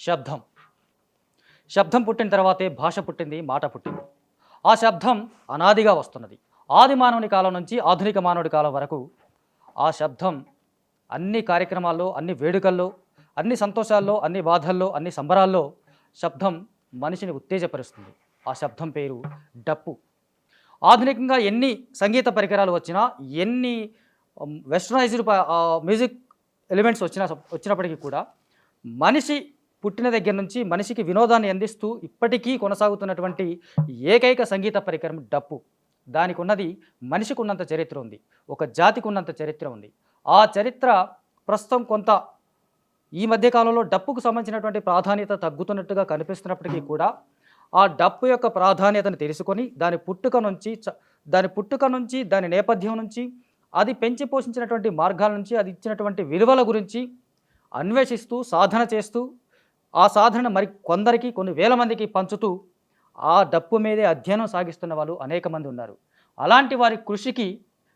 శబ్దం. శబ్దం పుట్టిన తర్వాతే భాష పుట్టింది, మాట పుట్టింది. ఆ శబ్దం అనాదిగా వస్తున్నది. ఆది మానవుని కాలం నుంచి ఆధునిక మానవుడి కాలం వరకు ఆ శబ్దం అన్ని కార్యక్రమాల్లో, అన్ని వేడుకల్లో, అన్ని సంతోషాల్లో, అన్ని బాధల్లో, అన్ని సంబరాల్లో శబ్దం మనిషిని ఉత్తేజపరుస్తుంది. ఆ శబ్దం పేరు డప్పు. ఆధునికంగా ఎన్ని సంగీత పరికరాలు వచ్చినా, ఎన్ని వెస్టర్నైజ్డ్ మ్యూజిక్ ఎలిమెంట్స్ వచ్చినప్పటికీ కూడా మనిషి పుట్టిన దగ్గర నుంచి మనిషికి వినోదాన్ని అందిస్తూ ఇప్పటికీ కొనసాగుతున్నటువంటి ఏకైక సంగీత పరికరం డప్పు. దానికి ఉన్నది మనిషికి ఉన్నంత చరిత్ర ఉంది, ఒక జాతికి ఉన్నంత చరిత్ర ఉంది. ఆ చరిత్ర ప్రస్తుతం కొంత ఈ మధ్యకాలంలో డప్పుకు సంబంధించినటువంటి ప్రాధాన్యత తగ్గుతున్నట్టుగా కనిపిస్తున్నప్పటికీ కూడా ఆ డప్పు యొక్క ప్రాధాన్యతను తెలుసుకొని దాని పుట్టుక నుంచి దాని నేపథ్యం నుంచి అది పెంచి పోషించినటువంటి మార్గాల నుంచి అది ఇచ్చినటువంటి విలువల గురించి అన్వేషిస్తూ సాధన చేస్తూ ఆ సాధన మరి కొందరికి కొన్ని వేల మందికి పంచుతూ ఆ డప్పు మీదే అధ్యయనం సాగిస్తున్న వాళ్ళు అనేక మంది ఉన్నారు. అలాంటి వారి కృషికి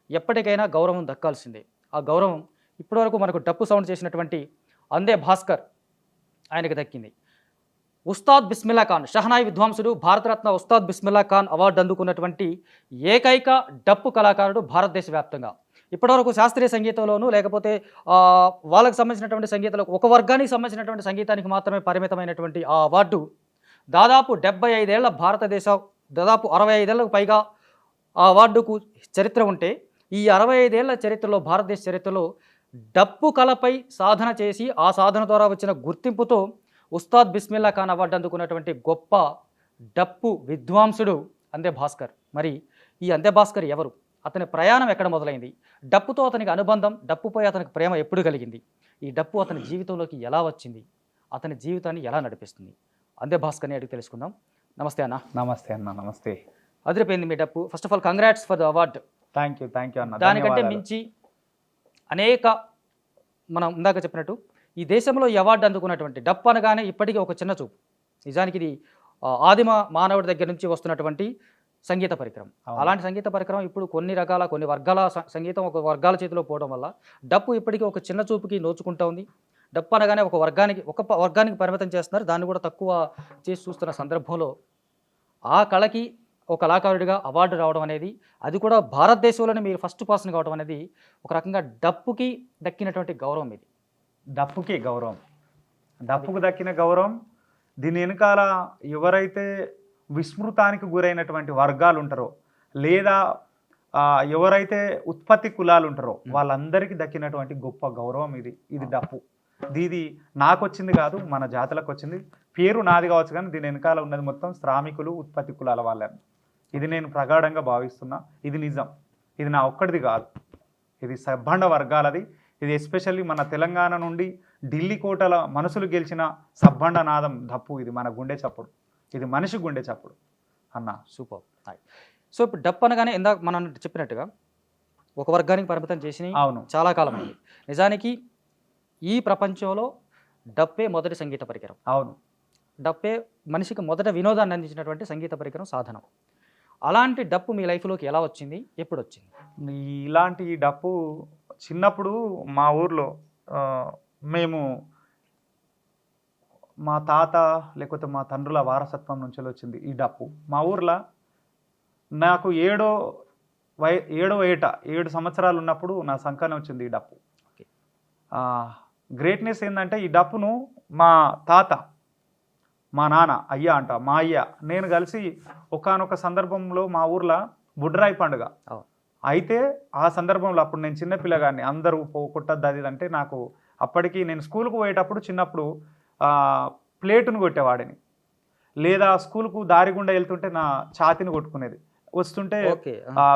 ఎప్పటికైనా గౌరవం దక్కాల్సిందే. ఆ గౌరవం ఇప్పటివరకు మనకు డప్పు సౌండ్ చేసినటువంటి అందే భాస్కర్ ఆయనకు దక్కింది. ఉస్తాద్ బిస్మిల్లా ఖాన్, షహనాయి విద్వాంసుడు, భారతరత్న ఉస్తాద్ బిస్మిల్లా ఖాన్ అవార్డు అందుకున్నటువంటి ఏకైక డప్పు కళాకారుడు భారతదేశ వ్యాప్తంగా. ఇప్పటివరకు శాస్త్రీయ సంగీతంలోనూ లేకపోతే వాళ్ళకు సంబంధించినటువంటి సంగీతంలో ఒక వర్గానికి సంబంధించినటువంటి సంగీతానికి మాత్రమే పరిమితమైనటువంటి ఆ అవార్డు దాదాపు 75 ఏళ్ల దాదాపు 65 ఏళ్లకు పైగా ఆ అవార్డుకు చరిత్ర ఉంటే ఈ 65 ఏళ్ల చరిత్రలో భారతదేశ చరిత్రలో డప్పు కళపై సాధన చేసి ఆ సాధన ద్వారా వచ్చిన గుర్తింపుతో ఉస్తాద్ బిస్మిల్లా ఖాన్ అవార్డు అందుకున్నటువంటి గొప్ప డప్పు విద్వాంసుడు అందే భాస్కర్. మరి ఈ అందే భాస్కర్ ఎవరు? అతని ప్రయాణం ఎక్కడ మొదలైంది? డప్పుతో అతనికి అనుబంధం, డప్పుపై అతనికి ప్రేమ ఎప్పుడు కలిగింది? ఈ డప్పు అతని జీవితంలోకి ఎలా వచ్చింది? అతని జీవితాన్ని ఎలా నడిపిస్తుంది? అందే భాస్కర్ని అడిగి తెలుసుకుందాం. నమస్తే అన్న. నమస్తే అన్న. నమస్తే. అదిరిపోయింది మీ డప్పు. First of all congrats for the award. Thank you అన్న. దానికంటే మించి అనేక మనం ఇందాక చెప్పినట్టు ఈ దేశంలో ఈ అవార్డు అందుకున్నటువంటి డప్పు అనగానే ఇప్పటికీ ఒక చిన్న చూపు. నిజానికి ఇది ఆదిమ మానవుడి దగ్గర నుంచి వస్తున్నటువంటి సంగీత పరికరం. అలాంటి సంగీత పరికరం ఇప్పుడు కొన్ని వర్గాల సంగీతం ఒక వర్గాల చేతిలో పోవడం వల్ల డప్పు ఇప్పటికీ ఒక చిన్న చూపుకి నోచుకుంటూ ఉంది. డప్పు అనగానే ఒక వర్గానికి పరిమితం చేస్తున్నారు. దాన్ని కూడా తక్కువ చేసి చూస్తున్న సందర్భంలో ఆ కళకి ఒక కళాకారుడిగా అవార్డు రావడం అనేది, అది కూడా భారతదేశంలోనే మీరు ఫస్ట్ పర్సన్ కావడం అనేది ఒక రకంగా డప్పుకి దక్కినటువంటి గౌరవం. ఇది డప్పుకి గౌరవం, డప్పుకు దక్కిన గౌరవం. దీని వెనకాల ఎవరైతే విస్మృతానికి గురైనటువంటి వర్గాలు ఉంటారో లేదా ఎవరైతే ఉత్పత్తి కులాలు ఉంటారో వాళ్ళందరికీ దక్కినటువంటి గొప్ప గౌరవం ఇది డప్పు. ఇది నాకు వచ్చింది కాదు, మన జాతులకు వచ్చింది. పేరు నాది కావచ్చు కానీ దీని వెనకాల ఉన్నది మొత్తం శ్రామికులు, ఉత్పత్తి కులాల వాళ్ళని. ఇది నేను ప్రగాఢంగా భావిస్తున్నా. ఇది నిజం. ఇది నా ఒక్కడిది కాదు, ఇది సబ్బండ వర్గాలది. ఇది ఎస్పెషల్లీ మన తెలంగాణ నుండి ఢిల్లీ కోటల మనసులు గెలిచిన సబ్బండ నాదం డప్పు. ఇది మన గుండె చప్పుడు, ఇది మనిషి గుండె చప్పుడు అన్న. సూపర్. సో ఇప్పుడు డప్పు అనగానే ఇందాక మనం చెప్పినట్టుగా ఒక వర్గానికి పరిమితం చేసి అవును చాలా కాలం అయింది. నిజానికి ఈ ప్రపంచంలో డప్పే మొదటి సంగీత పరికరం. అవును, డప్పే మనిషికి మొదట వినోదాన్ని అందించినటువంటి సంగీత పరికరం, సాధనం. అలాంటి డప్పు మీ లైఫ్లోకి ఎలా వచ్చింది, ఎప్పుడు వచ్చింది? ఇలాంటి డప్పు చిన్నప్పుడు మా ఊర్లో మేము మా తాత లేకపోతే మా తండ్రుల వారసత్వం నుంచి వచ్చింది ఈ డప్పు. మా ఊర్లో నాకు ఏడో ఏట 7 సంవత్సరాలు ఉన్నప్పుడు నా సంకలనం వచ్చింది ఈ డప్పు. గ్రేట్నెస్ ఏంటంటే ఈ డప్పును మా తాత, మా నాన్న, అయ్య అంట, మా అయ్య, నేను కలిసి ఒకానొక సందర్భంలో మా ఊర్లో బుడ్రాయి పండుగ అయితే ఆ సందర్భంలో అప్పుడు నేను చిన్న పిల్లగాన్ని, అందరూ కొట్టద్దు అది అంటే నాకు అప్పటికి నేను స్కూల్కు పోయేటప్పుడు చిన్నప్పుడు ప్లేటును కొట్టేవాడిని, లేదా స్కూల్కు దారి గుండా వెళ్తుంటే నా ఛాతిని కొట్టుకునేది, వస్తుంటే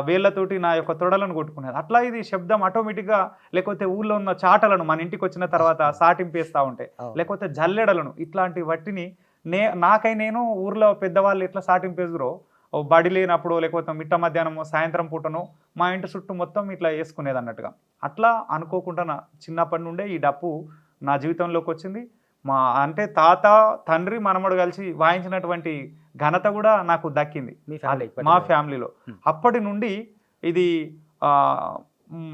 వేళ్లతోటి నా యొక్క తొడలను కొట్టుకునేది. అట్లా ఇది శబ్దం ఆటోమేటిక్గా, లేకపోతే ఊళ్ళో ఉన్న చాటలను మన ఇంటికి వచ్చిన తర్వాత సాటింపేస్తూ ఉంటే, లేకపోతే జల్లెడలను, ఇట్లాంటి వాటిని నేను ఊర్లో పెద్దవాళ్ళు ఎట్లా సాటింపేసుకురో బడి లేనప్పుడు లేకపోతే మిట్ట మధ్యాహ్నము సాయంత్రం పూటను మా ఇంటి చుట్టూ మొత్తం ఇట్లా వేసుకునేది అన్నట్టుగా. అట్లా అనుకోకుండా నా చిన్నప్పటి నుండే ఈ డప్పు నా జీవితంలోకి వచ్చింది. అంటే తాత, తండ్రి, మనమడు కలిసి వాయించినటువంటి ఘనత కూడా నాకు దక్కింది మా ఫ్యామిలీలో. అప్పటి నుండి ఇది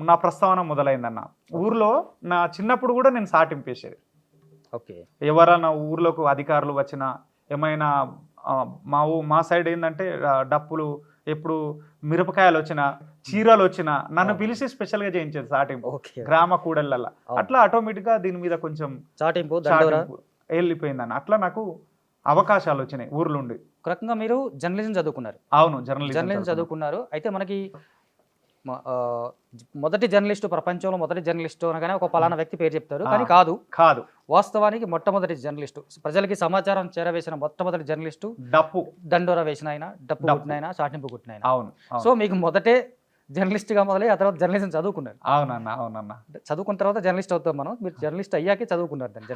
నా ప్రస్తావన మొదలైందన్న. ఊర్లో నా చిన్నప్పుడు కూడా నేను సాటింపేసేది. ఓకే. ఎవరైనా ఊర్లోకి అధికారులు వచ్చినా ఏమైనా మా సైడ్ ఏంటంటే డప్పులు ఎప్పుడు మిరపకాయలు వచ్చినా చీరలు వచ్చినా నన్ను పిలిచి స్పెషల్గా చేయించేది చాటింపు ఓకే. గ్రామ కూడళ్ళల్లో. అట్లా ఆటోమేటిక్గా దీని మీద కొంచెం చాటింపు దండోరా వెళ్ళిపోయిందని అట్లా నాకు అవకాశాలు వచ్చినాయి ఊర్లుండి. ఒక రకంగా మీరు జర్నలిజం చదువుకున్నారు. అవును, జర్నలిజం చదువుకున్నారు. అయితే మనకి మొదటి జర్నలిస్టు, ప్రపంచంలో మొదటి జర్నలిస్టు అనగానే ఒక పలానా వ్యక్తి పేరు చెప్తారు, కానీ కాదు. వాస్తవానికి మొట్టమొదటి జర్నలిస్టు, ప్రజలకి సమాచారం చేరవేసిన మొట్టమొదటి జర్నలిస్టు డప్పు దండోరా వేసిన ఆయన, డప్పు కుట్టిన ఆయన, చాటింపు కుట్టిన ఆయన. అవును. సో మీకు మొదటే జర్నలిస్ట్గా మొదలై ఆ తర్వాత జర్నలిజం చదువుకున్నారు. అవునన్నా. చదువుకున్న తర్వాత జర్నలిస్ట్ అవుతాం మనం. మీరు జర్నలిస్ట్ అయ్యాకే చదువుకున్నారు దాన్ని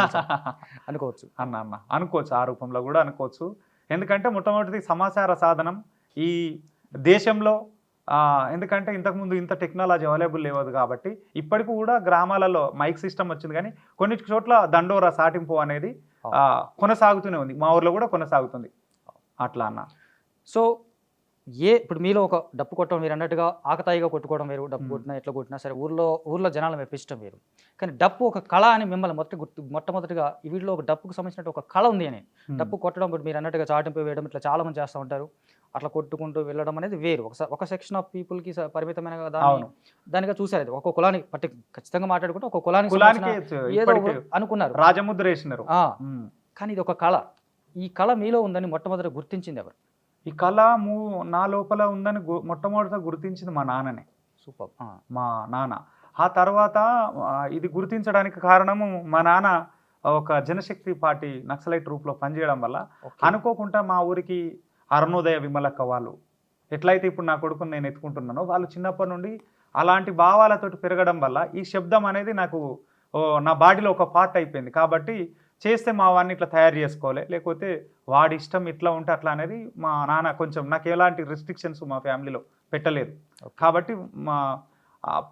అనుకోవచ్చు. అనుకోవచ్చు, ఆ రూపంలో కూడా అనుకోవచ్చు. ఎందుకంటే మొట్టమొదటి సమాచార సాధనం ఈ దేశంలో, ఎందుకంటే ఇంతకుముందు ఇంత టెక్నాలజీ అవైలబుల్ లేవదు కాబట్టి ఇప్పటికి కూడా గ్రామాలలో మైక్ సిస్టమ్ వచ్చింది, కానీ కొన్ని చోట్ల దండోరా సాటింపు అనేది కొనసాగుతూనే ఉంది. మా ఊర్లో కూడా కొనసాగుతుంది అట్లా అన్న. సో ఇప్పుడు మీలో ఒక డప్పు కొట్టడం మీరు అన్నట్టుగా ఆకతాయిగా కొట్టుకోవడం వేరు, డప్పు కొట్టినా ఎట్లా కొట్టినా సరే ఊర్లో జనాలు మెప్పించడం వేరు. కానీ డప్పు ఒక కళ అని మిమ్మల్ని మొట్టమొదటిగా ఈ వీటిలో ఒక డప్పుకు సంబంధించిన ఒక కళ ఉంది అని. డప్పు కొట్టడం ఇప్పుడు మీరు అన్నట్టుగా చాటింపు వేయడం ఇట్లా చాలా మంది చేస్తూ ఉంటారు. అట్లా కొట్టుకుంటూ వెళ్ళడం అనేది వేరు. ఒక సెక్షన్ ఆఫ్ పీపుల్కి పరిమితమైన దానిగా చూసారు. అది ఒక కులానికి ఖచ్చితంగా మాట్లాడుకుంటే ఒక కులానికి ఏదో అనుకున్నారు, రాజముద్ర వేసినారు. కానీ ఇది ఒక కళ. ఈ కళ మీలో ఉందని మొట్టమొదటి గుర్తించింది ఎవరు? ఈ కళ నా లోపల ఉందని మొట్టమొదటిగా గుర్తించింది మా నాన్ననే. సూపర్. మా నాన్న. ఆ తర్వాత ఇది గుర్తించడానికి కారణము మా నాన్న ఒక జనశక్తి పార్టీ నక్సలైట్ రూప్లో పనిచేయడం వల్ల అనుకోకుండా మా ఊరికి అరుణోదయ విమలక్క వాళ్ళు ఎట్లయితే ఇప్పుడు నా కొడుకుని నేను ఎత్తుకుంటున్నానో వాళ్ళు చిన్నప్పటి నుండి అలాంటి భావాలతోటి పెరగడం వల్ల ఈ శబ్దం అనేది నాకు నా బాడీలో ఒక పార్ట్ అయిపోయింది. కాబట్టి చేస్తే మా వాడిని ఇట్లా తయారు చేసుకోవాలి, లేకపోతే వాడి ఇష్టం ఇట్లా ఉంటే అట్లా అనేది మా నాన్న కొంచెం నాకు ఎలాంటి రెస్ట్రిక్షన్స్ మా ఫ్యామిలీలో పెట్టలేదు. కాబట్టి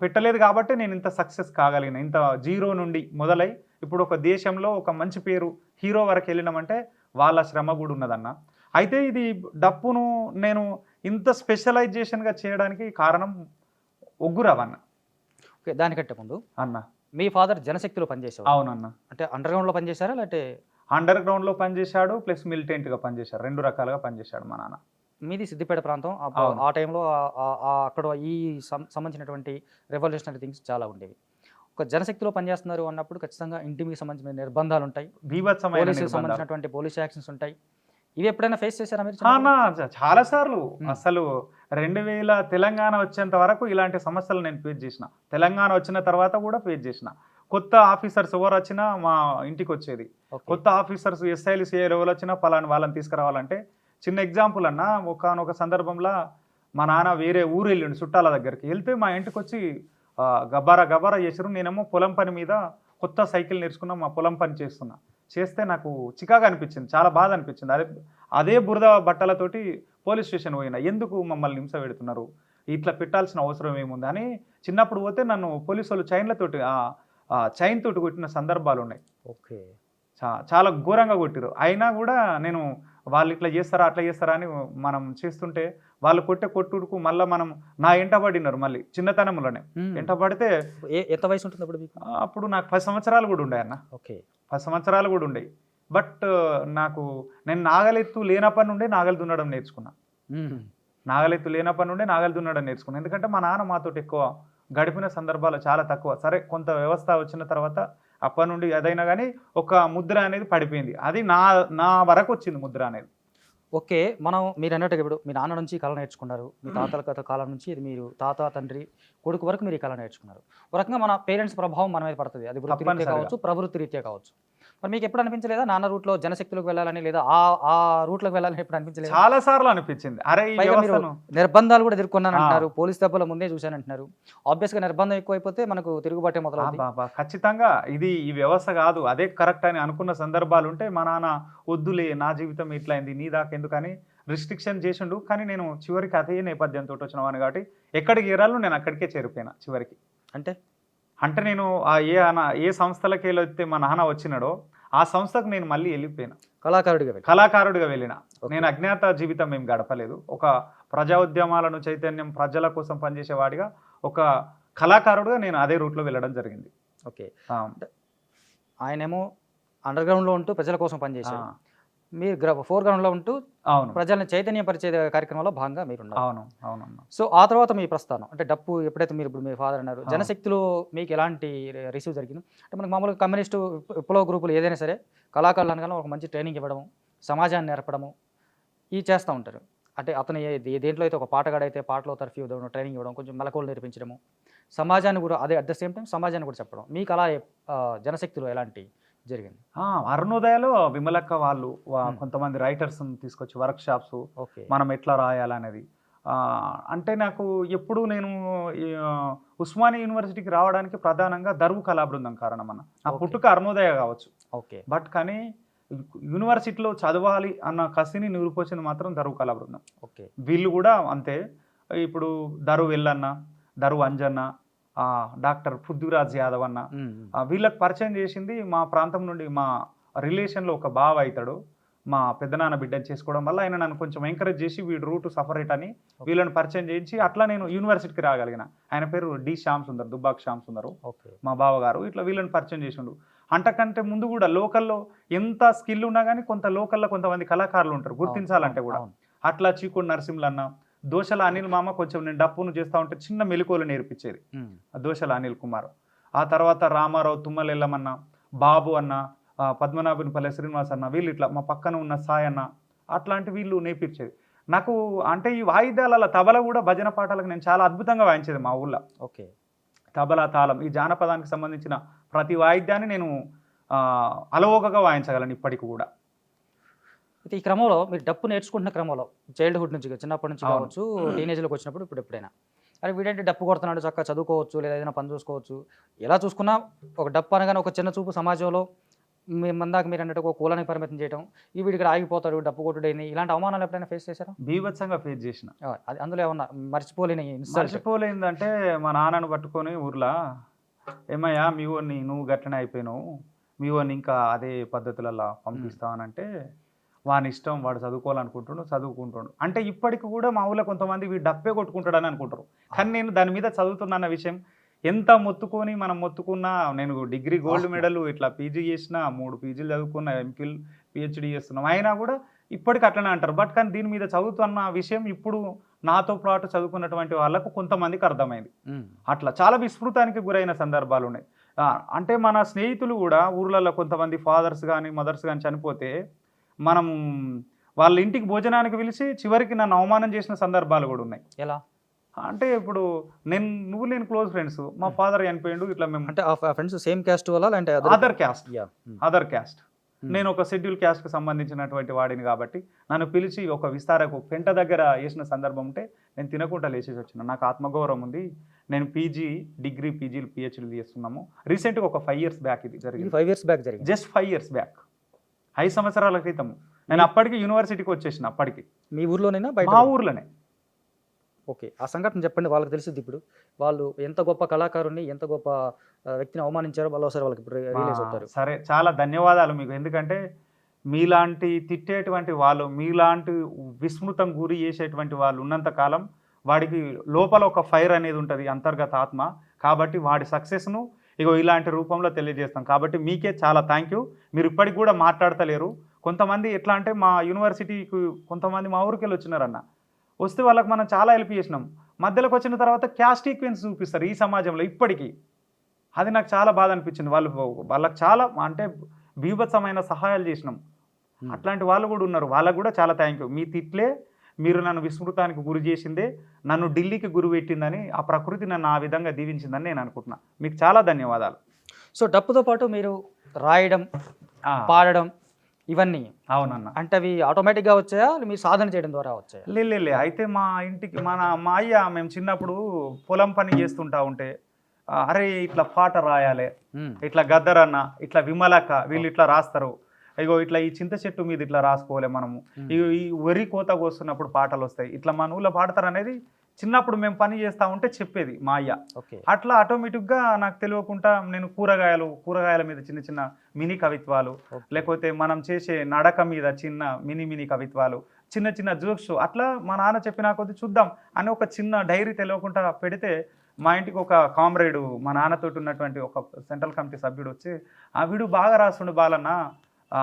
పెట్టలేదు కాబట్టి నేను ఇంత సక్సెస్ కాగలిగిన. ఇంత జీరో నుండి మొదలై ఇప్పుడు ఒక దేశంలో ఒక మంచి పేరు హీరో వరకు వెళ్ళినామంటే వాళ్ళ శ్రమ కూడా ఉన్నదన్న. అయితే ఇది డప్పును నేను ఇంత స్పెషలైజేషన్గా చేయడానికి కారణం ఒగ్గురవన్న. ఓకే, దానికంటే ముందు అన్న మీ ఫాదర్ జనశక్తిలో పనిచేశారు. అవునన్న. అంటే అండర్ గ్రౌండ్లో పనిచేశారా, లేకపోతే? అండర్ గ్రౌండ్లో పనిచేశాడు, ప్లస్ మిలిటెంట్గా పనిచేశాడు. 2 రకాలుగా పనిచేశాడు మా నాన్న. మీది సిద్దిపేట ప్రాంతం. ఆ టైంలో అక్కడ ఈ సంబంధించినటువంటి రెవల్యూషనరీ థింగ్స్ చాలా ఉండేవి. ఒక జనశక్తిలో పనిచేస్తున్నారు అన్నప్పుడు ఖచ్చితంగా ఇంటికి సంబంధించిన నిర్బంధాలు ఉంటాయి, పోలీసులకు సంబంధించినటువంటి పోలీస్ యాక్షన్స్ ఉంటాయి. ఇవి ఎప్పుడైనా ఫేస్ చేశారా మీరు? చాలా సార్లు. అసలు 2000 తెలంగాణ వచ్చేంత వరకు ఇలాంటి సమస్యలు నేను ఫేస్ చేసిన. తెలంగాణ వచ్చిన తర్వాత కూడా ఫేస్ చేసిన. కొత్త ఆఫీసర్స్ ఎవరు వచ్చినా మా ఇంటికి వచ్చేది. కొత్త ఆఫీసర్స్ ఎస్ఐలు సిఐలు ఎవరు వచ్చినా పలాని వాళ్ళని తీసుకురావాలంటే, చిన్న ఎగ్జాంపుల్ అన్న, ఒకనొక సందర్భంలో మా నాన్న వేరే ఊరు వెళ్ళిండు చుట్టాల దగ్గరికి. వెళ్తే మా ఇంటికి వచ్చి గబారా చేసారు. నేనేమో పొలం పని మీద కొత్త సైకిల్ నేర్చుకున్నా, మా పొలం పని చేస్తే నాకు చికాగా అనిపించింది, చాలా బాధ అనిపించింది. అదే బురద బట్టలతోటి పోలీస్ స్టేషన్ పోయినా. ఎందుకు మమ్మల్ని హింస పెడుతున్నారు, ఇట్లా పెట్టాల్సిన అవసరం ఏముంది అని చిన్నప్పుడు పోతే నన్ను పోలీసు వాళ్ళు చైన్ తోటి కొట్టిన సందర్భాలు ఉన్నాయి. ఓకే, చాలా ఘోరంగా కొట్టిరు. అయినా కూడా నేను వాళ్ళు ఇట్లా చేస్తారా అట్లా చేస్తారా అని మనం చేస్తుంటే వాళ్ళు కొట్టుడుకు మళ్ళీ నా ఎంటబడినారు. మళ్ళీ చిన్నతనంలోనే ఎంటబడితే. ఎంత వయసు ఉంటుంది అప్పుడు? అప్పుడు నాకు 10 సంవత్సరాలు కూడా ఉండే అన్న. ఓకే, 10 సంవత్సరాలు కూడా ఉండే. బట్ నేను నాగలెత్తు లేనప్పటి నుండే నాగలు దున్నడం నేర్చుకున్నా. ఎందుకంటే మా నాన్న మాతో ఎక్కువ గడిపిన సందర్భాలు చాలా తక్కువ. సరే, కొంత వ్యవస్థ వచ్చిన తర్వాత అప్పటి నుండి ఏదైనా కానీ ఒక ముద్ర అనేది పడిపోయింది. అది నా వరకు వచ్చింది ముద్ర అనేది. ఓకే, మీరు అన్నట్టుగా ఇప్పుడు మీ నాన్న నుంచి కళ నేర్చుకున్నారు, మీ తాతల కాలం నుంచి ఇది మీరు తాత తండ్రి కొడుకు వరకు మీరు ఈ కళ నేర్చుకున్నారు. ఒక రకంగా మన పేరెంట్స్ ప్రభావం మన మీద పడుతుంది. అది వృత్తిరీత్యా కావచ్చు, ప్రవృత్తి రీత్యా కావచ్చు. మరి మీకు ఎప్పుడు అనిపించలేదా నాన్న రూట్లో జనశక్తిలోకి వెళ్ళాలని, లేదా ఆ రూట్లోకి వెళ్ళాలని ఎప్పుడు అనిపించలేదు? చాలా సార్లు అనిపించింది. అరే, నిర్బంధాలు కూడా ఎదుర్కొన్నాను అంటున్నారు, పోలీస్ దెబ్బల ముందే చూశానంటున్నారు. ఆబ్వియస్ గా నిర్బంధం ఎక్కువైపోతే మనకు తిరుగుబాటే మొదలవుతుంది. ఖచ్చితంగా ఈ వ్యవస్థ కాదు, అదే కరెక్ట్ అని అనుకున్న సందర్భాలు ఉంటే మా నాన్న వద్దులే, నా జీవితం ఇట్లయింది, నీ దాకా ఎందుకని రిస్ట్రిక్షన్ చేసిండు. కానీ నేను చివరికి అదే నేపథ్యంతో వచ్చినవాడిని కాబట్టి ఎక్కడికి ఏరాలో నేను అక్కడికే చేరిపోయినా చివరికి. అంటే నేను ఏ సంస్థలకి వెళ్ళి మా నాన్న వచ్చినాడో ఆ సంస్థకు నేను మళ్ళీ వెళ్ళిపోయినా, కళాకారుడిగా వెళ్ళిన. నేను అజ్ఞాత జీవితం ఏం గడపలేదు. ఒక ప్రజా ఉద్యమాలను చైతన్యం ప్రజల కోసం పనిచేసేవాడిగా, ఒక కళాకారుడిగా నేను అదే రూట్లో వెళ్ళడం జరిగింది. ఓకే, ఆయనేమో అండర్ గ్రౌండ్లో ఉంటూ ప్రజల కోసం పనిచేశారు. మీరు ఫోర్ గ్రౌండ్లో ఉంటూ అవును ప్రజల్ని చైతన్యపరిచే కార్యక్రమంలో భాగంగా మీరు ఉన్నారు. అవును అవునన్నా. సో ఆ తర్వాత మీ ప్రస్థానం అంటే డప్పు ఎప్పుడైతే మీరు ఇప్పుడు మీ ఫాదర్ అన్నారు, జనశక్తిలో మీకు ఎలాంటి రిసీవ్ జరిగింది? అంటే మనకు మామూలుగా కమ్యూనిస్టు విప్లవ గ్రూపులు ఏదైనా సరే కళాకారులు అనగానే ఒక మంచి ట్రైనింగ్ ఇవ్వడము, సమాజాన్ని నేర్పడము ఇవి చేస్తూ ఉంటారు. అంటే అతను దేంట్లో అయితే ఒక పాటగాడైతే పాటలో తర్ఫీ ఇవ్వడం, ట్రైనింగ్ ఇవ్వడం, కొంచెం మెలకువలు నేర్పించడము, సమాజాన్ని కూడా అదే అట్ ద సేమ్ టైం సమాజాన్ని కూడా చెప్పడం, మీకు అలా జనశక్తిలో ఎలాంటి జరిగింది? అరుణోదయలో విమలక్క వాళ్ళు కొంతమంది రైటర్స్ తీసుకొచ్చి వర్క్ షాప్స్ ఓకే మనం ఎట్లా రాయాలనేది. అంటే నాకు ఎప్పుడు నేను ఉస్మానియా యూనివర్సిటీకి రావడానికి ప్రధానంగా దర్వు కళా బృందం కారణం అన్న. నా పుట్టుక అరుణోదయ కావచ్చు, ఓకే బట్ కానీ యూనివర్సిటీలో చదవాలి అన్న కసిని నిరూపించింది మాత్రం దర్వు కళా బృందం. ఓకే వీళ్ళు కూడా అంతే. ఇప్పుడు దర్వు ఎల్లన్న, దర్వు అంజన్న, డాక్టర్ పృథ్వీరాజ్ యాదవ్ అన్న, వీళ్ళకి పరిచయం చేసింది మా ప్రాంతం నుండి మా రిలేషన్లో ఒక బావ అవుతాడు. మా పెద్దనాన్న బిడ్డని చేసుకోవడం వల్ల ఆయన నన్ను కొంచెం ఎంకరేజ్ చేసి వీడు రూట్ సపరేట్ అని వీళ్ళని పరిచయం చేయించి అట్లా నేను యూనివర్సిటీకి రాగలిగిన. ఆయన పేరు డి శ్యామ్ సుందర్, దుబ్బాక్ శ్యామ్ సుందర్ మా బావగారు. ఇట్లా వీళ్ళని పరిచయం చేసిండు. అంతకంటే ముందు కూడా లోకల్లో ఎంత స్కిల్ ఉన్నా కానీ కొంత లోకల్లో కొంతమంది కళాకారులు ఉంటారు గుర్తించాలంటే కూడా. అట్లా చీకోడు నరసింహులు అన్న, దోశల అనిల్ మామ కొంచెం నేను డప్పును చేస్తూ ఉంటే చిన్న మెలకువలు నేర్పించేది దోశల అనిల్ కుమార్. ఆ తర్వాత రామారావు, తుమ్మలెల్లమన్న, బాబు అన్న, పద్మనాభునిపల్లె శ్రీనివాస్ అన్న, వీళ్ళు ఇట్లా మా పక్కన ఉన్న సాయి అన్న, అట్లాంటి వీళ్ళు నేర్పించేది నాకు. అంటే ఈ వాయిద్యాల తబల కూడా భజన పాటలకు నేను చాలా అద్భుతంగా వాయించేది మా ఊళ్ళో. ఓకే తబలా, తాళం, ఈ జానపదానికి సంబంధించిన ప్రతి వాయిద్యాన్ని నేను అలవోకగా వాయించగలను ఇప్పటికి కూడా. అయితే ఈ క్రమంలో మీరు డప్పు నేర్చుకుంటున్న క్రమంలో చైల్డ్హుడ్ నుంచి చిన్నప్పటి నుంచి కావచ్చు, టీనేజ్లోకి వచ్చినప్పుడు ఇప్పుడు ఎప్పుడైనా అరే వీడంటే డప్పు కొడుతున్నాడు, చక్కగా చదువుకోవచ్చు లేదా ఏదైనా పని చూసుకోవచ్చు, ఎలా చూసుకున్నా ఒక డప్పు అనగానే ఒక చిన్న చూపు సమాజంలో మందాక మీరు అన్నట్టు ఒక కులానికి పరిమితం చేయడం, ఈ వీడికి ఆగిపోతాడు డప్పు కొట్టుడైంది, ఇలాంటి అవమానాలు ఎప్పుడైనా ఫేస్ చేశారా? బీభత్సంగా ఫేస్ చేసిన. అది అందులో ఏమన్నా మర్చిపోలేదంటే మా నాన్నను పట్టుకొని ఊర్లో, ఏమయ్యా మీ ఊరిని నువ్వు గట్లనే అయిపోయినావు, మీ ఊరిని ఇంకా అదే పద్ధతులలో పంపిస్తావనంటే వాని ఇష్టం, వాడు చదువుకుంటుండు. అంటే ఇప్పటికి కూడా మా ఊళ్ళో కొంతమంది వీడు డప్పే కొట్టుకుంటాడని అనుకుంటారు. కానీ నేను దాని మీద చదువుతున్నా విషయం ఎంత మొత్తుకొని మనం మొత్తుకున్నా, నేను డిగ్రీ గోల్డ్ మెడల్ ఇట్లా పీజీ చేసిన, 3 పీజీలు చదువుకున్నా, ఎంఫిల్ పిహెచ్డి చేస్తున్నాం, అయినా కూడా ఇప్పటికి అట్లనే అంటారు. బట్ కానీ దీని మీద చదువుతున్న విషయం ఇప్పుడు నాతో పాటు చదువుకున్నటువంటి వాళ్ళకు కొంతమందికి అర్థమైంది. అట్లా చాలా విస్మృతానికి గురైన సందర్భాలు ఉన్నాయి. అంటే మన స్నేహితులు కూడా ఊర్లలో కొంతమంది ఫాదర్స్ కానీ మదర్స్ కానీ చనిపోతే మనం వాళ్ళ ఇంటికి భోజనానికి పిలిచి చివరికి నన్ను అవమానం చేసిన సందర్భాలు కూడా ఉన్నాయి. ఎలా అంటే ఇప్పుడు నేను క్లోజ్ ఫ్రెండ్స్, మా ఫాదర్ చనిపోయిండు, ఇట్లా మేము అంటే ఫ్రెండ్స్ సేమ్ క్యాస్ట్ వల్ల అంటే అదర్ క్యాస్ట్ నేను ఒక షెడ్యూల్ క్యాస్ట్కి సంబంధించినటువంటి వాడిని కాబట్టి నన్ను పిలిచి ఒక విస్తారకు పెంట దగ్గర వేసిన సందర్భం ఉంటే నేను తినకుండా లేచేసి వచ్చిన. నాకు ఆత్మగౌరవం ఉంది. నేను డిగ్రీ పీజీలు పిహెచ్డీలు చేస్తున్నాము. రీసెంట్గా ఒక 5 years బ్యాక్ ఇది జరిగింది. 5 years బ్యాక్ జరిగింది. జస్ట్ 5 years బ్యాక్, 5 సంవత్సరాల క్రితం. నేను అప్పటికి యూనివర్సిటీకి వచ్చేసిన. అప్పటికి మీ ఊర్లోనైనా మా ఊర్లోనే. ఓకే, ఆ సంఘటన చెప్పండి, వాళ్ళకి తెలిసింది. ఇప్పుడు వాళ్ళు ఎంత గొప్ప కళాకారుని, ఎంత గొప్ప వ్యక్తిని అవమానించారో ఒకసారి వాళ్ళకి ఇప్పుడు రియలైజ్ అవుతారు. సరే, చాలా ధన్యవాదాలు మీకు. ఎందుకంటే మీలాంటి తిట్టేటువంటి వాళ్ళు, మీలాంటి విస్మృతం గురి చేసేటువంటి వాళ్ళు ఉన్నంత కాలం వాడికి లోపల ఒక ఫైర్ అనేది ఉంటుంది, అంతర్గత ఆత్మ. కాబట్టి వాడి సక్సెస్ను ఇలాంటి రూపంలో తెలియజేస్తాం. కాబట్టి మీకే చాలా థ్యాంక్ యూ. మీరు ఇప్పటికి కూడా మాట్లాడతలేరు. కొంతమంది ఎట్లా అంటే మా యూనివర్సిటీకి కొంతమంది మా ఊరికి వెళ్ళి వచ్చినారన్న, వస్తే వాళ్ళకి మనం చాలా హెల్ప్ చేసినాం. మధ్యలోకి వచ్చిన తర్వాత క్యాస్ట్ ఈక్వెన్స్ చూపిస్తారు ఈ సమాజంలో ఇప్పటికీ. అది నాకు చాలా బాధ అనిపించింది. వాళ్ళకి చాలా అంటే బీభత్సమైన సహాయాలు చేసినాం. అట్లాంటి వాళ్ళు కూడా ఉన్నారు. వాళ్ళకు కూడా చాలా థ్యాంక్ యూ. మీ తిట్లే మీరు నన్ను విస్మృతానికి గురి చేసిందే నన్ను ఢిల్లీకి గురి పెట్టిందని, ఆ ప్రకృతి నన్ను ఆ విధంగా దీవించిందని నేను అనుకుంటున్నా. మీకు చాలా ధన్యవాదాలు. సో డప్పుతో పాటు మీరు రాయడం, పాడడం ఇవన్నీ అవునన్న, అంటే అవి ఆటోమేటిక్గా వచ్చాయా, మీరు సాధన చేయడం ద్వారా వచ్చాయా? లే అయితే మా ఇంటికి మా అయ్య మేము చిన్నప్పుడు పొలం పని చేస్తుంటా ఉంటే, అరే ఇట్లా పాట రాయాలి, ఇట్లా గద్దరన్న, ఇట్లా విమలక్క వీళ్ళు ఇట్లా రాస్తారు, ఇట్లా ఈ చింత చెట్టు మీద ఇట్లా రాసుకోవాలి మనము, ఈ వరి కోత కోస్తున్నప్పుడు పాటలు వస్తాయి, ఇట్లా మన ఊళ్ళో పాడతారు అనేది చిన్నప్పుడు మేము పని చేస్తూ ఉంటే చెప్పేది మా అయ్య. అట్లా ఆటోమేటిక్గా నాకు తెలియకుండా నేను కూరగాయల మీద చిన్న చిన్న మినీ కవిత్వాలు, లేకపోతే మనం చేసే నడక మీద చిన్న మినీ కవిత్వాలు, చిన్న చిన్న జోక్స్, అట్లా మా నాన్న చెప్పినా కొద్ది చూద్దాం అని ఒక చిన్న డైరీ తెలియకుండా పెడితే మా ఇంటికి ఒక కామ్రేడు మా నాన్నతోటి ఉన్నటువంటి ఒక సెంట్రల్ కమిటీ సభ్యుడు వచ్చి వీడు బాగా రాస్తుండు బాలన్న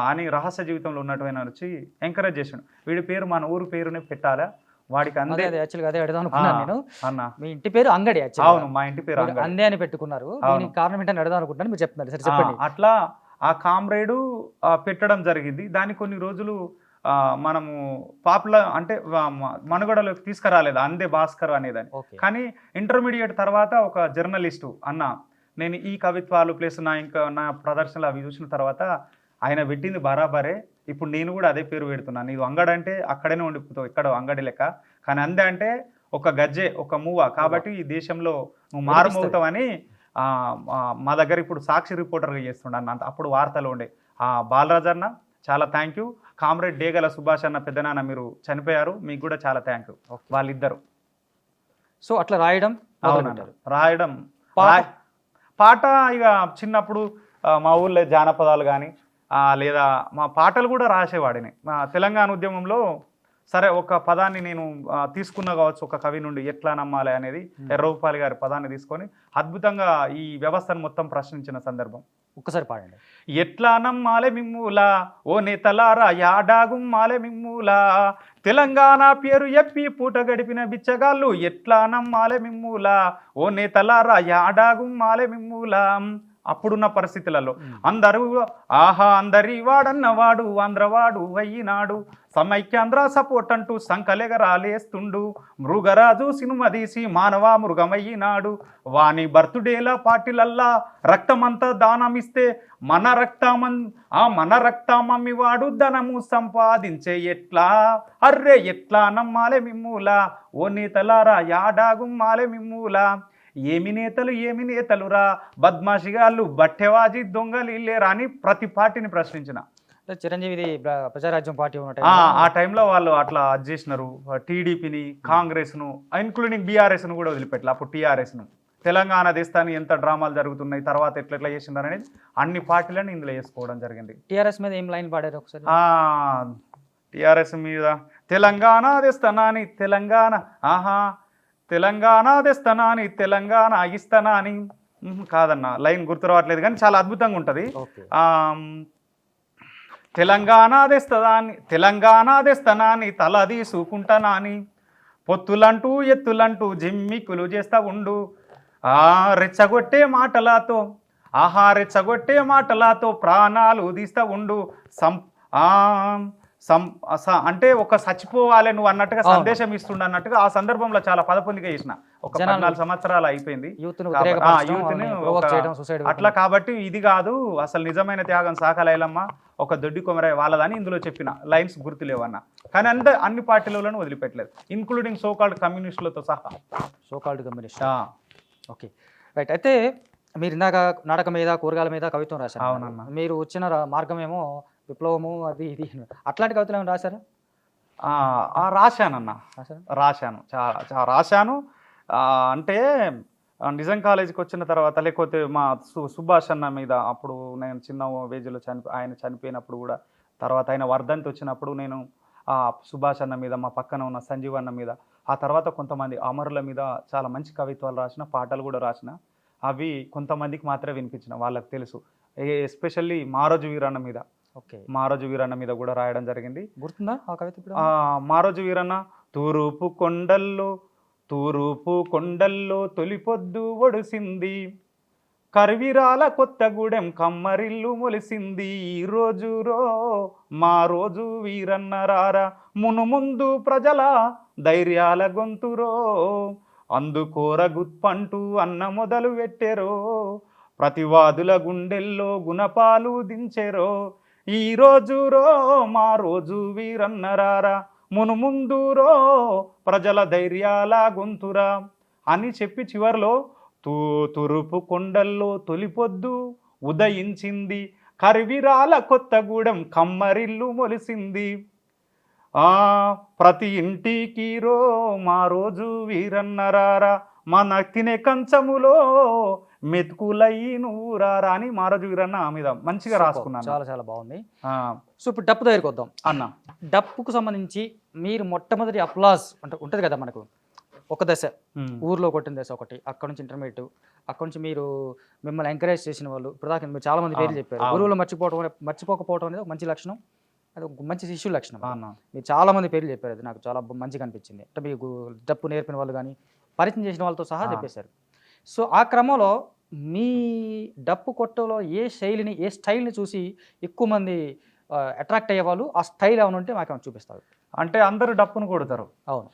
అని రహస్య జీవితంలో ఉన్నటువంటి వచ్చి ఎంకరేజ్ చేసిండు. వీడి పేరు మన ఊరు పేరునే పెట్టాలా, వాడికి అందే. యాక్చువల్గా అదే అడుగుదాం అనుకున్నాను నేను. అన్న మీ ఇంటి పేరు అంగడి. అవును, మా ఇంటి పేరు అందే అని పెట్టుకున్నారు. దీనికి కారణం ఏంటని అడుగుదాం అనుకుంటున్నాను, మీరు చెప్తున్నారు. సరే చెప్పండి. అట్లా ఆ కామ్రేడు పెట్టడం జరిగింది. దాన్ని కొన్ని రోజులు మనము పాపులర్ అంటే మనుగడలోకి తీసుకురాలేదు అందే భాస్కర్ అనేదని. కానీ ఇంటర్మీడియట్ తర్వాత ఒక జర్నలిస్టు అన్న నేను ఈ కవిత్వాలు ప్లస్ నా ప్రదర్శనలు అవి చూసిన తర్వాత ఆయన పెట్టింది బరాబరే, ఇప్పుడు నేను కూడా అదే పేరు పెడుతున్నాను. నీవు అంగడి అంటే అక్కడనే ఉండిపోతావు, ఇక్కడ అంగడి లెక్క, కానీ అందే అంటే ఒక గజ్జె ఒక మూవ, కాబట్టి ఈ దేశంలో నువ్వు మారుమవుతావని మా దగ్గర ఇప్పుడు సాక్షి రిపోర్టర్గా చేస్తుండ అన్న. అప్పుడు వార్తలు ఉండే. బాలరాజ్ అన్న చాలా థ్యాంక్ యూ. కామ్రేడ్ డేగల సుభాష్ అన్న పెద్దనాన్న మీరు చనిపోయారు, మీకు కూడా చాలా థ్యాంక్ యూ వాళ్ళిద్దరు. సో అట్లా రాయడం రాయడం పాట ఇక చిన్నప్పుడు మా ఊళ్ళో జానపదాలు కానీ లేదా మా పాటలు కూడా రాసేవాడిని. తెలంగాణ ఉద్యమంలో సరే ఒక పదాన్ని నేను తీసుకున్నా కావచ్చు ఒక కవి నుండి, ఎట్లా నమ్మాలి అనేది ఎర్రగోపాల్ గారి పదాన్ని తీసుకొని అద్భుతంగా ఈ వ్యవస్థను మొత్తం ప్రశ్నించిన సందర్భం. ఒక్కసారి పాడండి. ఎట్లా నమ్మాలే మిమ్ములా ఓ నేతలారా యాడాగుమ్మాలే మిమ్ములా, తెలంగాణ పేరు ఎప్పి పూట గడిపిన బిచ్చగాళ్ళు ఎట్లా నమ్మాలే మిమ్ములా ఓ నేతలారా యాడాగుమ్మాలే మిమ్ములా. అప్పుడున్న పరిస్థితులలో అందరూ అందరి వాడన్నవాడు ఆంధ్రవాడు అయ్యినాడు, సమైక్యాంధ్ర సపోర్ట్ అంటూ సంకలెగరాలేస్తుండు, మృగరాజు సినిమా తీసి మానవ మృగమయ్యినాడు, వాని బర్త్డేల పార్టీలల్లా రక్తమంతా దానమిస్తే మన రక్తమమ్మి వాడు ధనము సంపాదించే ఎట్లా, అర్రే ఎట్లా నమ్మాలే మిమ్ములా ఓ నేతలారా యాడాగుమ్మాలే మిమ్ములా. ఏమి నేతలురా బద్మాషిగాళ్ళు బట్టెవాజీ దొంగలు ఇల్లేరా అని ప్రతి పార్టీని ప్రశ్నించిన. చిరంజీవి ప్రజారాజ్యం పార్టీ ఆ టైంలో వాళ్ళు అట్లా చేసినారు. టీడీపీని కాంగ్రెస్ను ఇంక్లూడింగ్ బీఆర్ఎస్ను కూడా వదిలిపెట్టాలి. అప్పుడు టీఆర్ఎస్ను తెలంగాణ దేశాన్ని ఎంత డ్రామాలు జరుగుతున్నాయి తర్వాత ఎట్లా చేసినారు అనేది అన్ని పార్టీలను ఇందులో వేసుకోవడం జరిగింది. టీఆర్ఎస్ మీద ఏం లైన్ పాడారు ఒకసారి? టీఆర్ఎస్ మీద తెలంగాణ తెస్తానని తెలంగాణ తెలంగాణ తెస్తానని తెలంగాణ ఇస్తానని కాదన్న లైన్ గుర్తు రావట్లేదు కానీ చాలా అద్భుతంగా ఉంటుంది. తెలంగాణ తెస్తానని తల తీసుకుంటానని పొత్తులంటూ ఎత్తులంటూ జిమ్మిక్కులు చేస్తా ఉండు, రెచ్చగొట్టే మాటలాతో ప్రాణాలు తీస్తా ఉండు, అంటే ఒక చచ్చిపోవాలి నువ్వు అన్నట్టుగా సందేశం ఇస్తుండ అన్నట్టుగా ఆ సందర్భంలో చాలా పదపొందిగా చేసిన. ఒక 14 సంవత్సరాలు అయిపోయింది అట్లా. కాబట్టి ఇది కాదు అసలు నిజమైన త్యాగం సాకలైలమ్మ ఒక దొడ్డి కొమరయ్య వాళ్ళదని ఇందులో చెప్పిన లైన్స్ గుర్తులేవన్న. కానీ అన్ని పార్టీలను వదిలిపెట్టలేదు, ఇంక్లూడింగ్ సోకాల్డ్ కమ్యూనిస్టులతో సహా. So called communist, okay right. అయితే మీరు ఇందాక నాటకం మీద కూరగాయల మీద కవిత్వం రాశారు. అవునన్నా. మీరు వచ్చిన మార్గం ఏమో విప్లవము అది ఇది, అట్లాంటి కవితలు ఏమైనా రాశారా? రాశాను చాలా రాశాను. అంటే నిజాం కాలేజీకి వచ్చిన తర్వాత లేకపోతే మా సుభాష్ అన్న మీద అప్పుడు నేను చిన్న వేజ్లో ఆయన చనిపోయినప్పుడు కూడా తర్వాత ఆయన వర్ధంతి వచ్చినప్పుడు నేను సుభాష్ అన్న మీద మా పక్కన ఉన్న సంజీవ్ అన్న మీద ఆ తర్వాత కొంతమంది అమరుల మీద చాలా మంచి కవిత్వాలు రాసిన, పాటలు కూడా రాసిన. అవి కొంతమందికి మాత్రమే వినిపించిన, వాళ్ళకి తెలుసు. ఎస్పెషల్లీ మారోజు వీరన్న మీద మారోజు వీరన్న మీద కూడా రాయడం జరిగింది. గుర్తుందా ఆ కవిత? మారోజు వీరన్న తూరూపు కొండల్లో తొలిపొద్దు ఒడిసింది, కరివిరాల కొత్తగూడెం కమ్మరిల్లు మొలిసింది, ఈ రోజు మా రోజు వీరన్న రారా, మునుముందు ప్రజల ధైర్యాల గొంతురో, అందుకోర గుత్పంటూ అన్న మొదలు పెట్టెరో, ప్రతివాదుల గుండెల్లో గుణపాలు దించెరో, ఈ రోజు మా రోజు వీరన్నరారా, మునుముందు ప్రజల ధైర్యాల గొంతురా అని చెప్పి చివరిలో తూర్పు కొండల్లో తొలిపొద్దు ఉదయించింది, కరివిరాల కొత్తగూడెం కమ్మరిల్లు మొలిసింది, ప్రతి ఇంటికి మా రోజు వీరన్నరారా, మన తినే కంచములో మెతుకులై నూరారా అని మారోజు వీరన్న మీద మంచిగా రాసుకున్నాను. చాలా చాలా బాగుంది. సో ఇప్పుడు డప్పు దగ్గరికి వద్దాం అన్న. డప్పుకు సంబంధించి మీరు మొట్టమొదటి అప్లాజ్ అంటే ఉంటుంది కదా మనకు, ఒక దశ ఊర్లో కొట్టిన దశ ఒకటి, అక్కడ నుంచి ఇంటర్మీడియట్, అక్కడ నుంచి మీరు మిమ్మల్ని ఎంకరేజ్ చేసిన వాళ్ళు ఇప్పుడు దాకా మీరు చాలా మంది పేర్లు చెప్పారు. గురువులు మర్చిపోకపోవడం అనేది ఒక మంచి లక్షణం, అది ఒక మంచి శిష్యుల లక్షణం. మీరు చాలా మంది పేర్లు చెప్పారు, అది నాకు చాలా మంచిగా అనిపించింది. అంటే మీకు డప్పు నేర్పిన వాళ్ళు కానీ పరిచయం చేసిన వాళ్ళతో సహా చెప్పేశారు. సో ఆ క్రమంలో మీ డప్పు కొట్టలో ఏ స్టైల్ని చూసి ఎక్కువ మంది అట్రాక్ట్ అయ్యేవాళ్ళు, ఆ స్టైల్ ఏమైనా ఉంటే మాకేమైనా చూపిస్తారు? అంటే అందరూ డప్పును కొడతారు. అవును,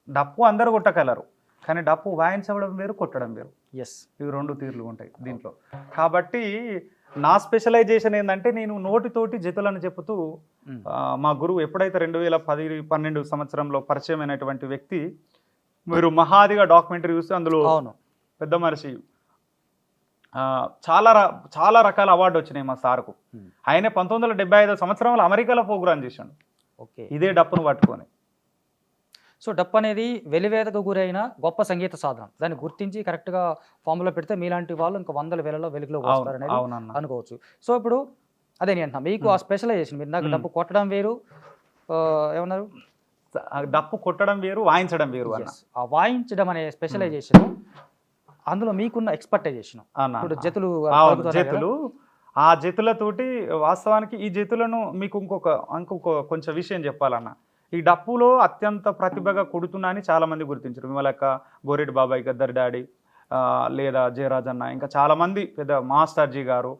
డప్పు అందరూ కొట్టగలరు, కానీ డప్పు వాయించడం వేరు, కొట్టడం వేరు. ఎస్, ఇవి 2 తీర్లు ఉంటాయి దీంట్లో. కాబట్టి నా స్పెషలైజేషన్ ఏంటంటే నేను నోటితోటి జతులను చెప్పుతూ మా గురువు ఎప్పుడైతే 2010-12 సంవత్సరంలో పరిచయమైనటువంటి వ్యక్తి, మీరు మహాదిగా డాక్యుమెంటరీ చూస్తే అందులో పెద్ద మనిషి చాలా రకాల అవార్డు వచ్చినాయి మా సార్కు. ఆయన 1975 సంవత్సరంలో అమెరికాలో ప్రోగ్రామ్ చేశాడు. ఓకే, ఇదే డప్పును పట్టుకొని. సో డప్పు అనేది వెలివేదకు గురైన గొప్ప సంగీత సాధనం, దాన్ని గుర్తించి కరెక్ట్గా ఫామ్లో పెడితే మీలాంటి వాళ్ళు ఇంకా వందల వేలలో వెలుగులో వస్తారనేది అనుకోవచ్చు. సో ఇప్పుడు అదే నేను అంటున్నా, మీకు ఆ స్పెషలైజేషన్, మీరు నాకు డప్పు కొట్టడం వేరు ఏమన్నారు, డప్పు కొట్టడం వేరు, వాయించడం వేరు. ఆ వాయించడం అనే స్పెషలైజేషన్, అందులో మీకున్న ఎక్స్పర్టైజేషన్. ఇప్పుడు జతులు ఆ జతులతోటి వాస్తవానికి ఈ జతులను మీకు ఇంకొక కొంచెం విషయం చెప్పాలన్న, ఈ డప్పులో అత్యంత ప్రతిభగా కొడుతున్నా అని చాలా మంది గుర్తించారు. విమలక్క, గోరెడ్డి బాబాయ్, గద్దర్ డాడీ, లేదా జయరాజ్ అన్న, ఇంకా చాలా మంది పెద్ద మాస్టర్జీ గారు,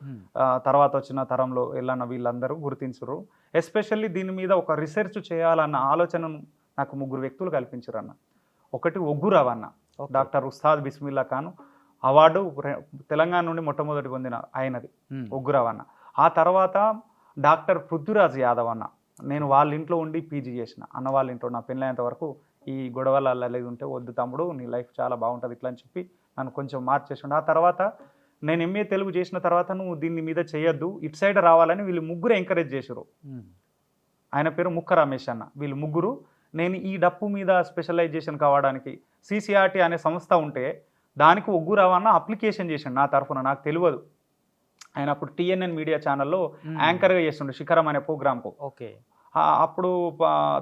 తర్వాత వచ్చిన తరంలో ఎల్లన్న, వీళ్ళందరూ గుర్తించరు. ఎస్పెషల్లీ దీని మీద ఒక రీసెర్చ్ చేయాలన్న ఆలోచనను నాకు 3 వ్యక్తులు కల్పించారు అన్న. ఒకటి ఒగ్గురావు అన్న, డాక్టర్ ఉస్తాద్ బిస్మిల్లా ఖాన్ అవార్డు తెలంగాణ నుండి మొట్టమొదటి పొందిన ఆయనది ఒగ్గురావు అన్న. ఆ తర్వాత డాక్టర్ పృథ్వీరాజ్ యాదవ్ అన్న, నేను వాళ్ళ ఇంట్లో ఉండి పీజీ చేసిన అన్న వాళ్ళ ఇంట్లో. నా పెళ్ళైనంత వరకు ఈ గొడవలు అల్లలేదు ఉంటే, వద్దు తమ్ముడు నీ లైఫ్ చాలా బాగుంటుంది ఇట్లా అని చెప్పి నన్ను కొంచెం మార్చేసిండు. ఆ తర్వాత నేను ఎంఏ తెలుగు చేసిన తర్వాత, నువ్వు దీని మీద చేయొద్దు, ఇటు సైడ్ రావాలని వీళ్ళు 3 ఎంకరేజ్ చేశారు. ఆయన పేరు ముక్క రమేష్ అన్న. వీళ్ళు 3 నేను ఈ డప్పు మీద స్పెషలైజేషన్ కావడానికి సిసిఆర్టీ అనే సంస్థ ఉంటే దానికి ఒగ్గురావు అన్న అప్లికేషన్ చేశాడు నా తరఫున. నాకు తెలియదు, ఆయన అప్పుడు టీఎన్ఎన్ మీడియా ఛానల్లో యాంకర్గా చేస్తుండే శిఖరం అనే ప్రోగ్రామ్కు. ఓకే, అప్పుడు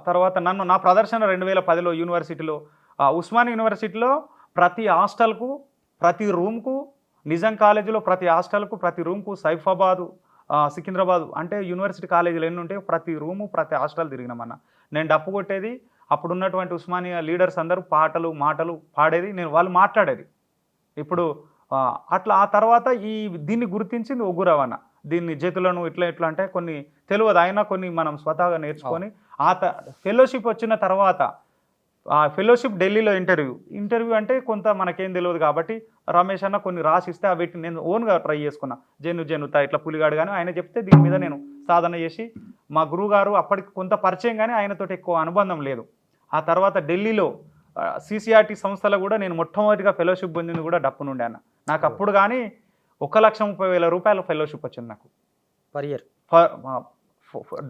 తర్వాత నా ప్రదర్శన 2010లో యూనివర్సిటీలో, ఉస్మానియా యూనివర్సిటీలో ప్రతి హాస్టల్కు, ప్రతి రూమ్కు, నిజాం కాలేజీలో ప్రతి హాస్టల్కు, ప్రతి రూమ్కు, సైఫాబాదు, సికింద్రాబాద్ అంటే యూనివర్సిటీ కాలేజీలు ఎన్ని ఉంటాయి, ప్రతి రూము, ప్రతి హాస్టల్ తిరిగినామన్న. నేను డప్పు కొట్టేది, అప్పుడు ఉన్నటువంటి ఉస్మానియా లీడర్స్ అందరూ మాటలు పాడేది, వాళ్ళు మాట్లాడేది. ఇప్పుడు అట్లా ఆ తర్వాత దీన్ని గుర్తించింది ఒగ్గురావు అన్న. దీన్ని చేతులను ఇట్లా అంటే కొన్ని తెలియదు, అయినా కొన్ని మనం స్వతహాగా నేర్చుకొని ఫెలోషిప్ వచ్చిన తర్వాత, ఆ ఫెలోషిప్ ఢిల్లీలో ఇంటర్వ్యూ అంటే కొంత మనకేం తెలియదు కాబట్టి రమేష్ అన్న కొన్ని రాసిస్తే వీటిని నేను ఓన్గా ట్రై చేసుకున్నా. జనుతా ఇట్లా పులిగాడు కానీ ఆయన చెప్తే దీని మీద నేను సాధన చేసి, మా గురువు గారు అప్పటికి కొంత పరిచయం కానీ ఆయనతో ఎక్కువ అనుబంధం లేదు. ఆ తర్వాత ఢిల్లీలో సిసిఆర్టీ సంస్థలో కూడా నేను మొట్టమొదటిగా ఫెలోషిప్ పొందింది కూడా డప్పు నుండి అన్న. నాకు అప్పుడు కానీ 1,30,000 రూపాయల ఫెలోషిప్ వచ్చింది నాకు పర్ ఇయర్.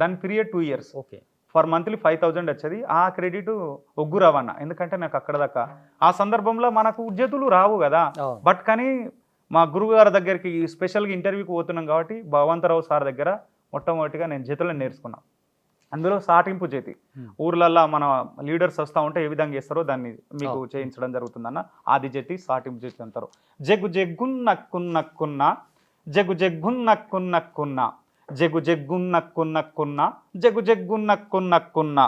దాని period 2 years. Okay, for monthly 5,000 వచ్చేది. ఆ క్రెడిట్ ఒగ్గురావు అన్న, ఎందుకంటే నాకు అక్కడ దాకా ఆ సందర్భంలో మనకు ఉద్యోగులు రావు కదా. బట్ కానీ మా గురువు గారి దగ్గరికి స్పెషల్గా ఇంటర్వ్యూకి పోతున్నాం కాబట్టి భగవంతరావు సార్ దగ్గర మొట్టమొదటిగా నేను జతులను నేర్చుకున్నాను. అందులో సాటింపు చేతి, ఊర్లల్లో మన లీడర్స్ వస్తూ ఉంటే ఏ విధంగా చేస్తారో దాన్ని మీకు చేయించడం జరుగుతుందన్న. ఆది జతి, సాటింపు చేతి అంటారు. జగ్గు జగ్గున్నక్కున్నక్కున్న, జగ్గు జగ్గున్నక్కున్నక్కున్న, జగ్గు జగ్గున్నక్కున్నక్కున్న, జగ్గు జగ్గున్నక్కున్నక్కున్న.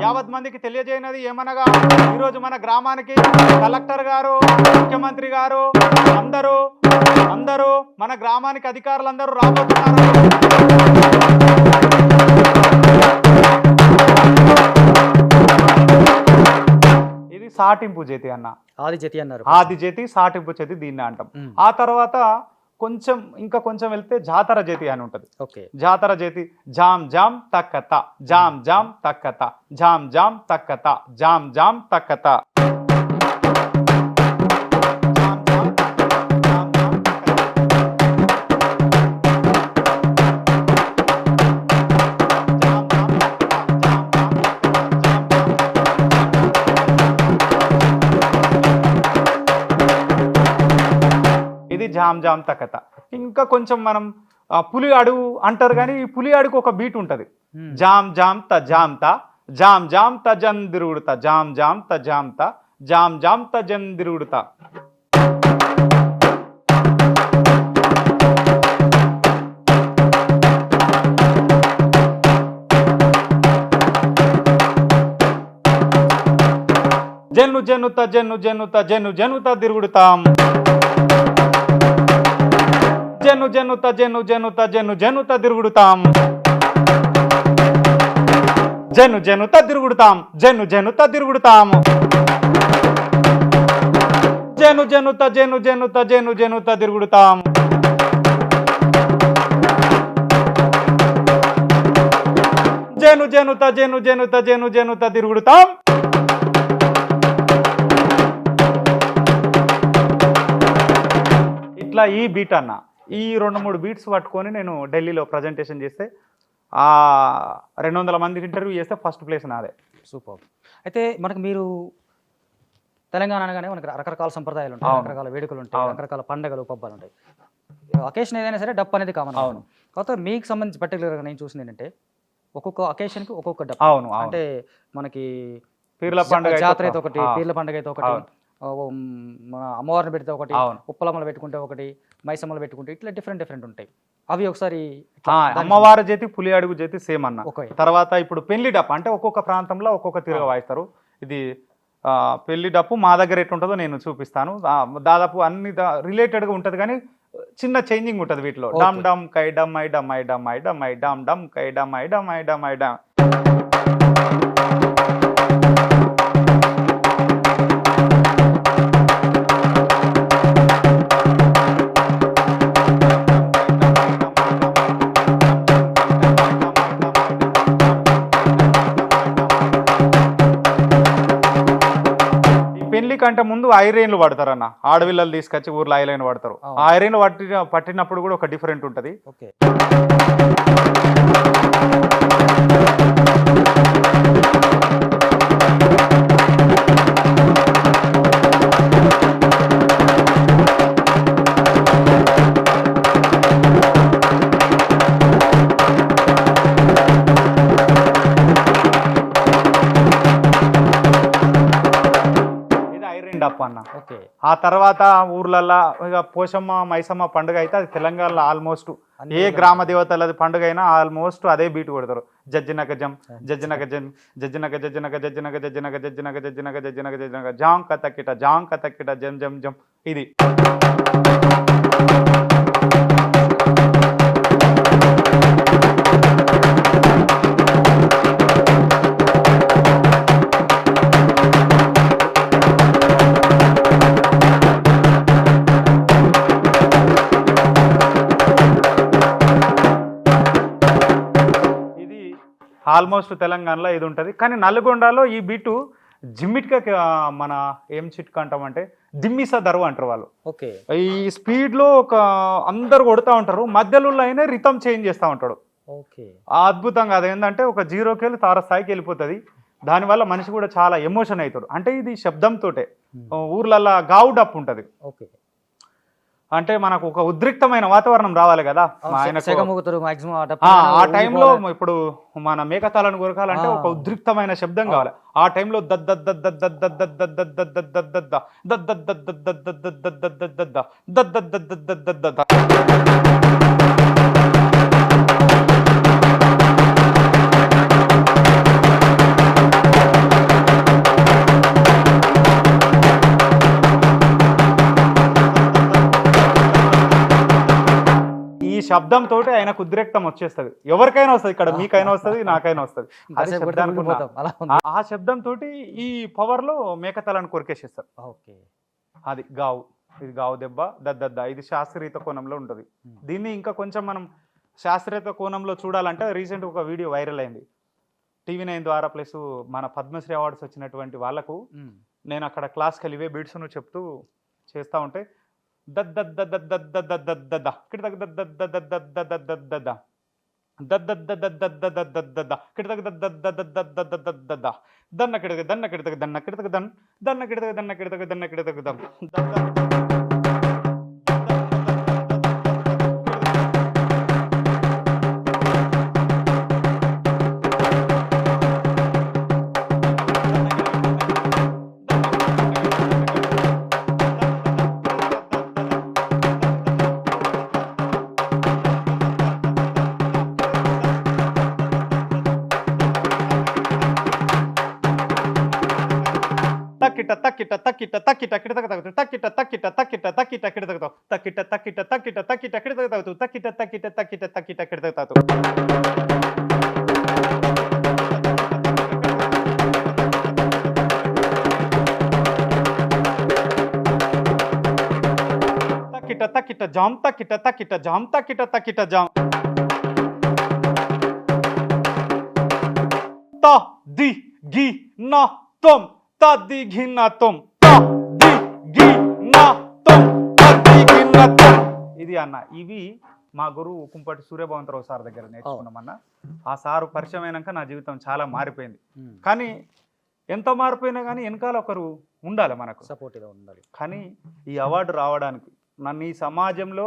యావత్ మందికి తెలియజేయనది ఏమనగా, ఈరోజు మన గ్రామానికి కలెక్టర్ గారు, ముఖ్యమంత్రి గారు అందరూ మన గ్రామానికి అధికారులందరూ రాబోతున్నారు. ఇది సాటింపు చేతి అన్న, ఆది చేతి సాటింపు చేతి దీన్ని అంటాం. ఆ తర్వాత ఇంకా కొంచెం వెళ్తే జాతర చేతి అని ఉంటుంది. జాతర చేతి జామ్ జామ్ తక్కత, జామ్ జామ్ తక్కత, జామ్ జామ్ తక్కత, జామ్ జామ్ తక్కత. జామ్ జామ్ తకత. ఇంకా కొంచెం మనం పులి అడుగు అంటారు కానీ ఈ పులి అడుగు ఒక బీట్ ఉంటుంది. జామ్ జామ్ త జామ్ త జామ్ జామ్ త జన్ తిరుగుడుతా జామ్ జామ్ త జామ్ త జామ్ జామ్ త జన్ తిరుగుడుతా. జన్ను జన్నుత జన్ను జన్నుత జన్ను జన్నుత తిరుగుడుతాం. జన్ను జన్నుత జన్ను జన్నుత జన్ను జన్నుత తిరుగుడుతాం. జన్ను జన్నుత తిరుగుడుతాం. జన్ను జన్నుత తిరుగుడుతాం. జన్ను జన్నుత జన్ను జన్నుత జన్ను జన్నుత తిరుగుడుతాం. జన్ను జన్నుత జన్ను జన్నుత జన్ను జన్నుత తిరుగుడుతాం. ఇట్లా ఈ బీట్ అన్న ఈ 2-3 బీట్స్ పట్టుకొని నేను ఢిల్లీలో ప్రజెంటేషన్ చేస్తే 200 మందికి ఇంటర్వ్యూ చేస్తే ఫస్ట్ ప్లేస్ నాదే. సూపర్. అయితే మనకు మీరు తెలంగాణ అనగానే మనకి రకరకాల సంప్రదాయాలు ఉంటాయి, రకరకాల వేడుకలు ఉంటాయి, రకరకాల పండుగలు పబ్బాలు ఉంటాయి. అకేషన్ ఏదైనా సరే డప్పు అనేది కామన్. అవును. కాకపోతే మీకు సంబంధించి పర్టికులర్గా నేను చూసింది ఏంటంటే ఒక్కొక్క అకేషన్కి ఒక్కొక్క డప్పు. అవును. అంటే మనకి పీర్ల పండుగ జాతర అయితే ఒకటి, పీర్ల పండుగ అయితే ఒకటి, మన అమ్మవారిని పెడితే ఒకటి, ఉప్పలమ్మలు పెట్టుకుంటే ఒకటి, మైసమ్మలు పెట్టుకుంటే ఇట్లా డిఫరెంట్ ఉంటాయి. అవి ఒకసారి అమ్మవారి చేతి పులి అడుగు చేతి సేమ్ అన్న. ఓకే. తర్వాత ఇప్పుడు పెళ్లి డప్పు అంటే ఒక్కొక్క ప్రాంతంలో ఒక్కొక్క తీరుగా వాయిస్తారు. ఇది పెళ్లి డప్పు మా దగ్గర ఎట్లుంటుందో నేను చూపిస్తాను. దాదాపు అన్ని రిలేటెడ్గా ఉంటుంది కానీ చిన్న చేంజింగ్ ఉంటుంది వీటిలో. డమ్ డమ్ కై డమ్ ఐ డమ్ ఐ డమ్ ఐ డమ్ ఐ డమ్ డమ్ కై డమ్ ఐ డమ్ ఐ డమ్ ఐ డమ్. పెళ్లి కంటే ముందు ఐరైన్లు పడతారు అన్న. ఆడవిల్లలు తీసుకొచ్చి ఊర్లో ఐరైన్ పడతారు. ఆ ఐరైన్లు పట్టినప్పుడు కూడా ఒక డిఫరెంట్ ఉంటుంది. డప్పు అన్న. ఆ తర్వాత ఊర్లల్లో ఇక పోషమ్మ మైసమ్మ పండుగ అయితే అది తెలంగాణలో ఆల్మోస్ట్ ఏ గ్రామ దేవతలది పండుగ అయినా ఆల్మోస్ట్ అదే బీట్ కొడతారు. జజ్జినక జం జజ్జినక జం జజ్జినక జజ్జినక జజ్జినక జజ్జినక జజ్జినక జజ్జినక జజ్జినక జజ్జినక జాం కతకిట జాం కతకిట జం జం జం. ఇది ఆల్మోస్ట్ తెలంగాణలో ఇది ఉంటుంది. కానీ నల్గొండలో ఈ బీటు జిమ్మిట్గా మన ఏం చిట్కా అంటామంటే దిమ్మిసా దరువు అంటారు వాళ్ళు. ఓకే. ఈ స్పీడ్లో ఒక అందరు కొడుతూ ఉంటారు, మధ్యలో అయినా రితం చేంజ్ చేస్తూ ఉంటాడు. ఓకే. అద్భుతంగా అదేంటంటే ఒక 0కి వెళ్ళి తారస్థాయికి వెళ్ళిపోతుంది. దానివల్ల మనిషి కూడా చాలా ఎమోషన్ అవుతాడు. అంటే ఇది శబ్దంతోటే. ఊర్లల్లో గావు డప్పు ఉంటుంది. ఓకే. అంటే మనకు ఒక ఉద్రిక్తమైన వాతావరణం రావాలి కదా. ఆ టైంలో ఇప్పుడు మన మేకతాలను కొరకాలంటే ఒక ఉద్రిక్తమైన శబ్దం కావాలి. ఆ టైంలో శబ్దంతో ఆయనకు ఉద్రేక్తం వచ్చేస్తుంది. ఎవరికైనా వస్తుంది, ఇక్కడ మీకైనా వస్తుంది, నాకైనా వస్తుంది. ఆ శబ్దంతో ఈ పవర్ లో మేకతలను కొరికేసేస్తారు. అది గావు. ఇది గావు దెబ్బ దద్దద్ద. ఇది శాస్త్రీయత కోణంలో ఉంటుంది. దీన్ని ఇంకా కొంచెం మనం శాస్త్రీయత కోణంలో చూడాలంటే రీసెంట్ ఒక వీడియో వైరల్ అయింది TV9 ద్వారా. ప్లస్ మన పద్మశ్రీ అవార్డ్స్ వచ్చినటువంటి వాళ్ళకు నేను అక్కడ క్లాస్కి వెళ్ళి ఇవే బీట్స్ చెప్తూ చేస్తూ ఉంటే తక్కిట తక్కిట తక్కిట తక్కిట కిట తగ్గదు తక్కిట తక్కిట తక్కిట తక్కిట కిట తగ్గదు తక్కిట తక్కిట తక్కిట తక్కిట కిట తగ్గదు తక్కిట తక్కిట తక్కిట తక్కిట కిట తగ్గదు తక్కిట తక్కిట జామ్ తక్కిట తక్కిట జామ్ తక్కిట తక్కిట జామ్ త ది గి నా తొమ్ త ది గి నా తొమ్ త ది గి నా తొమ్ త ది గి నా తొమ్. ఇది అన్న ఇవి మా గురువు కుంపటి సూర్యభవంతరావు సార్ దగ్గర నేర్చుకున్నామన్న. ఆ సారు పరిచయం అయినాక నా జీవితం చాలా మారిపోయింది. కానీ ఎంత మారిపోయినా కానీ వెనకాల ఒకరు ఉండాలి, మనకు సపోర్ట్గా ఉండాలి. కానీ ఈ అవార్డు రావడానికి నన్ను ఈ సమాజంలో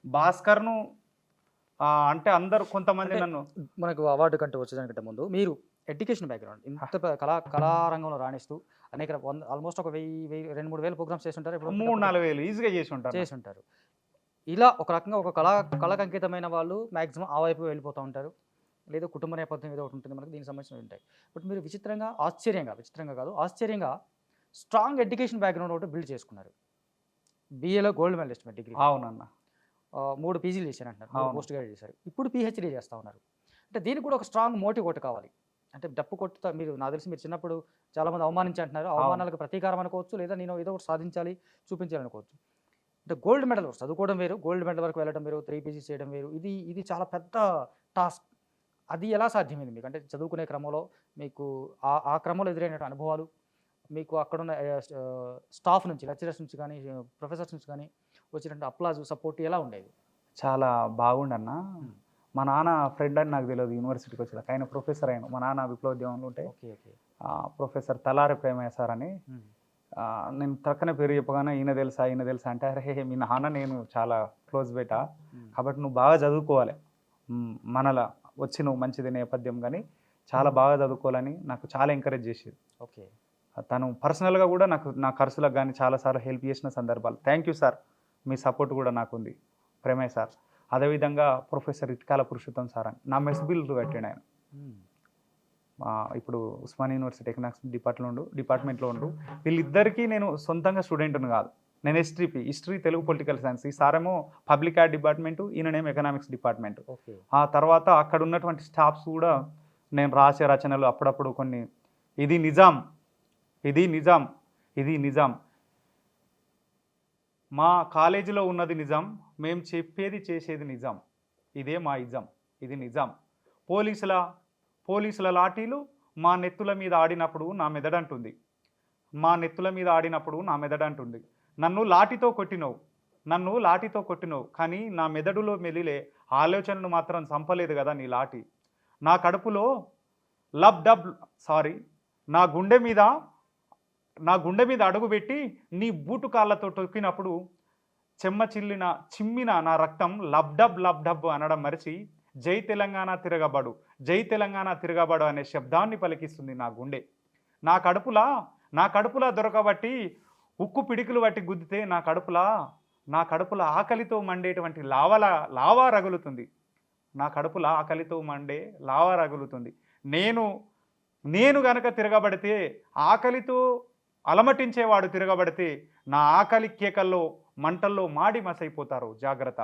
భాస్కర్ను అంటే అందరు కొంతమంది నన్ను మనకు అవార్డు కంటే వచ్చేదానికంటే ముందు మీరు ఎడ్యుకేషన్ బ్యాక్గ్రౌండ్ ఇంత కళారంగంలో రాణిస్తూ అనేక ఆల్మోస్ట్ ఒక 2,000-3,000 ప్రోగ్రామ్స్ చేసి ఉంటారు. ఇప్పుడు 3,000-4,000 ఈజీగా చేసి ఉంటారు. ఇలా ఒక రకంగా ఒక కళకు అంకితమైన వాళ్ళు మ్యాక్సిమం ఆ వైపు వెళ్ళిపోతూ ఉంటారు, లేదా కుటుంబ నేపథ్యం ఏదో ఒకటి ఉంటుంది మనకు, దీనికి సంబంధించి ఉంటాయి. బట్ మీరు విచిత్రంగా ఆశ్చర్యంగా స్ట్రాంగ్ ఎడ్యుకేషన్ బ్యాక్గ్రౌండ్ ఒకటి బిల్డ్ చేసుకున్నారు. బిఏలో గోల్డ్ మెడలిస్ట్ మీరు డిగ్రీ. అవునన్న. 3 పీజీలు చేశారు అంటున్నారు, పోస్ట్ గ్రాడ్యుయేట్ చేశారు, ఇప్పుడు పిహెచ్డీ చేస్తూ ఉన్నారు. అంటే దీనికి కూడా ఒక స్ట్రాంగ్ మోటివ్ ఒకటి కావాలి. అంటే డప్పు కొట్టుతా మీరు, నాకు తెలిసి మీరు చిన్నప్పుడు చాలామంది అవమానించి అంటున్నారు, అవమానాలకు ప్రతీకారం అనుకోవచ్చు, లేదా నేను ఏదో ఒకటి సాధించాలి చూపించాలి అనుకోవచ్చు. అంటే గోల్డ్ మెడల్ చదువుకోవడం వేరు, గోల్డ్ మెడల్ వరకు వెళ్ళడం వేరు, 3 పీజీ చేయడం వేరు. ఇది చాలా పెద్ద టాస్క్. అది ఎలా సాధ్యమైంది మీకు? అంటే చదువుకునే క్రమంలో మీకు ఆ క్రమంలో ఎదురైన అనుభవాలు, మీకు అక్కడున్న స్టాఫ్ నుంచి, లెక్చరర్స్ నుంచి కానీ, ప్రొఫెసర్స్ నుంచి కానీ వచ్చినట్టు అప్లాజ్, సపోర్ట్ ఎలా ఉండేది? చాలా బాగుండన్న. మా నాన్న ఫ్రెండ్ అని నాకు తెలియదు, యూనివర్సిటీకి వచ్చాక ఆయన ప్రొఫెసర్ అయిన. మా నాన్న విప్లవోద్యమంలో ఉంటే ప్రొఫెసర్ తలారి ప్రేమయ్య సార్ అని. నేను తక్కన పేరు చెప్పగానే ఈయన తెలుసా అంటే, అరే మీ నాన్న నేను చాలా క్లోజ్ బెట, కాబట్టి నువ్వు బాగా చదువుకోవాలి, మనలా వచ్చి నువ్వు మంచిది నేపథ్యం, కానీ చాలా బాగా చదువుకోవాలని నాకు చాలా ఎంకరేజ్ చేసేది. ఓకే. తను పర్సనల్గా కూడా నా ఖర్చులకు కానీ చాలాసార్లు హెల్ప్ చేసిన సందర్భాలు. Thank you sir, me support కూడా నాకుంది. ప్రేమయ్య సార్, అదేవిధంగా ప్రొఫెసర్ ఇటుకాల పురుషోత్తం సార్ అని నా మెస్ బిల్ కట్టాడు ఆయన. ఇప్పుడు ఉస్మానియా యూనివర్సిటీ ఎకనామిక్స్ డిపార్ట్మెంట్లో ఉండు. వీళ్ళిద్దరికీ నేను సొంతంగా స్టూడెంట్ను కాదు, నేను హిస్టరీ తెలుగు పొలిటికల్ సైన్స్. ఈ సారేమో పబ్లిక్ ఆర్ట్ డిపార్ట్మెంటు, ఈయననేమో ఎకనామిక్స్ డిపార్ట్మెంట్. ఆ తర్వాత అక్కడ ఉన్నటువంటి స్టాఫ్స్ కూడా నేను రాసే రచనలు అప్పుడప్పుడు కొన్ని, ఇది నిజాం, మా కాలేజీలో ఉన్నది నిజాం, మేము చెప్పేది చేసేది నిజాం, ఇదే మా ఇజం, ఇది నిజాం. పోలీసుల లాఠీలు మా నెత్తుల మీద ఆడినప్పుడు నా మెదడంటుంది, నన్ను లాఠీతో కొట్టినవు కానీ నా మెదడులో మెలిలే ఆలోచనను మాత్రం చంపలేదు కదా నీ లాఠీ. నా కడుపులో నా గుండె మీద అడుగుపెట్టి నీ బూటు కాళ్ళతో తొక్కినప్పుడు చిమ్మిన నా రక్తం లబ్ డబ్ అనడం మరిచి జై తెలంగాణ తిరగబడు అనే శబ్దాన్ని పలికిస్తుంది నా గుండె. నా కడుపులా దొరకబట్టి ఉక్కు పిడికిలు బట్టి గుద్దితే నా కడుపుల ఆకలితో మండేటువంటి లావా రగులుతుంది. నేను గనక తిరగబడితే, ఆకలితో అలమటించేవాడు తిరగబడితే, నా ఆకలి కేకల్లో మంటల్లో మాడి మసైపోతారు, జాగ్రత్త.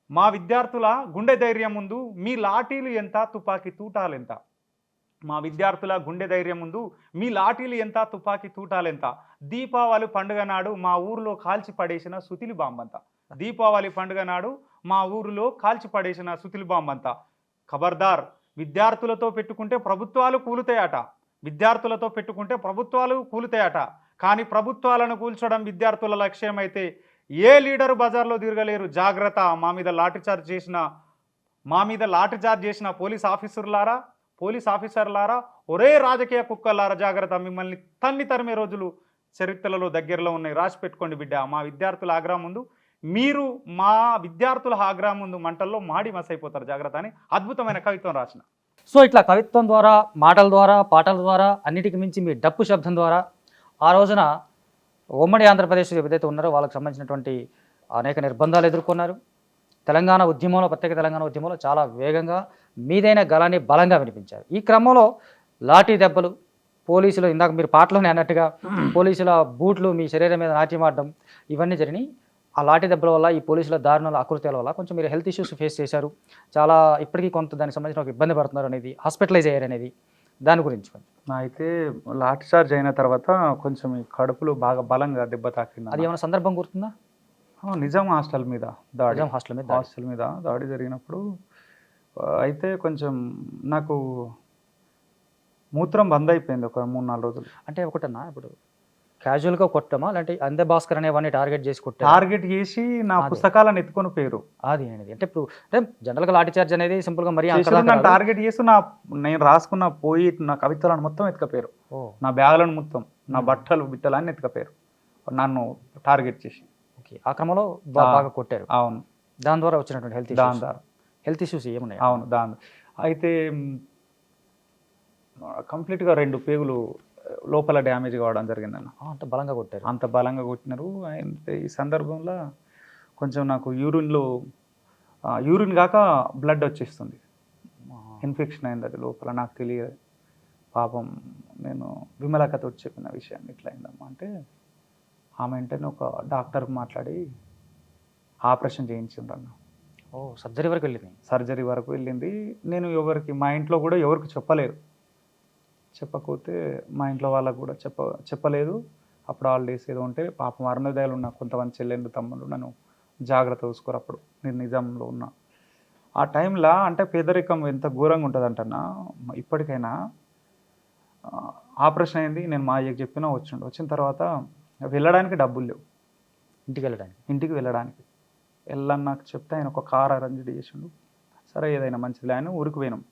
మా విద్యార్థుల గుండె ధైర్యం ముందు మీ లాఠీలు ఎంత, తుపాకీ తూటాలెంత. దీపావళి పండుగ నాడు మా ఊరిలో కాల్చి పడేసిన సుతిలి బాంబంతా. ఖబర్దార్, విద్యార్థులతో పెట్టుకుంటే ప్రభుత్వాలు కూలుతాయట. కానీ ప్రభుత్వాలను కూల్చడం విద్యార్థుల లక్ష్యం అయితే ఏ లీడరు బజార్లో తిరగలేరు, జాగ్రత్త. మా మీద లాఠీచార్జ్ చేసిన పోలీస్ ఆఫీసర్లారా, ఒరే రాజకీయ కుక్కలారా, జాగ్రత్త. మిమ్మల్ని తరిమే రోజులు చరిత్రలో దగ్గరలో ఉన్నాయి, రాసి పెట్టుకోండి బిడ్డ. మా విద్యార్థుల ఆగ్రహం ముందు మంటల్లో మాడి మసైపోతారు, జాగ్రత్త అని అద్భుతమైన కవిత్వం రాసిన. సో ఇట్లా కవిత్వం ద్వారా, మాటల ద్వారా, పాటల ద్వారా, అన్నిటికి మించి మీ డప్పు శబ్దం ద్వారా ఆ రోజున ఉమ్మడి ఆంధ్రప్రదేశ్ ఏదైతే ఉన్నారో వాళ్ళకి సంబంధించినటువంటి అనేక నిర్బంధాలు ఎదుర్కొన్నారు. తెలంగాణ ఉద్యమంలో, ప్రత్యేక తెలంగాణ ఉద్యమంలో చాలా వేగంగా మీదైన గలాన్ని బలంగా వినిపించారు. ఈ క్రమంలో లాఠీ దెబ్బలు, పోలీసులు ఇందాక మీరు పాటలోనే అన్నట్టుగా పోలీసుల బూట్లు మీ శరీరం మీద నాట్యమాడడం ఇవన్నీ జరిగినాయి. ఆ లాఠీ దెబ్బల వల్ల ఈ పోలీసుల దారుణాల అకృత్యాల వల్ల కొంచెం మీరు హెల్త్ ఇష్యూస్ ఫేస్ చేశారు, చాలా ఇప్పటికీ కొంత దానికి సంబంధించిన ఒక ఇబ్బంది పడుతున్నారు అనేది, హాస్పిటలైజ్ అయ్యారు అనేది, దాని గురించి కొంచెం. అయితే లాఠీ చార్జ్ అయిన తర్వాత కొంచెం ఈ కడుపులో బాగా బలంగా దెబ్బ తాకింది. అది ఏమైనా సందర్భం గుర్తుందా? నిజాం హాస్టల్ మీద దాడి. నిజాం హాస్టల్ మీద దాడి జరిగినప్పుడు అయితే కొంచెం నాకు మూత్రం బంద్ అయిపోయింది ఒక 3-4 రోజులు. అంటే ఒకటన్నా ఇప్పుడు క్యాజువల్గా కొట్టమా లేదంటే అందే భాస్కర్ అనేవాడిని టార్గెట్ చేసి టార్గెట్ చేసి నా పుస్తకాలను ఎత్తుకొని పేరు అది అనేది అంటే ఇప్పుడు అంటే జనరల్గా లాఠీ చార్జ్ అనేది సింపుల్గా మరీ టార్గెట్ చేసి నేను రాసుకున్న పోయి నా కవితలను మొత్తం ఎత్తుకపోయారు, నా బ్యాగులను మొత్తం, నా బట్టలు బిట్టలు అన్ని ఎత్తుకపోయారు నన్ను టార్గెట్ చేసి. ఆ క్రమంలో బాగా కొట్టారు. అవును, దాని ద్వారా వచ్చినటువంటి హెల్త్ ఇష్యూస్ ఏమున్నాయి? అవును, అయితే కంప్లీట్గా 2 పేగులు లోపల డ్యామేజ్ కావడం జరిగిందన్న. అంత బలంగా కొట్టారు? అంత బలంగా కొట్టినారు. అయితే ఈ సందర్భంలో కొంచెం నాకు యూరిన్ కాక బ్లడ్ వచ్చేస్తుంది, ఇన్ఫెక్షన్ అయింది అది లోపల. నాకు తెలియదు పాపం. నేను విమలకతో చెప్పిన విషయాన్ని ఇట్లా అయిందమ్మా అంటే ఆమె వెంటనే ఒక డాక్టర్కి మాట్లాడి ఆపరేషన్ చేయించిండ్రన్న. సర్జరీ వరకు వెళ్ళింది. నేను మా ఇంట్లో కూడా ఎవరికి చెప్పకపోతే మా ఇంట్లో వాళ్ళకు కూడా చెప్పలేదు. అప్పుడు హాలిడేస్ ఏదో ఉంటే పాపం అరుణోదయాలు ఉన్న కొంతమంది చెల్లెళ్ళు తమ్ముళ్ళు నన్ను జాగ్రత్త చూసుకోరు. అప్పుడు నేను నిజాంలో ఉన్నా ఆ టైంలో. అంటే పేదరికం ఎంత ఘోరంగా ఉంటుందంటన్నా, ఇప్పటికైనా ఆపరేషన్ అయింది. నేను మా అయ్యకి చెప్పినా వచ్చిన తర్వాత వెళ్ళడానికి డబ్బులు లేవు, ఇంటికి వెళ్ళడానికి వెళ్ళని నాకు చెప్తే ఆయన ఒక కార్ అరేంజ్ చేసిండు. సరే ఏదైనా మంచిది అని ఊరికి పోయినాం.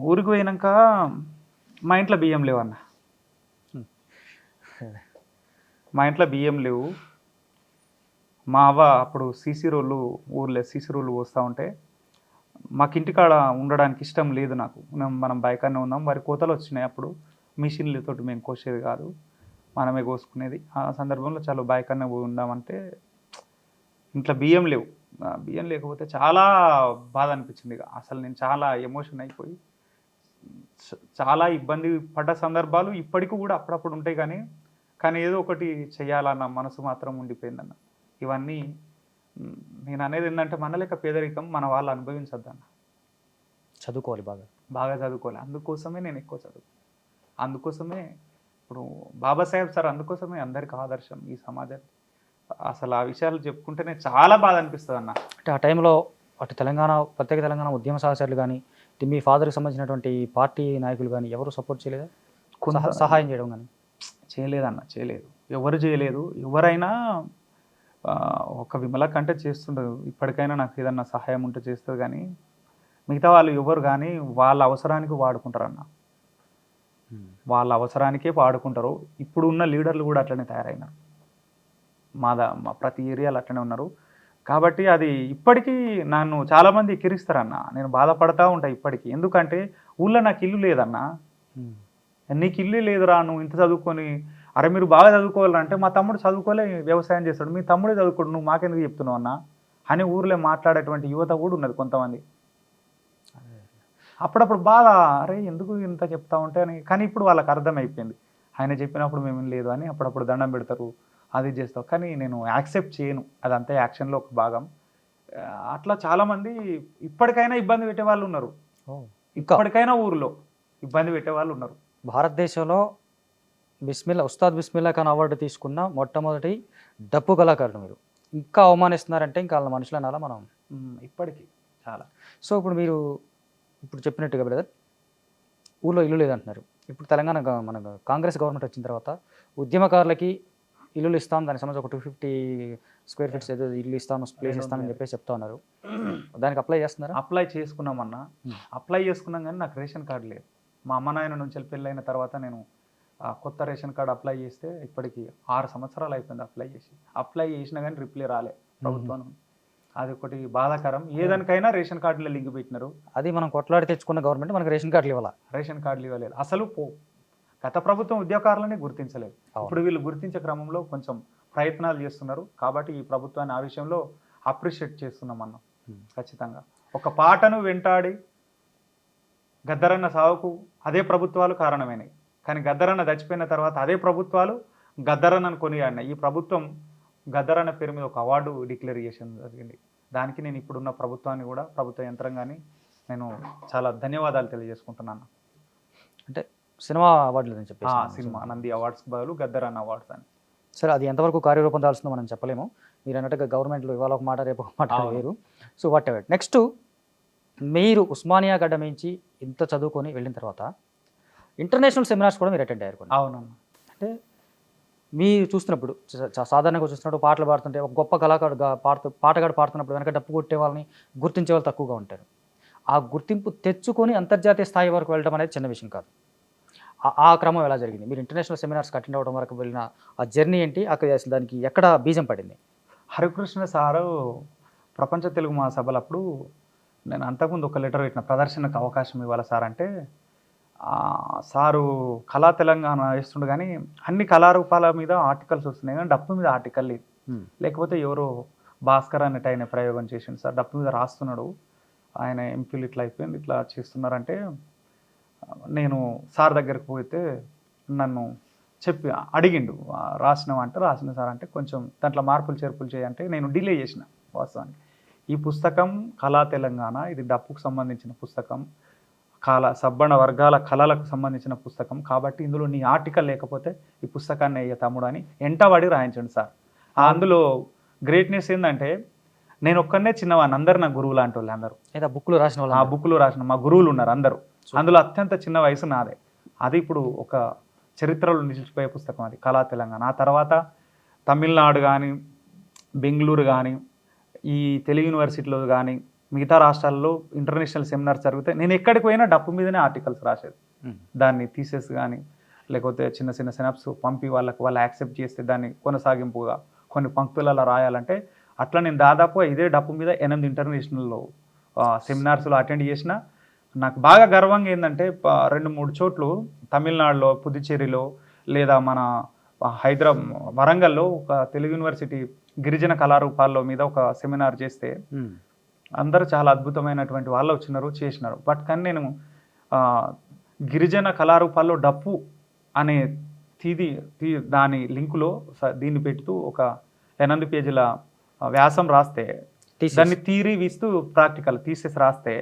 ఊరికి పోయినాక మా ఇంట్లో బియ్యం లేవు అన్న. మా ఇంట్లో బియ్యం లేవు. మా అవ్వ అప్పుడు ఊర్లో సీసీ రోళ్ళు పోస్తూ ఉంటే మాకు ఇంటికాడ ఉండడానికి ఇష్టం లేదు నాకు. మనం బైకాన్నే ఉన్నాం. వారి కోతలు వచ్చినాయి. అప్పుడు మిషన్లతో మేము కోసేది కాదు, మనమే కోసుకునేది. ఆ సందర్భంలో చాలా బైకాన్నే పోయి ఉందామంటే ఇంట్లో బియ్యం లేవు. బియ్యం లేకపోతే చాలా బాధ అనిపించింది. అసలు నేను చాలా ఎమోషన్ అయిపోయి చాలా ఇబ్బంది పడ్డ సందర్భాలు ఇప్పటికీ కూడా అప్పుడప్పుడు ఉంటాయి. కానీ ఏదో ఒకటి చేయాలన్న మనసు మాత్రం ఉండిపోయిందన్న. ఇవన్నీ నేను అనేది ఏంటంటే మన లెక్క పేదరికం మన వాళ్ళు అనుభవించద్దన్న. చదువుకోవాలి, బాగా చదువుకోవాలి. అందుకోసమే నేను ఎక్కువ అందుకోసమే ఇప్పుడు బాబాసాహెబ్ సార్ అందుకోసమే అందరికి ఆదర్శం ఈ సమాజానికి. అసలు ఆ విషయాలు చెప్పుకుంటేనే చాలా బాధ అనిపిస్తుంది అన్న. అంటే ఆ టైంలో ప్రత్యేక తెలంగాణ ఉద్యమ సహచరులు కానీ మీ ఫాదర్కి సంబంధించినటువంటి పార్టీ నాయకులు కానీ ఎవరు సపోర్ట్ చేయలేదా? సహాయం చేయడం కానీ చేయలేదు. ఎవరు చేయలేదు. ఎవరైనా ఒక విమల కంటే చేస్తుండదు. ఇప్పటికైనా నాకు ఏదన్నా సహాయం ఉంటే చేస్తుంది. కానీ మిగతా వాళ్ళు ఎవరు కానీ వాళ్ళ అవసరానికి వాడుకుంటారన్న. వాళ్ళ అవసరానికే వాడుకుంటారు. ఇప్పుడు ఉన్న లీడర్లు కూడా అట్లనే తయారైనారు. మా ప్రతి ఏరియాలో అట్లనే ఉన్నారు. కాబట్టి అది ఇప్పటికీ నన్ను చాలామంది ఎక్కిరిస్తారన్న. నేను బాధపడతా ఉంటా ఇప్పటికీ. ఎందుకంటే ఊళ్ళో నాకు ఇల్లు లేదన్న. నీకు ఇల్లు లేదురా, నువ్వు ఇంత చదువుకొని, అరే మీరు బాగా చదువుకోవాలంటే మా తమ్ముడు చదువుకోలే వ్యవసాయం చేస్తాడు, మీ తమ్ముడే చదువుకోడు, నువ్వు మాకెందుకు చెప్తున్నావు అన్న అని ఊర్లో మాట్లాడేటువంటి యువత కూడా ఉన్నది కొంతమంది. అప్పుడప్పుడు బాధ, అరే ఎందుకు ఇంత చెప్తా ఉంటే అని. కానీ ఇప్పుడు వాళ్ళకి అర్థమైపోయింది, ఆయన చెప్పినప్పుడు మేము లేదు అని. అప్పుడప్పుడు దండం పెడతారు, అది చేస్తావు. కానీ నేను యాక్సెప్ట్ చేయను, అదంతా యాక్షన్లో ఒక భాగం. అట్లా చాలామంది ఇప్పటికైనా ఇబ్బంది పెట్టే వాళ్ళు ఉన్నారు. ఇప్పటికైనా ఊరిలో ఇబ్బంది పెట్టే వాళ్ళు ఉన్నారు. భారతదేశంలో ఉస్తాద్ బిస్మిల్లా ఖాన్ అవార్డు తీసుకున్న మొట్టమొదటి డప్పు కళాకారుడు మీరు. ఇంకా అవమానిస్తున్నారంటే ఇంకా వాళ్ళ మనుషులు అనాలా మనం ఇప్పటికీ చాలా. సో ఇప్పుడు మీరు చెప్పినట్టుగా బ్రదర్ ఊళ్ళో ఇల్లు లేదంటున్నారు. ఇప్పుడు తెలంగాణ మన కాంగ్రెస్ గవర్నమెంట్ వచ్చిన తర్వాత ఉద్యమకారులకి ఇల్లులు ఇస్తాం, దానికి సంబంధించి ఒక 250 స్క్వేర్ ఫీట్స్ ఏదో ఇల్లు ఇస్తాను, ప్లేస్ ఇస్తానని చెప్పేసి చెప్తా ఉన్నారు. దానికి అప్లై చేస్తున్నారా? అప్లై చేసుకున్నామన్నా. అప్లై చేసుకున్నాం కానీ నాకు రేషన్ కార్డు లేదు. మా అమ్మ నాయన నుంచి పెళ్ళైన తర్వాత నేను కొత్త రేషన్ కార్డు అప్లై చేస్తే ఇప్పటికి 6 సంవత్సరాలు అయిపోయింది అప్లై చేసినా కానీ రిప్లై రాలే ప్రభుత్వం. అది ఒకటి బాధాకరం. ఏదానికైనా రేషన్ కార్డులో లింక్ పెట్టినారు. అది మనం కొట్లాడి తెచ్చుకున్న గవర్నమెంట్ మనకు రేషన్ కార్డులు ఇవ్వలేదు. అసలు గత ప్రభుత్వం ఉద్యోగాలని గుర్తించలేదు. ఇప్పుడు వీళ్ళు గుర్తించే క్రమంలో కొంచెం ప్రయత్నాలు చేస్తున్నారు. కాబట్టి ఈ ప్రభుత్వాన్ని ఆ విషయంలో అప్రిషియేట్ చేస్తున్నాం అన్నాం. ఖచ్చితంగా ఒక పాటను వెంటాడి గద్దరన్న సావుకు అదే ప్రభుత్వాలు కారణమైనవి. కానీ గద్దరన్న చచ్చిపోయిన తర్వాత అదే ప్రభుత్వాలు గద్దరన్నను కొనియాడినాయి. ఈ ప్రభుత్వం గద్దరన్న పేరు మీద ఒక అవార్డు డిక్లేర్ చేసిన జరిగింది. దానికి నేను ఇప్పుడున్న ప్రభుత్వాన్ని కూడా, ప్రభుత్వ యంత్రాంగాన్ని నేను చాలా ధన్యవాదాలు తెలియజేసుకుంటున్నాను. అంటే సినిమా అవార్డులు అని చెప్పేసి సినిమా నంది అవార్డ్స్ బదులు గద్దరన్న అవార్డ్స్ అని. సరే, అది ఎంతవరకు కార్యరూపం దాల్సిందో మనం చెప్పలేము. మీరు అన్నట్టుగా గవర్నమెంట్లో ఇవాళ ఒక మాట రేపు ఒక మాట వేరు. So what ever. నెక్స్ట్, మీరు ఉస్మానియా గడ్డ మించి ఇంత చదువుకొని వెళ్ళిన తర్వాత ఇంటర్నేషనల్ సెమినార్స్ కూడా మీరు అటెండ్ అయ్యారు. అవునమ్మా. అంటే మీరు చూస్తున్నప్పుడు సాధారణంగా చూస్తున్నప్పుడు పాటలు పాడుతుంటే ఒక గొప్ప కళాకారుడు పాటగాడు పాడుతున్నప్పుడు వెనక డప్పు కొట్టే వాళ్ళని గుర్తించే వాళ్ళు తక్కువగా ఉంటారు. ఆ గుర్తింపు తెచ్చుకొని అంతర్జాతీయ స్థాయి వరకు వెళ్ళడం అనేది చిన్న విషయం కాదు. ఆ క్రమం ఎలా జరిగింది? మీరు ఇంటర్నేషనల్ సెమినార్స్కి అటెండ్ అవ్వడం వరకు వెళ్ళిన ఆ జర్నీ ఏంటి? అక్కడ అసలు దానికి ఎక్కడ బీజం పడింది? హరికృష్ణ సారు ప్రపంచ తెలుగు మహాసభలప్పుడు నేను అంతకుముందు ఒక లెటర్ పెట్టిన, ప్రదర్శనకు అవకాశం ఇవ్వాలి సార్ అంటే, సారు కళా తెలంగాణ వేస్తుండే కానీ అన్ని కళారూపాల మీద ఆర్టికల్స్ వస్తున్నాయి కానీ డప్పు మీద ఆర్టికల్ లేదు. లేకపోతే ఎవరో భాస్కర్ అన్నట్టు ఆయన ప్రయోగం చేసిండు సార్, డప్పు మీద రాస్తున్నాడు, ఆయన ఎంపీలు ఇట్లా అయిపోయింది, ఇట్లా చేస్తున్నారంటే నేను సార్ దగ్గరికి పోతే నన్ను చెప్పి అడిగిండు, రాసినావంటే రాసిన సార్ అంటే కొంచెం దాంట్లో మార్పులు చేర్పులు చేయంటే నేను డిలే చేసిన. వాస్తవానికి ఈ పుస్తకం కళా తెలంగాణ, ఇది డప్పుకు సంబంధించిన పుస్తకం, సబ్బణ వర్గాల కళలకు సంబంధించిన పుస్తకం కాబట్టి ఇందులో నీ ఆర్టికల్ లేకపోతే ఈ పుస్తకాన్ని అయ్యే తమ్ముడు అని ఎంటవాడి రాయించండి సార్. అందులో గ్రేట్నెస్ ఏంటంటే నేను ఒక్కనే చిన్నవాడిని, అందరు నా గురువు లాంటి వాళ్ళు అందరూ. బుక్లో రాసిన వాళ్ళు, ఆ బుక్లో రాసిన మా గురువులు ఉన్నారు అందరూ. అందులో అత్యంత చిన్న వయసు నాదే. అది ఇప్పుడు ఒక చరిత్రలో నిలిచిపోయే పుస్తకం అది కళా తెలంగాణ. ఆ తర్వాత తమిళనాడు కానీ, బెంగళూరు కానీ, ఈ తెలుగు యూనివర్సిటీలో కానీ, మిగతా రాష్ట్రాల్లో ఇంటర్నేషనల్ సెమినార్స్ జరిగితే నేను ఎక్కడికి పోయినా డప్పు మీదనే ఆర్టికల్స్ రాసేది. దాన్ని థీసిస్ కానీ లేకపోతే చిన్న చిన్న సెనప్స్ పంపి వాళ్ళు యాక్సెప్ట్ చేస్తే దాన్ని కొనసాగింపుగా కొన్ని పంక్తులలో రాయాలంటే అట్లా నేను దాదాపు ఇదే డప్పు మీద 8 ఇంటర్నేషనల్లో సెమినార్స్లో అటెండ్ చేసిన. నాకు బాగా గర్వంగా ఏంటంటే 2-3 చోట్లు తమిళనాడులో, పుదుచ్చేరిలో, లేదా మన వరంగల్లో ఒక తెలుగు యూనివర్సిటీ గిరిజన కళారూపాల్లో మీద ఒక సెమినార్ చేస్తే అందరూ చాలా అద్భుతమైనటువంటి వాళ్ళు వచ్చినారు, చేసినారు. బట్ కానీ నేను గిరిజన కళారూపాల్లో డప్పు అనే దాని లింకులో దీన్ని పెడుతూ ఒక 8 పేజీల వ్యాసం రాస్తే, దాన్ని థియరీ వీస్తూ ప్రాక్టికల్ థీసిస్ రాస్తే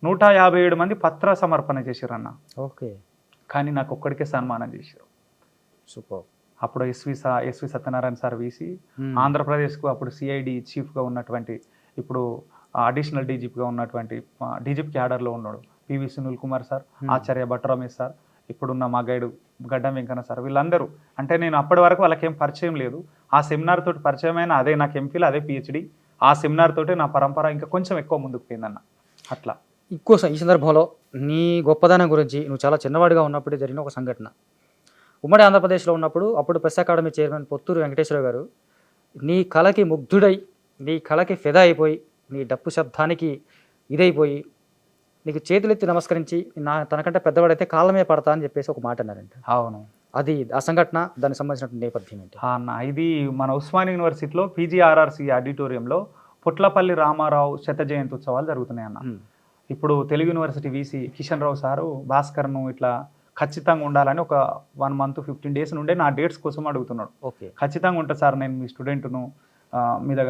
157 మంది పత్ర సమర్పణ చేశారు అన్న. ఓకే. కానీ నాకు ఒక్కడికే సన్మానం చేశారు. సూపర్. అప్పుడు ఎస్వి సత్యనారాయణ సార్ వీసి, ఆంధ్రప్రదేశ్కు అప్పుడు సిఐడి చీఫ్గా ఉన్నటువంటి, ఇప్పుడు అడిషనల్ డీజీపీగా ఉన్నటువంటి, డీజీపీ క్యాడర్లో ఉన్నాడు పివి సునీల్ కుమార్ సార్, ఆచార్య భట్ రమేష్ సార్, ఇప్పుడున్న మా గైడు గడ్డం వెంకన్న సార్, వీళ్ళందరూ అంటే నేను అప్పటి వరకు వాళ్ళకేం పరిచయం లేదు. ఆ సెమినార్ తోటి పరిచయమైన అదే నాకు ఎంపీలు, అదే పిహెచ్డి. ఆ సెమినార్ తోటి నా పరంపర ఇంకా కొంచెం ఎక్కువ ముందుకు పోయిందన్న. అట్లా ఈ సందర్భంలో నీ గొప్పదనం గురించి, నువ్వు చాలా చిన్నవాడిగా ఉన్నప్పుడే జరిగిన ఒక సంఘటన. ఉమ్మడి ఆంధ్రప్రదేశ్లో ఉన్నప్పుడు అప్పుడు press academy chairman Potturu Venkateswara గారు నీ కళకి ముగ్ధుడై, నీ కళకి ఫిదా అయిపోయి, నీ డప్పు శబ్దానికి ఇదైపోయి నీకు చేతులెత్తి నమస్కరించి తనకంటే పెద్దవాడైతే కాళ్ళమే పడతా అని చెప్పేసి ఒక మాట అన్నారంట. అవును. అది ఆ సంఘటన, దానికి సంబంధించిన నేపథ్యం ఏంటి అన్న? ఇది మన ఉస్మానియా యూనివర్సిటీలో పీజీఆర్ఆర్సీ ఆడిటోరియంలో పొట్లపల్లి రామారావు శత జయంతి ఉత్సవాలు జరుగుతున్నాయి అన్న. ఇప్పుడు Telugu university VC Kishan Rao sir భాస్కర్ను ఇట్లా ఖచ్చితంగా ఉండాలని ఒక 1 month 15 days నుండే నా డేట్స్ కోసం అడుగుతున్నాడు. ఓకే, ఖచ్చితంగా ఉంటా సార్, నేను మీ స్టూడెంట్ను మీద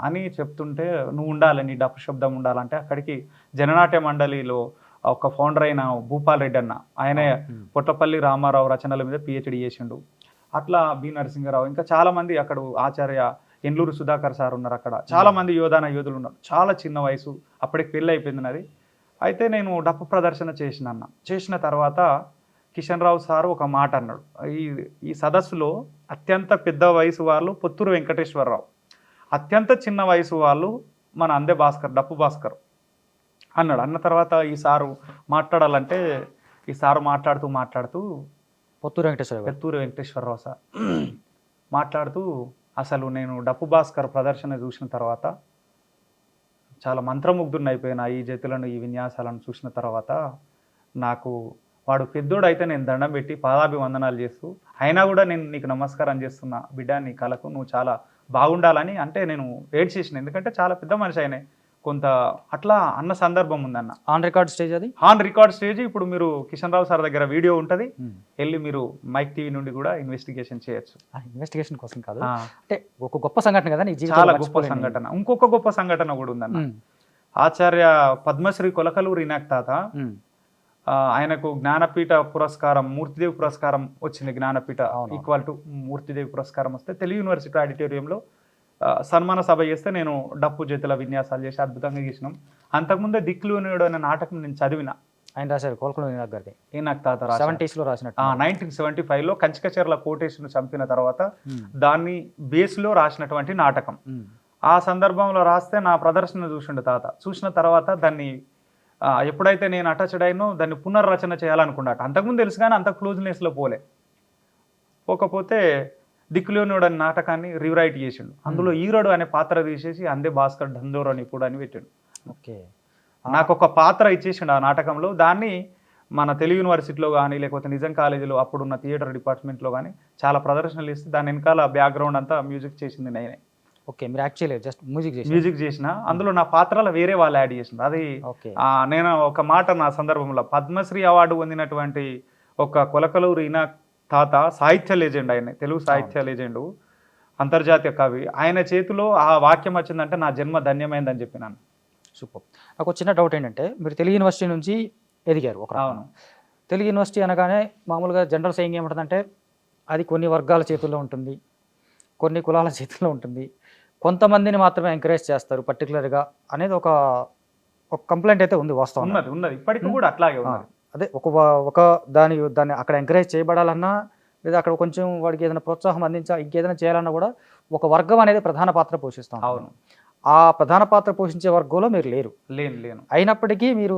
అని చెప్తుంటే, నువ్వు ఉండాలి, నీ డప్పు శబ్దం ఉండాలంటే అక్కడికి జననాట్య మండలిలో ఒక ఫౌండర్ అయిన భూపాల్ రెడ్డి అన్న, ఆయనే పొట్లపల్లి రామారావు రచనల మీద పిహెచ్డి చేసిండు. అట్లా బి నరసింహరావు, ఇంకా చాలామంది, అక్కడ ఆచార్య ఎండ్లూరు సుధాకర్ సార్ ఉన్నారు, అక్కడ చాలామంది యోధులు ఉన్నారు. చాలా చిన్న వయసు, అప్పటికి పెళ్ళి అయిపోయింది నాది. అయితే నేను డప్పు ప్రదర్శన చేసిన తర్వాత కిషన్ రావు సారు ఒక మాట అన్నాడు. ఈ సదస్సులో అత్యంత పెద్ద వయసు వాళ్ళు పొత్తూరు వెంకటేశ్వరరావు, అత్యంత చిన్న వయసు వాళ్ళు మన అందే భాస్కర్, డప్పు భాస్కర్ అన్నాడు. అన్న తర్వాత ఈ సారు మాట్లాడాలంటే, ఈ సారు మాట్లాడుతూ పొత్తూరు వెంకటేశ్వరరావు సార్ మాట్లాడుతూ, అసలు నేను డప్పు భాస్కర్ ప్రదర్శన చూసిన తర్వాత చాలా మంత్రముగ్ధుడిని అయిపోయినా. ఈ జతులను, ఈ విన్యాసాలను చూసిన తర్వాత నాకు వాడు పెద్దోడు అయితే నేను దండం పెట్టి పాదాభివందనాలు చేస్తూ, అయినా కూడా నేను నీకు నమస్కారం చేస్తున్నా బిడ్డ, నీ కళకు నువ్వు చాలా బాగుండాలని అంటే నేను ఏడ్చేసిన. ఎందుకంటే చాలా పెద్ద మనిషి, ఆయన కొంత అట్లా అన్న సందర్భం ఉందన్న. ఆన్ రికార్డ్ స్టేజ్ అది, ఆన్ రికార్డ్ స్టేజ్. ఇప్పుడు మీరు కిషన్ రావు సార్ దగ్గర వీడియో ఉంటుంది, వెళ్ళి మీరు మైక్ టీవీ నుండి కూడా ఇన్వెస్టిగేషన్ చేయొచ్చు. ఇన్వెస్టిగేషన్ కోసం కాదు, అంటే ఒక గొప్ప సంఘటన కదా నీ చాలా జీవితంలో గొప్ప సంఘటన. ఇంకొక గొప్ప సంఘటన కూడా ఉందన్న. ఆచార్య పద్మశ్రీ కొలకలూరి ఇనాక్ తాత, ఆయనకు జ్ఞానపీఠ పురస్కారం, మూర్తిదేవి పురస్కారం వచ్చింది. జ్ఞానపీఠ ఈక్వల్ టు మూర్తిదేవి పురస్కారం వస్తే తెలుగు యూనివర్సిటీ ఆడిటోరియంలో సన్మాన సభ చేస్తే నేను డప్పు చేతుల విన్యాసాలు చేసి అద్భుతంగా చేసినాం. అంతకుముందే దిక్కులునేడు అనే నాటకం నేను చదివిన. ఆయన రాశారు కోల్కూరు ఇనాక్ గారి, ఇనాక్ తాత 70s లో రాసినట్టు. 1975లో కంచికచెర్ల కోటేశ్వరుని చంపిన తర్వాత దాన్ని బేస్లో రాసినటువంటి నాటకం. ఆ సందర్భంలో రాస్తే నా ప్రదర్శన చూసిండు తాత. చూసిన తర్వాత దాన్ని ఎప్పుడైతే నేను అటాచ్డ్ అయినో దాన్ని పునర్రచన చేయాలనుకున్నాట. అంతకుముందు తెలుసు కానీ అంత క్లోజ్నెస్లో పోకపోతే దిక్కులోనుడు అనే నాటకాన్ని రీరైట్ చేసిండు. అందులో ఈరోడు అనే పాత్ర తీసేసి అందే భాస్కర్ ఢందోర్ అని కూడా అని పెట్టాడు. ఓకే, నాకు ఒక పాత్ర ఇచ్చేసిండు ఆ నాటకంలో. దాన్ని మన తెలుగు యూనివర్సిటీలో కానీ లేకపోతే నిజాం కాలేజీలో అప్పుడున్న థియేటర్ డిపార్ట్మెంట్లో కానీ చాలా ప్రదర్శనలు ఇస్తే దాని వెనకాల బ్యాక్గ్రౌండ్ అంతా మ్యూజిక్ చేసింది నేనే. ఓకే, మీరు యాక్చువల్లీ జస్ట్ మ్యూజిక్ చేసిన. అందులో నా పాత్రలో వేరే వాళ్ళు యాడ్ చేసిన. అది నేను ఒక మాట నా సందర్భంలో పద్మశ్రీ అవార్డు పొందినటువంటి ఒక కొలకలూరు ఇనాక్ తాత సాహిత్య లెజెండ్, ఆయన తెలుగు సాహిత్య లెజెండు, అంతర్జాతీయ కవి. ఆయన చేతిలో ఆ వాక్యం వచ్చిందంటే నా జన్మ ధన్యమైందని చెప్పినాను. సూపర్. నాకు చిన్న డౌట్ ఏంటంటే, మీరు తెలుగు యూనివర్సిటీ నుంచి ఎదిగారు ఒక. అవును. తెలుగు యూనివర్సిటీ అనగానే మామూలుగా జనరల్ సేయింగ్ ఏముంటుందంటే అది కొన్ని వర్గాల చేతుల్లో ఉంటుంది, కొన్ని కులాల చేతుల్లో ఉంటుంది, కొంతమందిని మాత్రమే ఎంకరేజ్ చేస్తారు పర్టికులర్గా అనేది ఒక కంప్లైంట్ అయితే ఉంది. వాస్తవం ఉన్నది ఇప్పటికీ కూడా అట్లాగే ఉన్నది. అదే ఒక దాన్ని అక్కడ ఎంకరేజ్ చేయబడాలన్నా లేదా అక్కడ కొంచెం వాడికి ఏదైనా ప్రోత్సాహం ఇంకేదైనా చేయాలన్నా కూడా ఒక వర్గం అనేది ప్రధాన పాత్ర పోషిస్తాం. అవును. ఆ ప్రధాన పాత్ర పోషించే వర్గంలో మీరు లేను. అయినప్పటికీ మీరు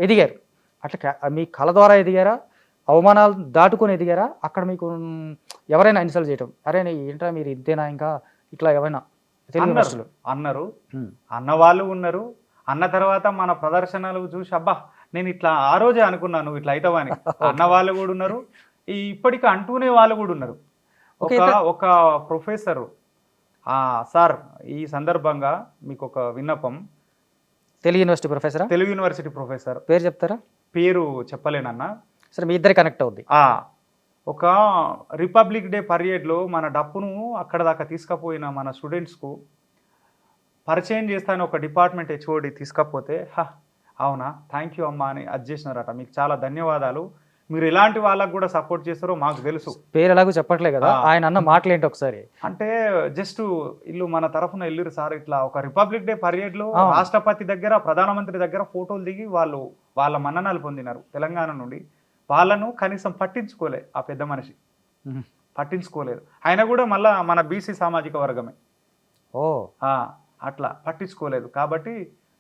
ఎదిగారు. అట్లా మీ కళ ద్వారా ఎదిగారా, అవమానాలు దాటుకొని ఎదిగారా? అక్కడ మీకు ఎవరైనా ఇన్సల్ట్ చేయటం, అరే ఏంట్రా మీరు ఇంతేనా, ఇంకా ఇట్లా ఎవరైనా అన్నారు? అన్నవాళ్ళు ఉన్నారు. అన్న తర్వాత మన ప్రదర్శనలు చూసి అబ్బా నేను ఇట్లా ఆ రోజే అనుకున్నాను నువ్వు ఇట్లా అవుతావని అన్న వాళ్ళు కూడా ఉన్నారు. ఇప్పటికీ అంటూనే వాళ్ళు కూడా ఉన్నారు. ఒక ప్రొఫెసరు, సార్ ఈ సందర్భంగా మీకు ఒక విన్నపం. తెలుగు యూనివర్సిటీ ప్రొఫెసర్ పేరు చెప్తారా? పేరు చెప్పలేనన్నా. సరే, మీ ఇద్దరు కనెక్ట్ అవుద్ది. ఒక రిపబ్లిక్ డే పరేడ్లో మన డప్పును అక్కడ దాకా తీసుకుపోయిన మన స్టూడెంట్స్కు పరిచయం చేస్తాను ఒక డిపార్ట్మెంట్ హెచ్ఓడి తీసుకపోతే, అవునా థ్యాంక్ యూ అమ్మా అని అది చేసినారట. మీకు చాలా ధన్యవాదాలు, మీరు ఎలాంటి వాళ్ళకు కూడా సపోర్ట్ చేస్తారో మాకు తెలుసు. పేరు ఎలాగో చెప్పట్లే కదా, ఆయన అన్న మాటలేంటి ఒకసారి అంటే జస్ట్ ఇల్లు మన తరఫున వెళ్ళిరు సార్, ఇట్లా ఒక రిపబ్లిక్ డే పరేడ్లో రాష్ట్రపతి దగ్గర ప్రధానమంత్రి దగ్గర ఫోటోలు దిగి వాళ్ళ మన్ననలు పొందినారు తెలంగాణ నుండి. వాళ్ళను కనీసం పట్టించుకోలే ఆ పెద్ద మనిషి, పట్టించుకోలేదు. ఆయన కూడా మళ్ళా మన బీసీ సామాజిక వర్గమే. అట్లా పట్టించుకోలేదు. కాబట్టి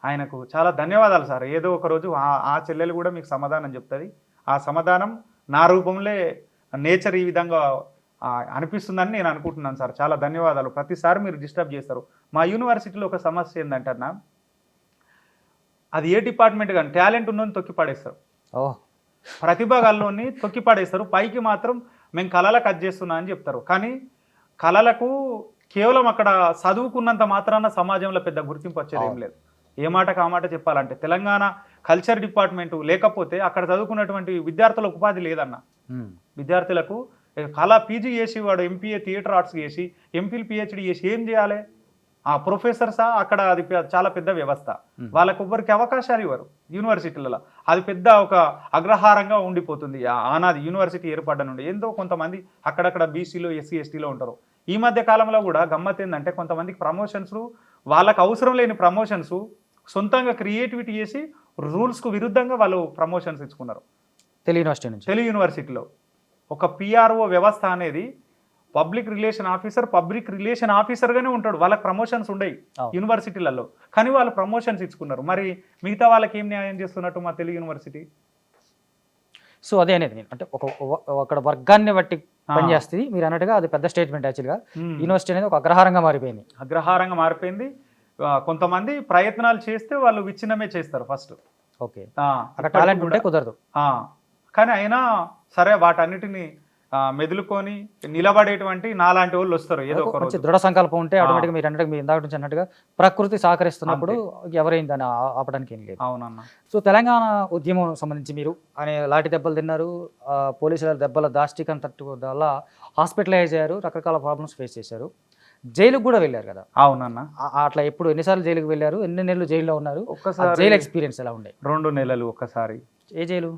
ఆయనకు చాలా ధన్యవాదాలు సార్. ఏదో ఒక రోజు ఆ చెల్లెలు కూడా మీకు సమాధానం చెప్తుంది. ఆ సమాధానం నా రూపంలో నేచర్ ఈ విధంగా అనిపిస్తుందని నేను అనుకుంటున్నాను సార్. చాలా ధన్యవాదాలు. ప్రతిసారి మీరు డిస్టర్బ్ చేస్తారు. మా యూనివర్సిటీలో ఒక సమస్య ఏంటంటన్నా, అది ఏ డిపార్ట్మెంట్ కానీ టాలెంట్ ఉన్నోని తొక్కి పడేస్తారు, ప్రతిభాగాల్లోని తొక్కి పడేస్తారు. పైకి మాత్రం మేము కళలకు అది చేస్తున్నా అని చెప్తారు. కానీ కళలకు కేవలం అక్కడ చదువుకున్నంత మాత్రాన సమాజంలో పెద్ద గుర్తింపు వచ్చేది ఏం లేదు. ఏ మాటకు ఆ మాట చెప్పాలంటే తెలంగాణ కల్చర్ డిపార్ట్మెంటు లేకపోతే అక్కడ చదువుకున్నటువంటి విద్యార్థులకు ఉపాధి లేదన్న. విద్యార్థులకు కళ పీజీ చేసి వాడు ఎంపీఏ థియేటర్ ఆర్ట్స్ చేసి ఎంఫిల్ పిహెచ్డి చేసి ఏం చేయాలి? ఆ ప్రొఫెసర్సా అక్కడ అది చాలా పెద్ద వ్యవస్థ. వాళ్ళకు ఎవ్వరికి అవకాశాలు ఇవ్వరు యూనివర్సిటీలలో. అది పెద్ద ఒక అగ్రహారంగా ఉండిపోతుంది. ఆనాది యూనివర్సిటీ ఏర్పడ్డ నుండి ఎంతో కొంతమంది అక్కడక్కడ బీసీలో ఎస్సీ ఎస్టీలో ఉంటారు. ఈ మధ్య కాలంలో కూడా గమ్మత్ ఏంటంటే కొంతమందికి ప్రమోషన్స్, వాళ్ళకు అవసరం లేని ప్రమోషన్స్ సొంతంగా క్రియేటివిటీ చేసి రూల్స్కు విరుద్ధంగా వాళ్ళు ప్రమోషన్స్ ఇచ్చుకున్నారు తెలుగు యూనివర్సిటీలో. ఒక పిఆర్ఓ వ్యవస్థ అనేది పబ్లిక్ రిలేషన్ ఆఫీసర్గానే ఉంటాడు. వాళ్ళకి ప్రమోషన్స్ ఉండయి యూనివర్సిటీలలో, కానీ వాళ్ళు ప్రమోషన్స్ ఇచ్చుకున్నారు. మరి మిగతా వాళ్ళకి ఏం న్యాయం చేస్తున్నట్టు మా తెలుగు యూనివర్సిటీ? సో అదే అనేది నేను అంటే ఒక వర్గాన్ని బట్టి పనిచేస్తుంది మీరు అన్నట్టుగా. అది పెద్ద స్టేట్మెంట్. యాక్చువల్గా యూనివర్సిటీ అనేది ఒక అగ్రహారంగా మారిపోయింది. కొంతమంది ప్రయత్నాలు చేస్తే వాళ్ళు విచ్ఛిన్నమే చేస్తారు ఫస్ట్. ఓకే, అక్కడ టాలెంట్ ఉంటే కుదరదు. కానీ అయినా సరే వాటన్నిటిని మెదులుకొని నిలబడేటువంటి నాలాంటి వాళ్ళు వస్తారు ఏదో ఒక మంచి రోజు. దృఢ సంకల్పం ఉంటే ఆటోమేటిక్గా మీరు అన్నట్టుగా మీరు ఇందాక నుంచి అన్నట్టుగా ప్రకృతి సహకరిస్తున్నప్పుడు ఎవరైనా దాన్ని ఆపడానికి ఏం లేదు. అవునన్న. సో తెలంగాణ ఉద్యమం సంబంధించి మీరు అనే లాఠీ దెబ్బలు తిన్నారు, పోలీసుల దెబ్బల దాష్టికం తట్టు వల్ల హాస్పిటలైజ్ అయ్యారు, రకరకాల ప్రాబ్లమ్స్ ఫేస్ చేశారు, జైలుకు కూడా వెళ్ళారు కదా. అవునన్న. అట్లా ఎప్పుడు ఎన్నిసార్లు జైలుకు వెళ్ళారు, ఎన్ని నెలలు జైల్లో ఉన్నారు, ఒక్కసారి జైలు ఎక్స్పీరియన్స్ ఎలా ఉండే? 2 నెలలు ఒక్కసారి ఏ జైలు?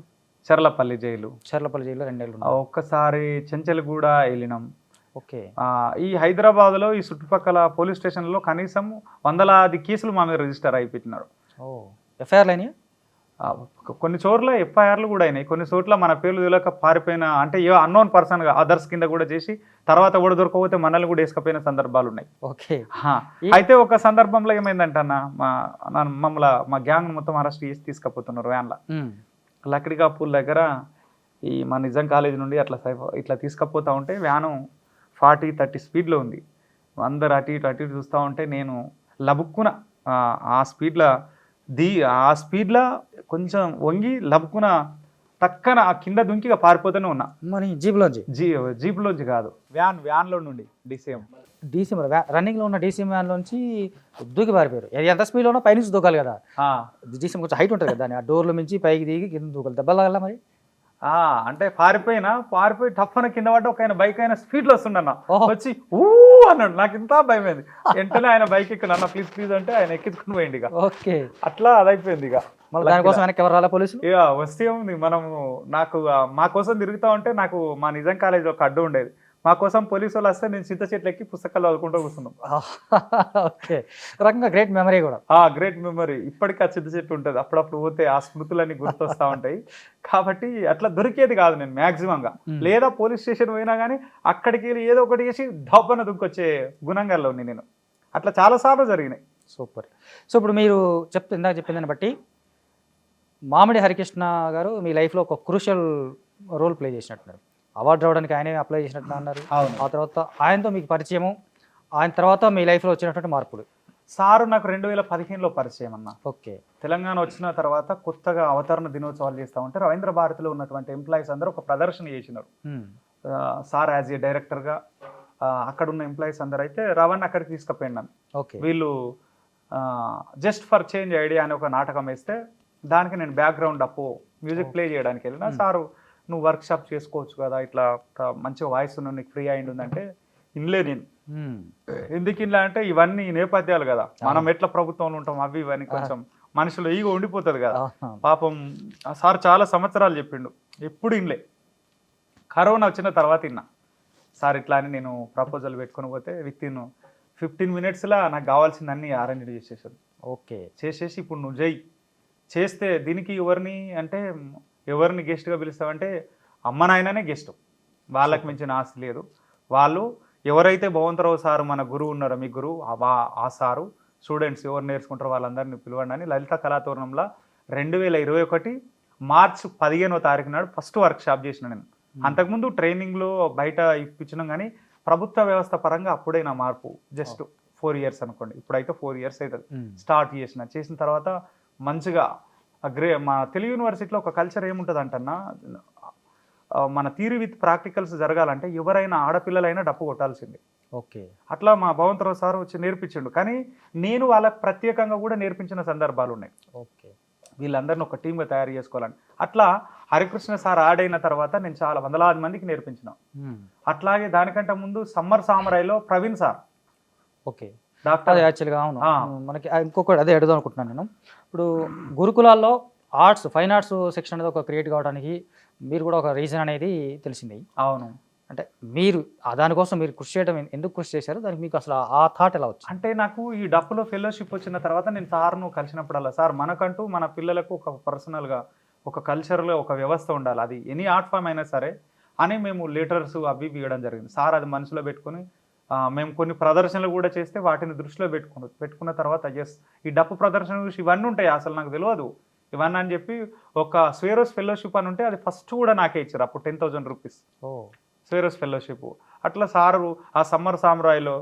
చర్లపల్లి జైలు. చర్లపల్లి జైల్లో 2 నెలలు. ఒక్కసారి చెంచల్గూడ వెళ్ళినాం. ఓకే. ఈ హైదరాబాద్లో ఈ చుట్టుపక్కల పోలీస్ స్టేషన్లో కనీసం 100 కేసులు మా మీద రిజిస్టర్ అయిపోతున్నారు. ఎఫ్ఐఆర్లు అయినాయి, కొన్ని చోట్ల ఎఫ్ఐఆర్లు కూడా అయినాయి, కొన్ని చోట్ల మన పేర్లు తెలియక పారిపోయిన అంటే ఏ అన్నోన్ పర్సన్గా అదర్స్ కింద కూడా చేసి తర్వాత కూడా దొరకకపోతే మనల్ని కూడా వేసుకపోయిన సందర్భాలు ఉన్నాయి. ఓకే. అయితే ఒక సందర్భంలో ఏమైందంటే అన్న, మమ్మల్ని మా గ్యాంగ్ మొత్తం అరెస్ట్ చేసి తీసుకుపోతున్నారు వ్యాన్లో. లక్డికా పూల్ దగ్గర ఈ మా నిజాం కాలేజ్ నుండి ఇట్లా తీసుకపోతూ ఉంటే వ్యాను 40-30 స్పీడ్లో ఉంది. అందరు అటు ఇటు చూస్తూ ఉంటే నేను లబుక్కున ఆ స్పీడ్లో కొంచెం వంగి లబుక్కున టక్కన ఆ కింద దుంకిగా పారిపోతూనే ఉన్నా. మరి జీప్లోంచి కాదు, వ్యాన్లో నుండి డీసీఎం రన్నింగ్లో ఉన్న డీసీఎం వ్యాన్లోంచి దూకి పారిపోయారు. ఎంత స్పీడ్లో ఉన్నా పైనుంచి దూకాలి కదా, డీసీఎం కొంచెం హైట్ ఉంటుంది కదా, ఆ డోర్ల నుంచి పైకి దిగి కింద దూకాలి, దెబ్బలు తగల మరి. అంటే పారిపోయి టఫ్న కింద పడ్డ ఒక ఆయన బైక్ అయినా స్పీడ్లో వస్తుండన్న, వచ్చి ఊ అన్నాడు. నాకు ఇంత భయం అయింది. వెంటనే ఆయన బైక్ ఎక్కిన ప్లీజ్ అంటే ఆయన ఎక్కించుకుని పోయింది. ఇక ఓకే, అట్లా అదైపోయింది. ఇక దానికోసం వెనక్కి ఎవరు రాలే పోలీసులు? ఇక వస్తే ఉంది. నాకు మా కోసం తిరుగుతా ఉంటే నాకు మా నిజాం కాలేజ్ ఒక అడ్డు ఉండేది, మా కోసం పోలీసు వాళ్ళు వస్తే నేను చింత చెట్లు ఎక్కి పుస్తకాలు చదువుకుంటూ కూర్చున్నాం. ఓకే, రకంగా గ్రేట్ మెమరీ కూడా. Great memory. ఇప్పటికీ ఆ చింత చెట్టు ఉంటుంది, అప్పుడప్పుడు పోతే ఆ స్మృతులన్నీ గుర్తొస్తూ ఉంటాయి. కాబట్టి అట్లా దొరికేది కాదు నేను మ్యాక్సిమంగా, లేదా పోలీస్ స్టేషన్ పోయినా కానీ అక్కడికి వెళ్ళి ఏదో ఒకటి చేసి డబ్బన దుంకొచ్చే గుణంగాల్లో ఉంది నేను. అట్లా చాలాసార్లు జరిగినాయి. సూపర్. సో ఇప్పుడు మీరు ఇందాక చెప్పిందని బట్టి మామిడి హరికృష్ణ గారు మీ లైఫ్లో ఒక క్రూషియల్ రోల్ ప్లే చేసినట్టున్నారు. అవార్డు రావడానికి ఆయనే అప్లై చేసినట్టు అన్నారు. ఆ తర్వాత ఆయనతో మీకు పరిచయము, ఆయన తర్వాత మీ లైఫ్లో వచ్చినటువంటి మార్పులు. సారు నాకు 2015లో పరిచయం అన్న. ఓకే. తెలంగాణ వచ్చిన తర్వాత కొత్తగా అవతరణ దినోత్సవాలు చేస్తూ ఉంటే రవీంద్ర భారతిలో ఉన్నటువంటి ఎంప్లాయీస్ అందరూ ఒక ప్రదర్శన చేసినారు. సార్ యాజ్ ఏ డైరెక్టర్గా అక్కడ ఉన్న ఎంప్లాయీస్ అందరూ అయితే రవణ్ అక్కడికి తీసుకుపోయినాను. ఓకే. వీళ్ళు జస్ట్ ఫర్ చేంజ్ ఐడియా అని ఒక నాటకం వేస్తే దానికి నేను బ్యాక్గ్రౌండ్ మ్యూజిక్ ప్లే చేయడానికి వెళ్ళిన. సారు నువ్వు వర్క్ షాప్ చేసుకోవచ్చు కదా, ఇట్లా మంచిగా వాయిస్ ఉన్న నీకు ఫ్రీ అయింది ఉందంటే ఇన్లే. నేను ఎందుకు ఇన్లా అంటే ఇవన్నీ నేపథ్యాలు కదా, మనం ఎట్లా ప్రభుత్వంలో ఉంటాం అవి ఇవన్నీ కొంచెం మనుషులు ఈగో ఉండిపోతుంది కదా. పాపం సార్ చాలా సంవత్సరాలు చెప్పిండు, ఎప్పుడు ఇన్లే. కరోనా వచ్చిన తర్వాత ఇన్నా. సార్ ఇట్లా అని నేను ప్రపోజల్ పెట్టుకుని పోతే విత్ ఇన్ 15 minutesలో నాకు కావాల్సిందన్నీ అరేంజ్ చేసేసారు. ఓకే. చేసేసి ఇప్పుడు నువ్వు చేస్తే దీనికి ఎవరిని గెస్ట్గా పిలుస్తామంటే అమ్మ నాయననే గెస్ట్, వాళ్ళకి మించిన ఆస్తి లేదు. వాళ్ళు ఎవరైతే భగవంతరావు సారు మన గురువు ఉన్నారో, మీ గురువు ఆ సారు స్టూడెంట్స్ ఎవరు నేర్చుకుంటారో వాళ్ళందరినీ పిలవండి అని లలిత కళాతోరణంలో 2021 మార్చి 15వ తారీఖు నాడు ఫస్ట్ వర్క్ షాప్ చేసిన నేను. అంతకుముందు ట్రైనింగ్లో బయట ఇప్పించినాం కానీ ప్రభుత్వ వ్యవస్థ పరంగా అప్పుడే నా మార్పు. జస్ట్ 4 years అనుకోండి, ఇప్పుడైతే 4 years అవుతుంది స్టార్ట్ చేసిన తర్వాత మంచిగా మా తెలుగు యూనివర్సిటీలో ఒక కల్చర్ ఏముంటుంది అంటన్నా, మన థియరీ విత్ ప్రాక్టికల్స్ జరగాలంటే ఎవరైనా ఆడపిల్లలైనా డప్పు కొట్టాల్సిందే. ఓకే. అట్లా మా భగవంతరావు సార్ వచ్చి నేర్పించిండు, కానీ నేను వాళ్ళకి ప్రత్యేకంగా కూడా నేర్పించిన సందర్భాలు ఉన్నాయి. ఓకే. వీళ్ళందరినీ ఒక టీమ్గా తయారు చేసుకోవాలని. అట్లా హరికృష్ణ సార్ ఆడైన తర్వాత నేను చాలా వందలాది మందికి నేర్పించిన. అట్లాగే దానికంటే ముందు సమ్మర్ సామరాయిలో ప్రవీణ్ సార్. ఓకే. డాక్టర్ యాక్చువల్గా అవును, మనకి ఇంకొకటి అదే అడుగుదాం అనుకుంటున్నాను నేను. ఇప్పుడు గురుకులాల్లో ఫైన్ ఆర్ట్స్ సెక్షన్ అనేది ఒక క్రియేట్ కావడానికి మీరు కూడా ఒక రీజన్ అనేది తెలిసింది. అవును. అంటే మీరు దానికోసం మీరు కృషి చేయడం ఎందుకు కృషి చేశారు, దానికి మీకు అసలు ఆ థాట్ ఎలా వచ్చింది? అంటే నాకు ఈ డప్పులో ఫెలోషిప్ వచ్చిన తర్వాత నేను సార్ను కలిసినప్పుడల్లా, సార్ మనకంటూ మన పిల్లలకు ఒక పర్సనల్గా ఒక కల్చర్లో ఒక వ్యవస్థ ఉండాలి, అది ఎనీ ఆర్ట్ ఫామ్ అయినా సరే అని మేము లెటర్స్ అవి ఇవ్వడం జరిగింది. సార్ అది మనసులో పెట్టుకుని మేము కొన్ని ప్రదర్శనలు కూడా చేస్తే వాటిని దృష్టిలో పెట్టుకున్న తర్వాత ఈ డప్పు ప్రదర్శన చూసి ఇవన్నీ ఉంటాయి అసలు నాకు తెలియదు ఇవన్నీ అని చెప్పి ఒక స్వేరోస్ ఫెలోషిప్ అని ఉంటే అది ఫస్ట్ కూడా నాకే ఇచ్చారు. అప్పుడు 10,000 రూపీస్ స్వేరోస్ ఫెలోషిప్. అట్లా సారు ఆ సమ్మర్ సామ్రాయిలో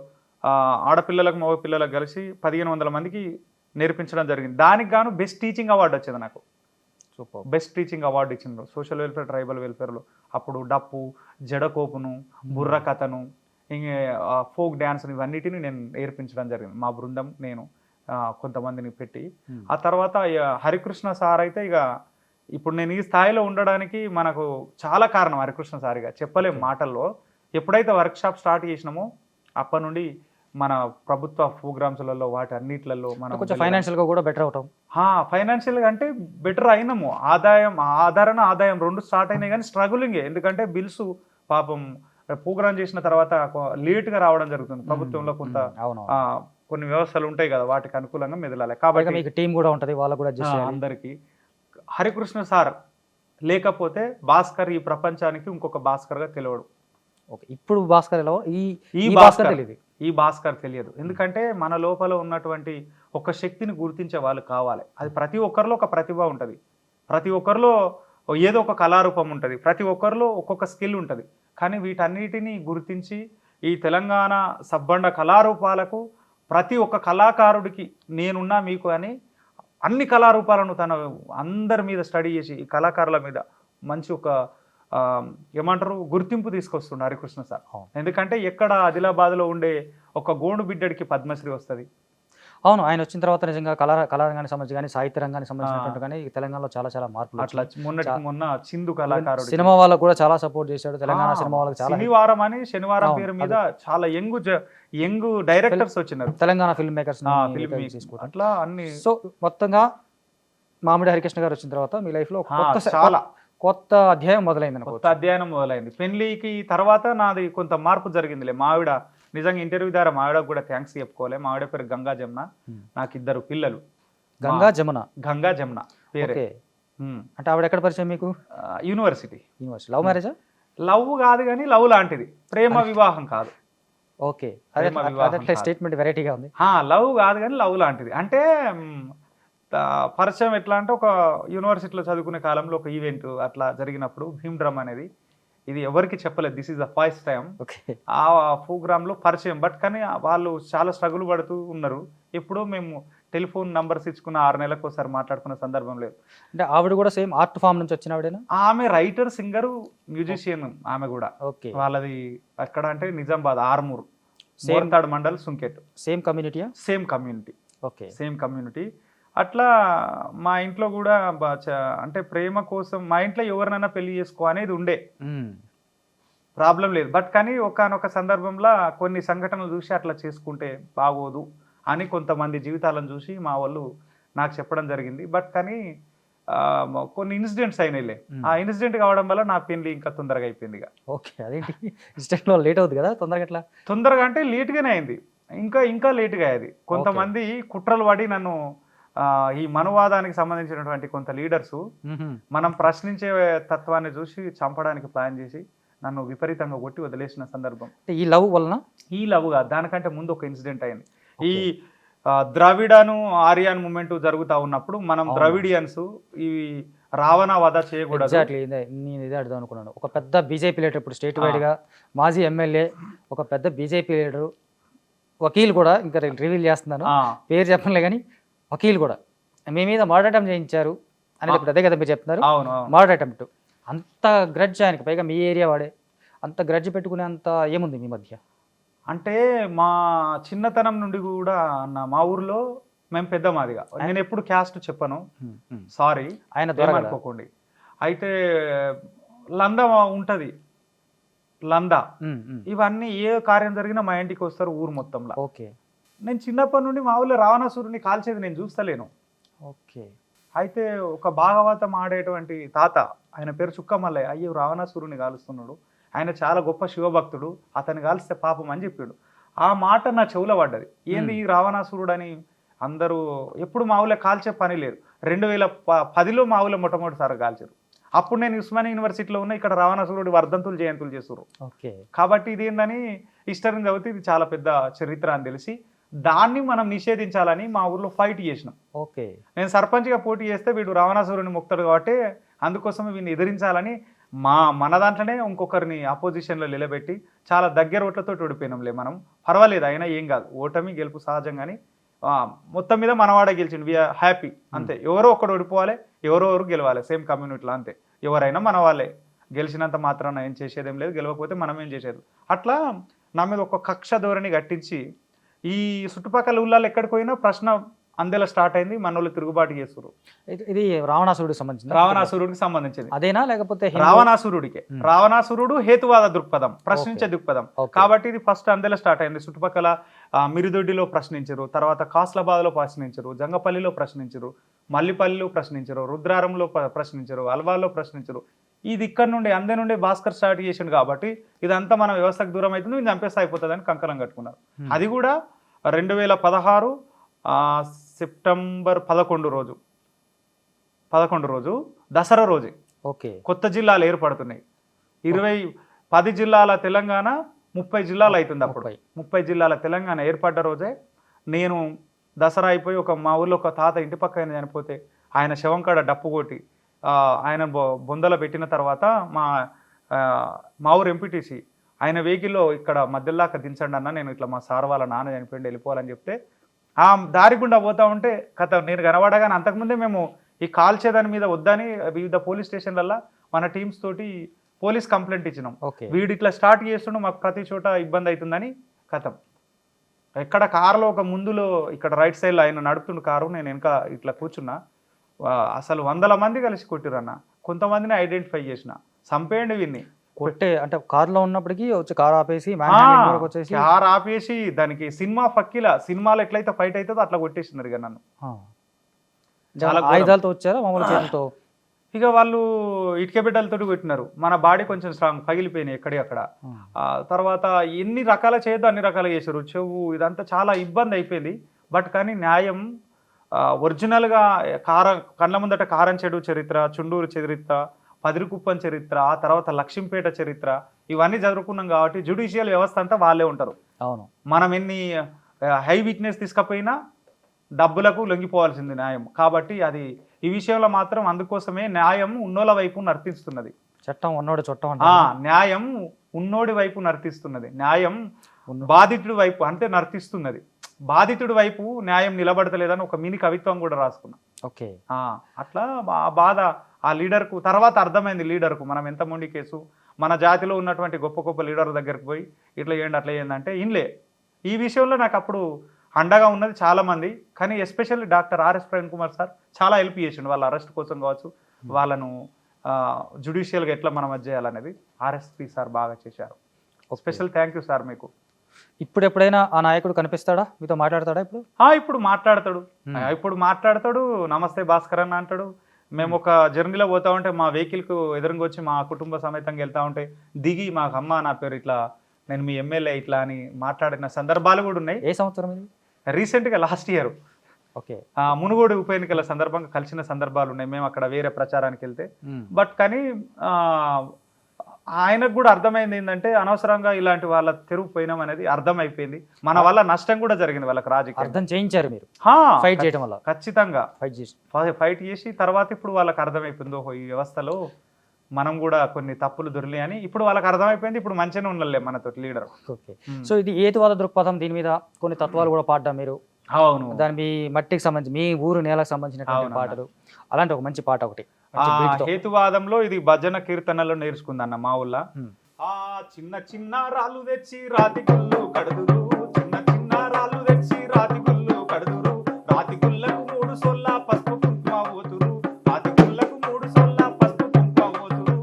ఆడపిల్లలకు మగ పిల్లలకు కలిసి 1500 మందికి నేర్పించడం జరిగింది. దానికి గాను బెస్ట్ టీచింగ్ అవార్డు వచ్చింది నాకు. సూపర్. బెస్ట్ టీచింగ్ అవార్డు ఇచ్చిండ్రు సోషల్ వెల్ఫేర్ ట్రైబల్ వెల్ఫేర్లో. అప్పుడు డప్పు, జడకోపును, బుర్ర కథను, ఇంకే ఫోక్ డ్యాన్స్ని ఇవన్నిటిని నేను నేర్పించడం జరిగింది. మా బృందం నేను కొంతమందిని పెట్టి. ఆ తర్వాత హరికృష్ణ సార్ అయితే ఇక ఇప్పుడు నేను ఈ స్థాయిలో ఉండడానికి మనకు చాలా కారణం హరికృష్ణ సారిగా చెప్పలేం మాటల్లో. ఎప్పుడైతే వర్క్షాప్ స్టార్ట్ చేసినామో అప్పటి నుండి మన ప్రభుత్వ ప్రోగ్రామ్స్లలో వాటి అన్నిట్లలో మనం కొంచెం ఫైనాన్షియల్గా కూడా బెటర్ అవుతాం. ఫైనాన్షియల్గా అంటే బెటర్ అయినాము. ఆదాయం రెండు స్టార్ట్ అయినాయి కానీ స్ట్రగులింగే. ఎందుకంటే బిల్స్ పాపం ప్రోగ్రామ్ చేసిన తర్వాత లేట్గా రావడం జరుగుతుంది. ప్రభుత్వంలో కొంత కొన్ని వ్యవస్థలు ఉంటాయి కదా, వాటికి అనుకూలంగా మెదలాలి. కాబట్టి మీకు టీం కూడా ఉంటుంది, వాళ్ళకు కూడా అందరికీ. హరికృష్ణ సార్ లేకపోతే భాస్కర్ ఈ ప్రపంచానికి ఇంకొక భాస్కర్గా తెలియడు. ఓకే, ఇప్పుడు భాస్కర్ ఎలా ఈ భాస్కర్ తెలియదు. ఎందుకంటే మన లోపల ఉన్నటువంటి ఒక శక్తిని గుర్తించే వాళ్ళు కావాలి. అది ప్రతి ఒక్కరిలో ఒక ప్రతిభ ఉంటుంది, ప్రతి ఒక్కరిలో ఏదో ఒక కళారూపం ఉంటుంది, ప్రతి ఒక్కరిలో ఒక్కొక్క స్కిల్ ఉంటుంది. కానీ వీటన్నిటిని గుర్తించి ఈ తెలంగాణ సబ్బండ కళారూపాలకు ప్రతి ఒక్క కళాకారుడికి నేనున్నా మీకు అని అన్ని కళారూపాలను తన అందరి మీద స్టడీ చేసి ఈ కళాకారుల మీద మంచి ఒక ఏమంటారు గుర్తింపు తీసుకొస్తుండే హరికృష్ణ సార్. ఎందుకంటే ఎక్కడ ఆదిలాబాద్లో ఉండే ఒక గోండు బిడ్డడికి పద్మశ్రీ వస్తుంది. అవును, ఆయన వచ్చిన తర్వాత నిజంగా కళారంగానికి సంబంధించి కానీ సాహిత్య రంగానికి సంబంధించినట్టు కానీ తెలంగాణలో చాలా చాలా మార్పులు. అట్లా మొన్న చిందు కళాకారుడు సినిమా వాళ్ళకు కూడా చాలా సపోర్ట్ చేశాడు. తెలంగాణ సినిమా వాళ్ళకి చాలా శనివారం అని శనివారం పేరు మీద చాలా యంగ్ డైరెక్టర్స్ వచ్చినారు, తెలంగాణ ఫిల్మ్ మేకర్స్. అట్లా అన్ని. సో మొత్తంగా మామిడి హరికృష్ణ గారు వచ్చిన తర్వాత మీ లైఫ్ లో చాలా కొత్త అధ్యాయం మొదలైంది. కొత్త అధ్యాయం మొదలైంది. పెళ్లికి తర్వాత నాది కొంత మార్పు జరిగిందిలే. మావిడ నిజంగా ఇంటర్వ్యూ ద్వారా మావిడకు కూడా థ్యాంక్స్ చెప్పుకోవాలి. మావిడ పేరు గంగా జమున. నాకు 2 పిల్లలు. గంగా జమున పేరే. అంటే ఆవిడ ఎక్కడ పరిచయం మీకు? యూనివర్సిటీ. లవ్ మ్యారేజా? లవ్ కాదు కానీ లవ్ లాంటిది, ప్రేమ వివాహం కాదు. ఓకే, స్టేట్మెంట్ వెరైటీగా ఉంది. లవ్ కాదు కానీ లవ్ లాంటిది. అంటే పరిచయం ఎట్లా అంటే ఒక యూనివర్సిటీలో చదువుకునే కాలంలో ఒక ఈవెంట్ అట్లా జరిగినప్పుడు భీమ్ డ్రమ్ అనేది, ఇది ఎవరికి చెప్పలేదు, this is the first time. ఆ ప్రోగ్రాంలో పరిచయం. బట్ కానీ వాళ్ళు చాలా స్ట్రగుల్ పడుతూ ఉన్నారు. ఎప్పుడో మేము టెలిఫోన్ నంబర్స్ ఇచ్చుకున్న 6 నెలలకు ఒకసారి మాట్లాడుకున్న సందర్భం లేదు. అంటే ఆవిడ కూడా సేమ్ ఆర్ట్ ఫామ్ నుంచి వచ్చిన ఆవిడేనా? ఆమె రైటర్, సింగర్, మ్యూజిషియన్ ఆమె కూడా. ఓకే, వాళ్ళది ఎక్కడ అంటే Nizamabad, Armoor, Mortad mandal, Sunket. Same community. Okay, same community. అట్లా మా ఇంట్లో కూడా అంటే ప్రేమ కోసం మా ఇంట్లో ఎవరినైనా పెళ్లి చేసుకో అనేది ఉండే, ప్రాబ్లం లేదు. బట్ కానీ ఒకానొక సందర్భంలో కొన్ని సంఘటనలు చూసి అట్లా చేసుకుంటే బాగోదు అని కొంతమంది జీవితాలను చూసి మా వాళ్ళు నాకు చెప్పడం జరిగింది. బట్ కానీ కొన్ని ఇన్సిడెంట్స్ అయినాయిలే. ఆ ఇన్సిడెంట్ కావడం వల్ల నా పెళ్లి ఇంకా తొందరగా అయిపోయింది. ఓకే, అదేంటి ఇన్సిడెంట్లో లేట్ అవుతుంది కదా? తొందరగా అంటే లేట్గానే అయింది, ఇంకా లేట్గా అయ్యేది. కొంతమంది కుట్రలు పడి నన్ను ఈ మనువాదానికి సంబంధించినటువంటి కొంత లీడర్సు మనం ప్రశ్నించే తత్వాన్ని చూసి చంపడానికి ప్లాన్ చేసి నన్ను విపరీతంగా కొట్టి వదిలేసిన సందర్భం. ఈ లవ్ వలన? ఈ లవ్ కాదు, దానికంటే ముందు ఒక ఇన్సిడెంట్ అయింది. ఈ ద్రావిడను ఆర్యన్ మూమెంట్ జరుగుతూ ఉన్నప్పుడు మనం ద్రవిడియన్స్ ఈ రావణ వధ చేయకూడదు. నేను ఇదే అర్థం అనుకున్నాను. ఒక పెద్ద బీజేపీ లీడర్, ఇప్పుడు స్టేట్ వైడ్ గా మాజీ ఎమ్మెల్యే, ఒక పెద్ద బీజేపీ లీడరు, వకీల్ కూడా, ఇంకా రివీల్ చేస్తున్నాను, పేరు చెప్పలే కానీ వకీల్ కూడా మీ మీద మర్డర్ అటెంప్ట్ చేయించారు అనేది ఇప్పుడు అదే కదా మీరు చెప్తున్నారు. మర్డర్ అటెంప్ట్, అంత గ్రడ్జ్ ఆయనకి, పైగా మీ ఏరియా వాడే, అంత గ్రడ్జ్ పెట్టుకునే అంత ఏముంది మీ మధ్య? అంటే మా చిన్నతనం నుండి కూడా మా ఊర్లో మేము పెద్ద మాదిగా, నేను ఎప్పుడు క్యాస్ట్ చెప్పను, సారీ ఆయన అనుకోకండి. అయితే లందా ఉంటుంది, లందా, ఇవన్నీ ఏ కార్యం జరిగినా మా ఇంటికి వస్తారు ఊరు మొత్తంలో. ఓకే, నేను చిన్నప్పటి నుండి మా ఊళ్ళో రావణాసురుని కాల్చేది నేను చూస్తలేను. ఓకే, అయితే ఒక భాగవతం ఆడేటువంటి తాత, ఆయన పేరు చుక్కమల్లయ్య, అయ్యో రావణాసురుని కాలుస్తున్నాడు, ఆయన చాలా గొప్ప శివభక్తుడు, అతన్ని కాల్స్తే పాపం అని చెప్పాడు. ఆ మాట నా చెవులో పడ్డది. ఏంది ఈ రావణాసురుడు అని అందరూ ఎప్పుడు మా ఊళ్ళో కాల్చే పని లేదు. 2010లో మా ఊళ్ళో మొట్టమొదటిసారి కాల్చారు. అప్పుడు నేను ఉస్మానియా యూనివర్సిటీలో ఉన్న, ఇక్కడ రావణాసురుడి వర్ధంతులు జయంతులు చేస్తారు. కాబట్టి ఇది ఏందని హిస్టరీని చదివితే ఇది చాలా పెద్ద చరిత్ర అని తెలిసి దాన్ని మనం నిషేధించాలని మా ఊర్లో ఫైట్ చేసినాం. ఓకే, నేను సర్పంచ్గా పోటీ చేస్తే వీడు రావణాసురుని ముక్తాడు కాబట్టి అందుకోసం వీడిని ఎదిరించాలని మన దాంట్లోనే ఇంకొకరిని అపోజిషన్లో నిలబెట్టి చాలా దగ్గర ఓట్లతో ఓడిపోయినాంలే మనం. పర్వాలేదు, అయినా ఏం కాదు, ఓటమి గెలుపు సహజంగాని మొత్తం మీద మనవాడే గెలిచిండు, వీఆర్ హ్యాపీ అంతే. ఎవరో ఒకడు ఓడిపోవాలి, ఎవరో గెలవాలి, సేమ్ కమ్యూనిటీలో అంతే. ఎవరైనా మన వాళ్ళే, గెలిచినంత మాత్రాన ఏం చేసేదేం లేదు, గెలవకపోతే మనం ఏం చేసేది. అట్లా నా మీద ఒక కక్ష ధోరణి కట్టించి ఈ చుట్టుపక్కల ఊళ్ళలో ఎక్కడికి పోయినా ప్రశ్న అందెలా స్టార్ట్ అయింది, మన వాళ్ళు తిరుగుబాటు చేస్తారు. ఇది రావణాసురుడికి సంబంధించింది, రావణాసురుడికి సంబంధించింది. అదేనా లేకపోతే రావణాసురుడికే. రావణాసురుడు హేతువాద దృక్పథం, ప్రశ్నించే దృక్పథం కాబట్టి ఇది ఫస్ట్ అందెలా స్టార్ట్ అయింది. చుట్టుపక్కల మిరుదొడ్డిలో ప్రశ్నించరు, తర్వాత కాస్లాబాద్లో ప్రశ్నించరు, జంగపల్లిలో ప్రశ్నించరు, మల్లిపల్లిలో ప్రశ్నించరు, రుద్రారంలో ప్రశ్నించరు, అల్వాల్లో ప్రశ్నించరు. ఇది ఇక్కడ నుండి అందే నుండి భాస్కర్ స్టార్ట్ చేసిండు కాబట్టి ఇదంతా మన వ్యవస్థకు దూరం అవుతుంది, ఇది చంపేస్తే అయిపోతుంది అని కంకణం కట్టుకున్నారు. అది కూడా 2016 సెప్టెంబర్ 11 రోజు దసరా రోజే. ఓకే, కొత్త జిల్లాలు ఏర్పడుతున్నాయి. 10 జిల్లాల తెలంగాణ 30 జిల్లాలు అవుతుంది. అప్పుడు 30 జిల్లాల తెలంగాణ ఏర్పడ్డ రోజే నేను దసరా అయిపోయి మా ఊళ్ళో ఒక తాత ఇంటి పక్క చనిపోతే ఆయన శవం కాడ డప్పు కొట్టి ఆయన బొందల పెట్టిన తర్వాత మా ఊరు ఎంపీటీసీ ఆయన వెహికల్లో ఇక్కడ మధ్యలోకి దించండి అన్న, నేను ఇట్లా మా సార్ వాళ్ళ నాన్న చనిపోయింది వెళ్ళిపోవాలని చెప్తే ఆ దారి గుండా పోతా ఉంటే కథ నేను కనబడగానే అంతకుముందే మేము ఈ కాల్చేదాని మీద వద్దని వివిధ పోలీస్ స్టేషన్లల్లో మన టీమ్స్ తోటి పోలీస్ కంప్లైంట్ ఇచ్చినాం. వీడు ఇట్లా స్టార్ట్ చేస్తుండే మాకు ప్రతి చోట ఇబ్బంది అవుతుందని కథం. ఎక్కడ కారులో ఒక ముందులో ఇక్కడ రైట్ సైడ్లో ఆయన నడుపుతుండు కారు, నేను వెనక ఇట్లా కూర్చున్నా. అసలు 100 మంది కలిసి కొట్టిరన్న. కొంతమందిని ఐడెంటిఫై చేసిన, చంపేయండి వీన్ని కొట్టే అంటే కారులో ఉన్నప్పటికీ వచ్చి కారు ఆపేసి దానికి సినిమా ఫక్కిలా సినిమాలో ఎట్లయితే ఫైట్ అవుతుందో అట్లా కొట్టేసినారు ఇక నన్ను. ఆయుధాలతో వచ్చారా మామూలు చేతులతో? ఇక వాళ్ళు ఇటుక బిడ్డలతో కొట్టినారు. మన బాడీ కొంచెం స్ట్రాంగ్, పగిలిపోయినాయి ఎక్కడక్కడ. తర్వాత ఎన్ని రకాల చేయొద్దు అన్ని రకాలు చేశారు. చెవు ఇదంతా చాలా ఇబ్బంది అయిపోయింది. బట్ కానీ న్యాయం ఒరిజినల్గా కళ్ళ ముందట కారం చెడు చరిత్ర, చుండూరు చరిత్ర, పదిరికుప్పం చరిత్ర, ఆ తర్వాత లక్ష్మీపేట చరిత్ర ఇవన్నీ చదువుకున్నాం కాబట్టి జ్యుడిషియల్ వ్యవస్థ అంతా వాళ్ళే ఉంటారు. అవును, మనం ఎన్ని హై వీక్నెస్ తీసుకపోయినా డబ్బులకు లొంగిపోవాల్సింది న్యాయం. కాబట్టి అది ఈ విషయంలో మాత్రం అందుకోసమే న్యాయం ఉన్నోళ్ళ వైపు నర్తిస్తున్నది. చట్టం ఉన్నోడి చుట్టం, న్యాయం ఉన్నోడి వైపు నర్తిస్తున్నది. న్యాయం బాధితుడి వైపు అంటే నర్తిస్తున్నది. బాధితుడి వైపు న్యాయం నిలబడతలేదని ఒక మినీ కవిత్వం కూడా రాసుకున్నా. ఓకే, అట్లా ఆ బాధ ఆ లీడర్కు తర్వాత అర్థమైంది. లీడర్కు మనం ఎంత మొండి కేసు, మన జాతిలో ఉన్నటువంటి గొప్ప గొప్ప లీడర్ దగ్గరికి పోయి ఇట్లా చేయండి అట్లా చేయండి అంటే ఇన్లే. ఈ విషయంలో నాకు అప్పుడు అండగా ఉన్నది చాలామంది, కానీ especially doctor RS Praveen Kumar sir చాలా హెల్ప్ చేసిండు. వాళ్ళ అరెస్ట్ కోసం కావచ్చు, వాళ్ళను జ్యుడిషియల్గా ఎట్లా మనం అది చేయాలనేది ఆర్ఎస్పీ సార్ బాగా చేశారు. స్పెషల్ థ్యాంక్ యూ సార్ మీకు. ఇప్పుడు ఎప్పుడైనా ఆ నాయకుడు కనిపిస్తాడా, మీతో మాట్లాడతాడా? ఇప్పుడు మాట్లాడతాడు. నమస్తే భాస్కర్ అన్న అంటాడు. మేము ఒక జర్నీలో పోతా ఉంటే మా వెహికల్కు ఎదురుగా వచ్చి మా కుటుంబ సమేతంగా వెళ్తా ఉంటే దిగి మాకు అమ్మ నా పేరు ఇట్లా, నేను మీ ఎమ్మెల్యే ఇట్లా అని మాట్లాడిన సందర్భాలు కూడా ఉన్నాయి. ఏ సంవత్సరం ఇది? రీసెంట్గా లాస్ట్ ఇయర్. ఓకే, మునుగోడు ఉప ఎన్నికల సందర్భంగా కలిసిన సందర్భాలు ఉన్నాయి. మేము అక్కడ వేరే ప్రచారానికి వెళ్తే బట్ కానీ ఆయనకు కూడా అర్థమైంది ఏంటంటే అనవసరంగా ఇలాంటి వాళ్ళ తెరువు పోయినాం అనేది అర్థమైపోయింది. మన వల్ల నష్టం కూడా జరిగింది వాళ్ళకి. రాజకీయం అర్థం చేయించారు మీరు ఫైట్ చేయడం వల్ల. ఖచ్చితంగా ఫైట్ చేసి తర్వాత ఇప్పుడు వాళ్ళకి అర్థమైపోయిందో ఈ వ్యవస్థలో మనం కూడా కొన్ని తప్పులు దొరిలే అని ఇప్పుడు వాళ్ళకి అర్థమైపోయింది. ఇప్పుడు మంచిగానే ఉండలే మనతో లీడర్. ఓకే, సో ఇది హేతువాద దృక్పథం, దీని మీద కొన్ని తత్వాలు కూడా పాడ్డా మీరు. అవును, దాని మీ మట్టికి సంబంధించి మీ ఊరు నేలకు సంబంధించినటువంటి పాటలు, అలాంటి ఒక మంచి పాట ఒకటి. హేతువాదంలో ఇది భజన కీర్తనలో నేర్చుకుందన్న మా ఊళ్ళ. చిన్న చిన్న రాళ్ళు తెచ్చి రాతి గుళ్ళు కడుదురు, చిన్న చిన్న రాళ్ళు తెచ్చి రాతి గుళ్ళు కడుదురు, రాతి గుళ్ళకు 3 సొల్ల పసుపు కుంకుమ పోతురు, రాతి గుళ్ళకు 3 సొల్ల పసుపు కుంకుమ పోతురు.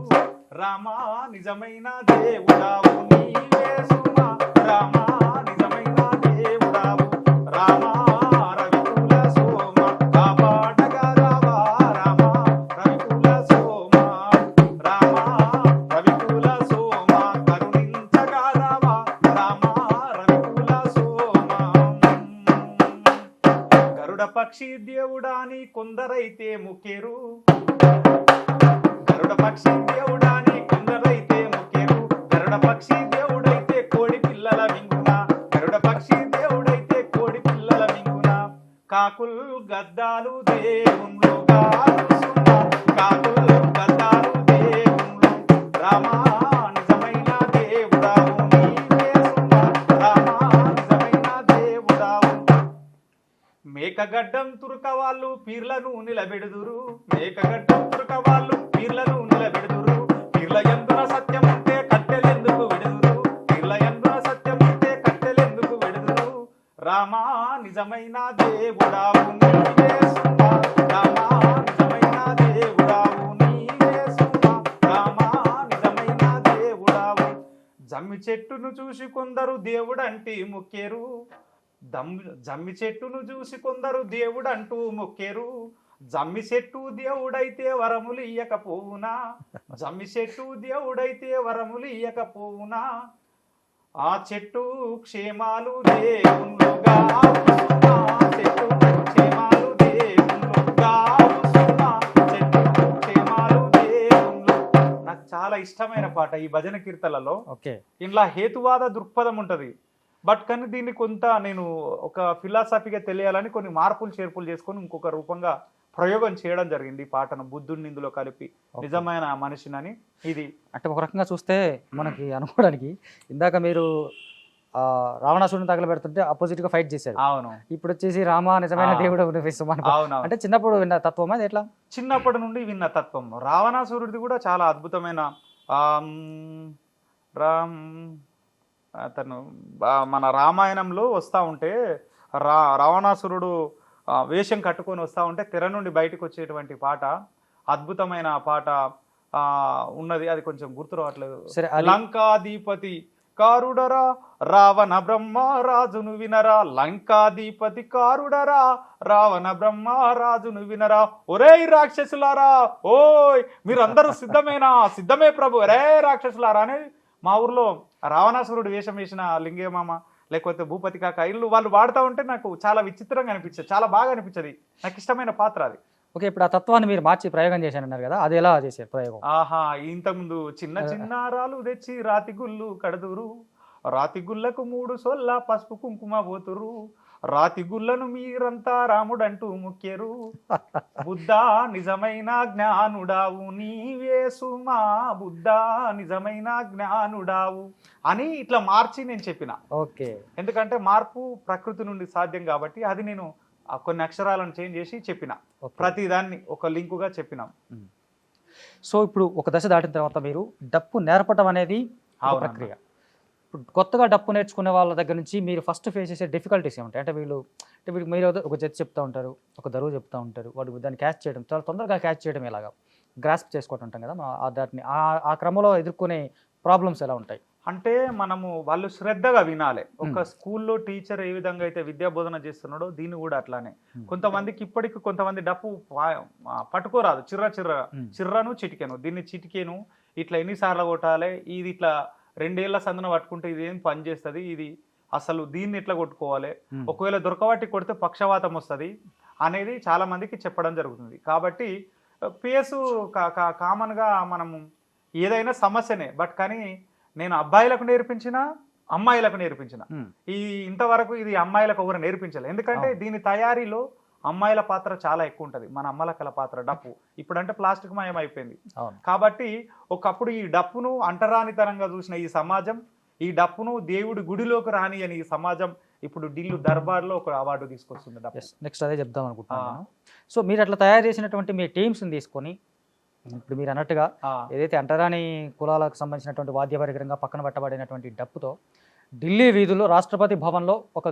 రామా నిజమైన దేవుడావు నీవే సుమా, రామా నిజమైన దేవుడావు, రామా రవికుల సోమ కాపాడగా రావా, రామా రవికుల సోమ, రామా రవికుల సోమ కరుణించగా రావా, రామా రవికుల సోమ. గరుడ పక్షి దేవుడాని కొందరైతే ముఖ్యరు, గరుడ పక్షి దేవుడాని కొందరైతే ముఖ్యరు, గరుడ పక్షి దేవుడైతే కోడి పిల్లల మింగున, గరుడ పక్షి దేవుడైతే కోడి పిల్లల మింగున, కాకుల్ గద్దాలు దేవుళ్ళుగా చూసున్నా, కాకుల్ గద్దాలు దేవుళ్ళు, రామా నిజమైన దేవుడావు నీవే సుమా, రామా నిజమైన దేవుడావు. తురక వాళ్ళు పీర్లను నిలబెడుదురు మేకగట్టు తురక వాళ్ళు పీర్లను నిలబెడుదురు పీర్ల యందున సత్యం ఉంటే కట్టెలెందుకు విడుదురు పీర్ల యందున సత్యం ఉంటే కట్టెలెందుకు విడుదురు రామా నిజమైన దేవుడావు నీవే సుమా రామా నిజమైన దేవుడావు నీవే సుమా రామా నిజమైన దేవుడావు జమ్మి చెట్టును చూసి కొందరు దేవుడంటే మొక్కేరు జమ్మి చెట్టును చూసి కొందరు దేవుడంటూ మొక్కేరు జమ్మి చెట్టు దేవుడైతే వరములు ఇయ్యకపోవునా జమ్మి చెట్టు దేవుడైతే వరములు ఇయ్యకపోవునా ఆ చెట్టు క్షేమాలు దేవుళ్ళుగా చెట్టు క్షేమాలు దేవుళ్ళుగా చెట్టు క్షేమాలు దేవుళ్ళు. నాకు చాలా ఇష్టమైన పాట ఈ భజన కీర్తనలలో. ఓకే, ఇంట్లో హేతువాద దృక్పథం ఉంటది, బట్ కానీ దీన్ని కొంత నేను ఒక ఫిలాసఫీగా తెలియాలని కొన్ని మార్పులు చేర్పులు చేసుకొని ఇంకొక రూపంగా ప్రయోగం చేయడం జరిగింది. ఈ పాటను బుద్ధుడిని ఇందులో కలిపి నిజమైన మనిషినని. ఇది అంటే ఒక రకంగా చూస్తే మనకి అనుకోవడానికి ఇందాక మీరు రావణాసురుని తగలబెడుతుంటే అపోజిట్ గా ఫైట్ చేశారు. అవును. ఇప్పుడు వచ్చేసి రామ నిజమైన దేవుడు అవును. అంటే చిన్నప్పుడు విన్న తత్వం అది ఎట్లా? చిన్నప్పటి నుండి విన్న తత్వం. రావణాసురుడిది కూడా చాలా అద్భుతమైన అతను మన రామాయణంలో వస్తూ ఉంటే రావణాసురుడు వేషం కట్టుకొని వస్తూ ఉంటే తెర నుండి బయటకు వచ్చేటువంటి పాట, అద్భుతమైన పాట ఉన్నది. అది కొంచెం గుర్తు రావట్లేదు. లంకాధిపతి కారుడరా రావణ బ్రహ్మ రాజును వినరా లంకాధిపతి కారుడరా రావణ బ్రహ్మ రాజును వినరా ఒరే రాక్షసులారా ఓయ్ మీరందరూ సిద్ధమేనా సిద్ధమే ప్రభు ఒరే రాక్షసులారా అని మా ఊర్లో రావణాసురుడు వేషం వేసిన లింగేమామ లేకపోతే భూపతి కాక ఇల్లు వాళ్ళు వాడుతూ ఉంటే నాకు చాలా విచిత్రంగా అనిపించేది, చాలా బాగా అనిపించేది. నాకు ఇష్టమైన పాత్ర అది. ఓకే, ఇప్పుడు ఆ తత్వాన్ని మీరు మార్చి ప్రయోగం చేశానన్నారు కదా, అది ఎలా చేశారు ప్రయోగం? ఆహా, ఇంతకుముందు చిన్న చిన్న రాళ్ళు తెచ్చి రాతి గుళ్ళు కడదురు రాతి గుళ్ళకు 3 సొల్ల పసుపు కుంకుమ పోతురు రాతి గుళ్ళను మీరంతా రాముడంటూ ముఖ్యరు బుద్ధ నిజమైన జ్ఞానుడావు నీవే సుమా బుద్ధ నిజమైన జ్ఞానుడావు అని ఇట్లా మార్చి నేను చెప్పిన. ఓకే, ఎందుకంటే మార్పు ప్రకృతి నుండి సాధ్యం కాబట్టి అది నేను కొన్ని అక్షరాలను చేంజ్ చేసి చెప్పిన. ప్రతిదాన్ని ఒక లింకుగా చెప్పినాం. సో ఇప్పుడు ఒక దశ దాటిన తర్వాత మీరు డప్పు నేర్పడం అనేది ప్రక్రియ. ఇప్పుడు కొత్తగా డప్పు నేర్చుకునే వాళ్ళ దగ్గర నుంచి మీరు ఫస్ట్ ఫేస్ చేసే డిఫికల్టీస్ ఏముంటాయి? అంటే వీళ్ళు మీరు ఒక జడ్జి చెప్తూ ఉంటారు, ఒక దరువు చెప్తూ ఉంటారు, వాడు దాన్ని క్యాచ్ చేయడం చాలా తొందరగా క్యాచ్ చేయడం ఎలాగా గ్రాస్ప్ చేసుకోవటం ఉంటాం కదా, దాన్ని ఆ క్రమంలో ఎదుర్కొనే ప్రాబ్లమ్స్ ఎలా ఉంటాయి? అంటే మనము వాళ్ళు శ్రద్ధగా వినాలి. ఒక స్కూల్లో టీచర్ ఏ విధంగా అయితే విద్యా బోధన చేస్తున్నాడో దీన్ని కూడా అట్లానే. కొంతమందికి ఇప్పటికి కొంతమంది డప్పు పట్టుకోరాదు, చిర్రను చిటికెను, దీన్ని చిటికెను ఇట్లా ఎన్నిసార్లు కొట్టాలి, ఇది ఇట్లా 2 ఏళ్ల సందున పట్టుకుంటే ఇది ఏం పని చేస్తుంది, ఇది అసలు దీన్ని ఎట్లా కొట్టుకోవాలి, ఒకవేళ దొరకబట్టి కొడితే పక్షవాతం వస్తుంది అనేది చాలా మందికి చెప్పడం జరుగుతుంది. కాబట్టి పిఎస్ కామన్గా మనము ఏదైనా సమస్యనే, బట్ కానీ నేను అబ్బాయిలకు నేర్పించిన అమ్మాయిలకు నేర్పించిన ఈ ఇంతవరకు ఇది అమ్మాయిలకు ఎవరు నేర్పించలేదు. ఎందుకంటే దీని తయారీలో అమ్మాయిల పాత్ర చాలా ఎక్కువ ఉంటుంది. మన అమ్మలక్కల పాత్ర డప్పు ఇప్పుడంటే ప్లాస్టిక్ మయం అయిపోయింది. కాబట్టి ఒకప్పుడు ఈ డప్పును అంటరానితనంగా చూసిన ఈ సమాజం, ఈ డప్పును దేవుడి గుడిలోకి రాని అని ఈ సమాజం ఇప్పుడు ఢిల్లీ దర్బార్లో ఒక అవార్డు తీసుకొస్తుంది. నెక్స్ట్ అదే చెప్దాం అనుకుంటున్నాను. సో మీరు అట్లా తయారు చేసినటువంటి మీ టీమ్స్ని తీసుకొని ఇప్పుడు మీరు అన్నట్టుగా ఏదైతే అంటరాని కులాలకు సంబంధించినటువంటి వాద్య పరికరంగా పక్కన పెట్టబడినటువంటి డప్పుతో ఢిల్లీ వీధుల్లో రాష్ట్రపతి భవన్లో ఒక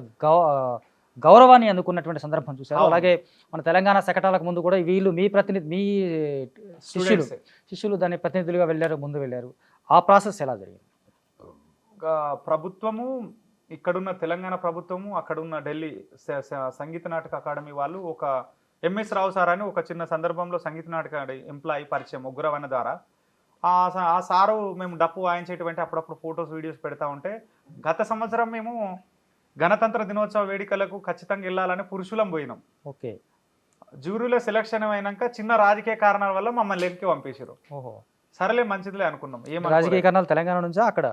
గౌరవాన్ని అందుకున్నటువంటి సందర్భం చూశారు. అలాగే మన తెలంగాణ శకటాలకు ముందు కూడా వీళ్ళు మీ శిష్యులు దాని ప్రతినిధులుగా ముందు వెళ్ళారు. ఆ ప్రాసెస్ ఎలా జరిగింది? ప్రభుత్వము ఇక్కడున్న తెలంగాణ ప్రభుత్వము అక్కడున్న ఢిల్లీ సంగీత నాటక అకాడమీ వాళ్ళు ఒక ఎంఎస్ రావు సార్ అని ఒక చిన్న సందర్భంలో సంగీత నాటక ఎంప్లాయీ పరిచయం ఉగ్రవన్న ద్వారా ఆ సారు మేము డప్పు వాయించేటువంటి అప్పుడప్పుడు ఫొటోస్ వీడియోస్ పెడతా ఉంటే గత సంవత్సరం మేము గణతంత్ర దినోత్సవ వేడుకలకు ఖచ్చితంగా వెళ్ళాలని పురుషులం పోయినాం. ఓకే, జ్యూరీలో సెలక్షన్ అయినాక చిన్న రాజకీయ కారణాల వల్ల మమ్మల్ని వెనక్కి పంపేసారు. ఓహో, సరేలే మంచిదిలే అనుకున్నాం. రాజకీయ కారణాలు తెలంగాణ నుంచా? అక్కడ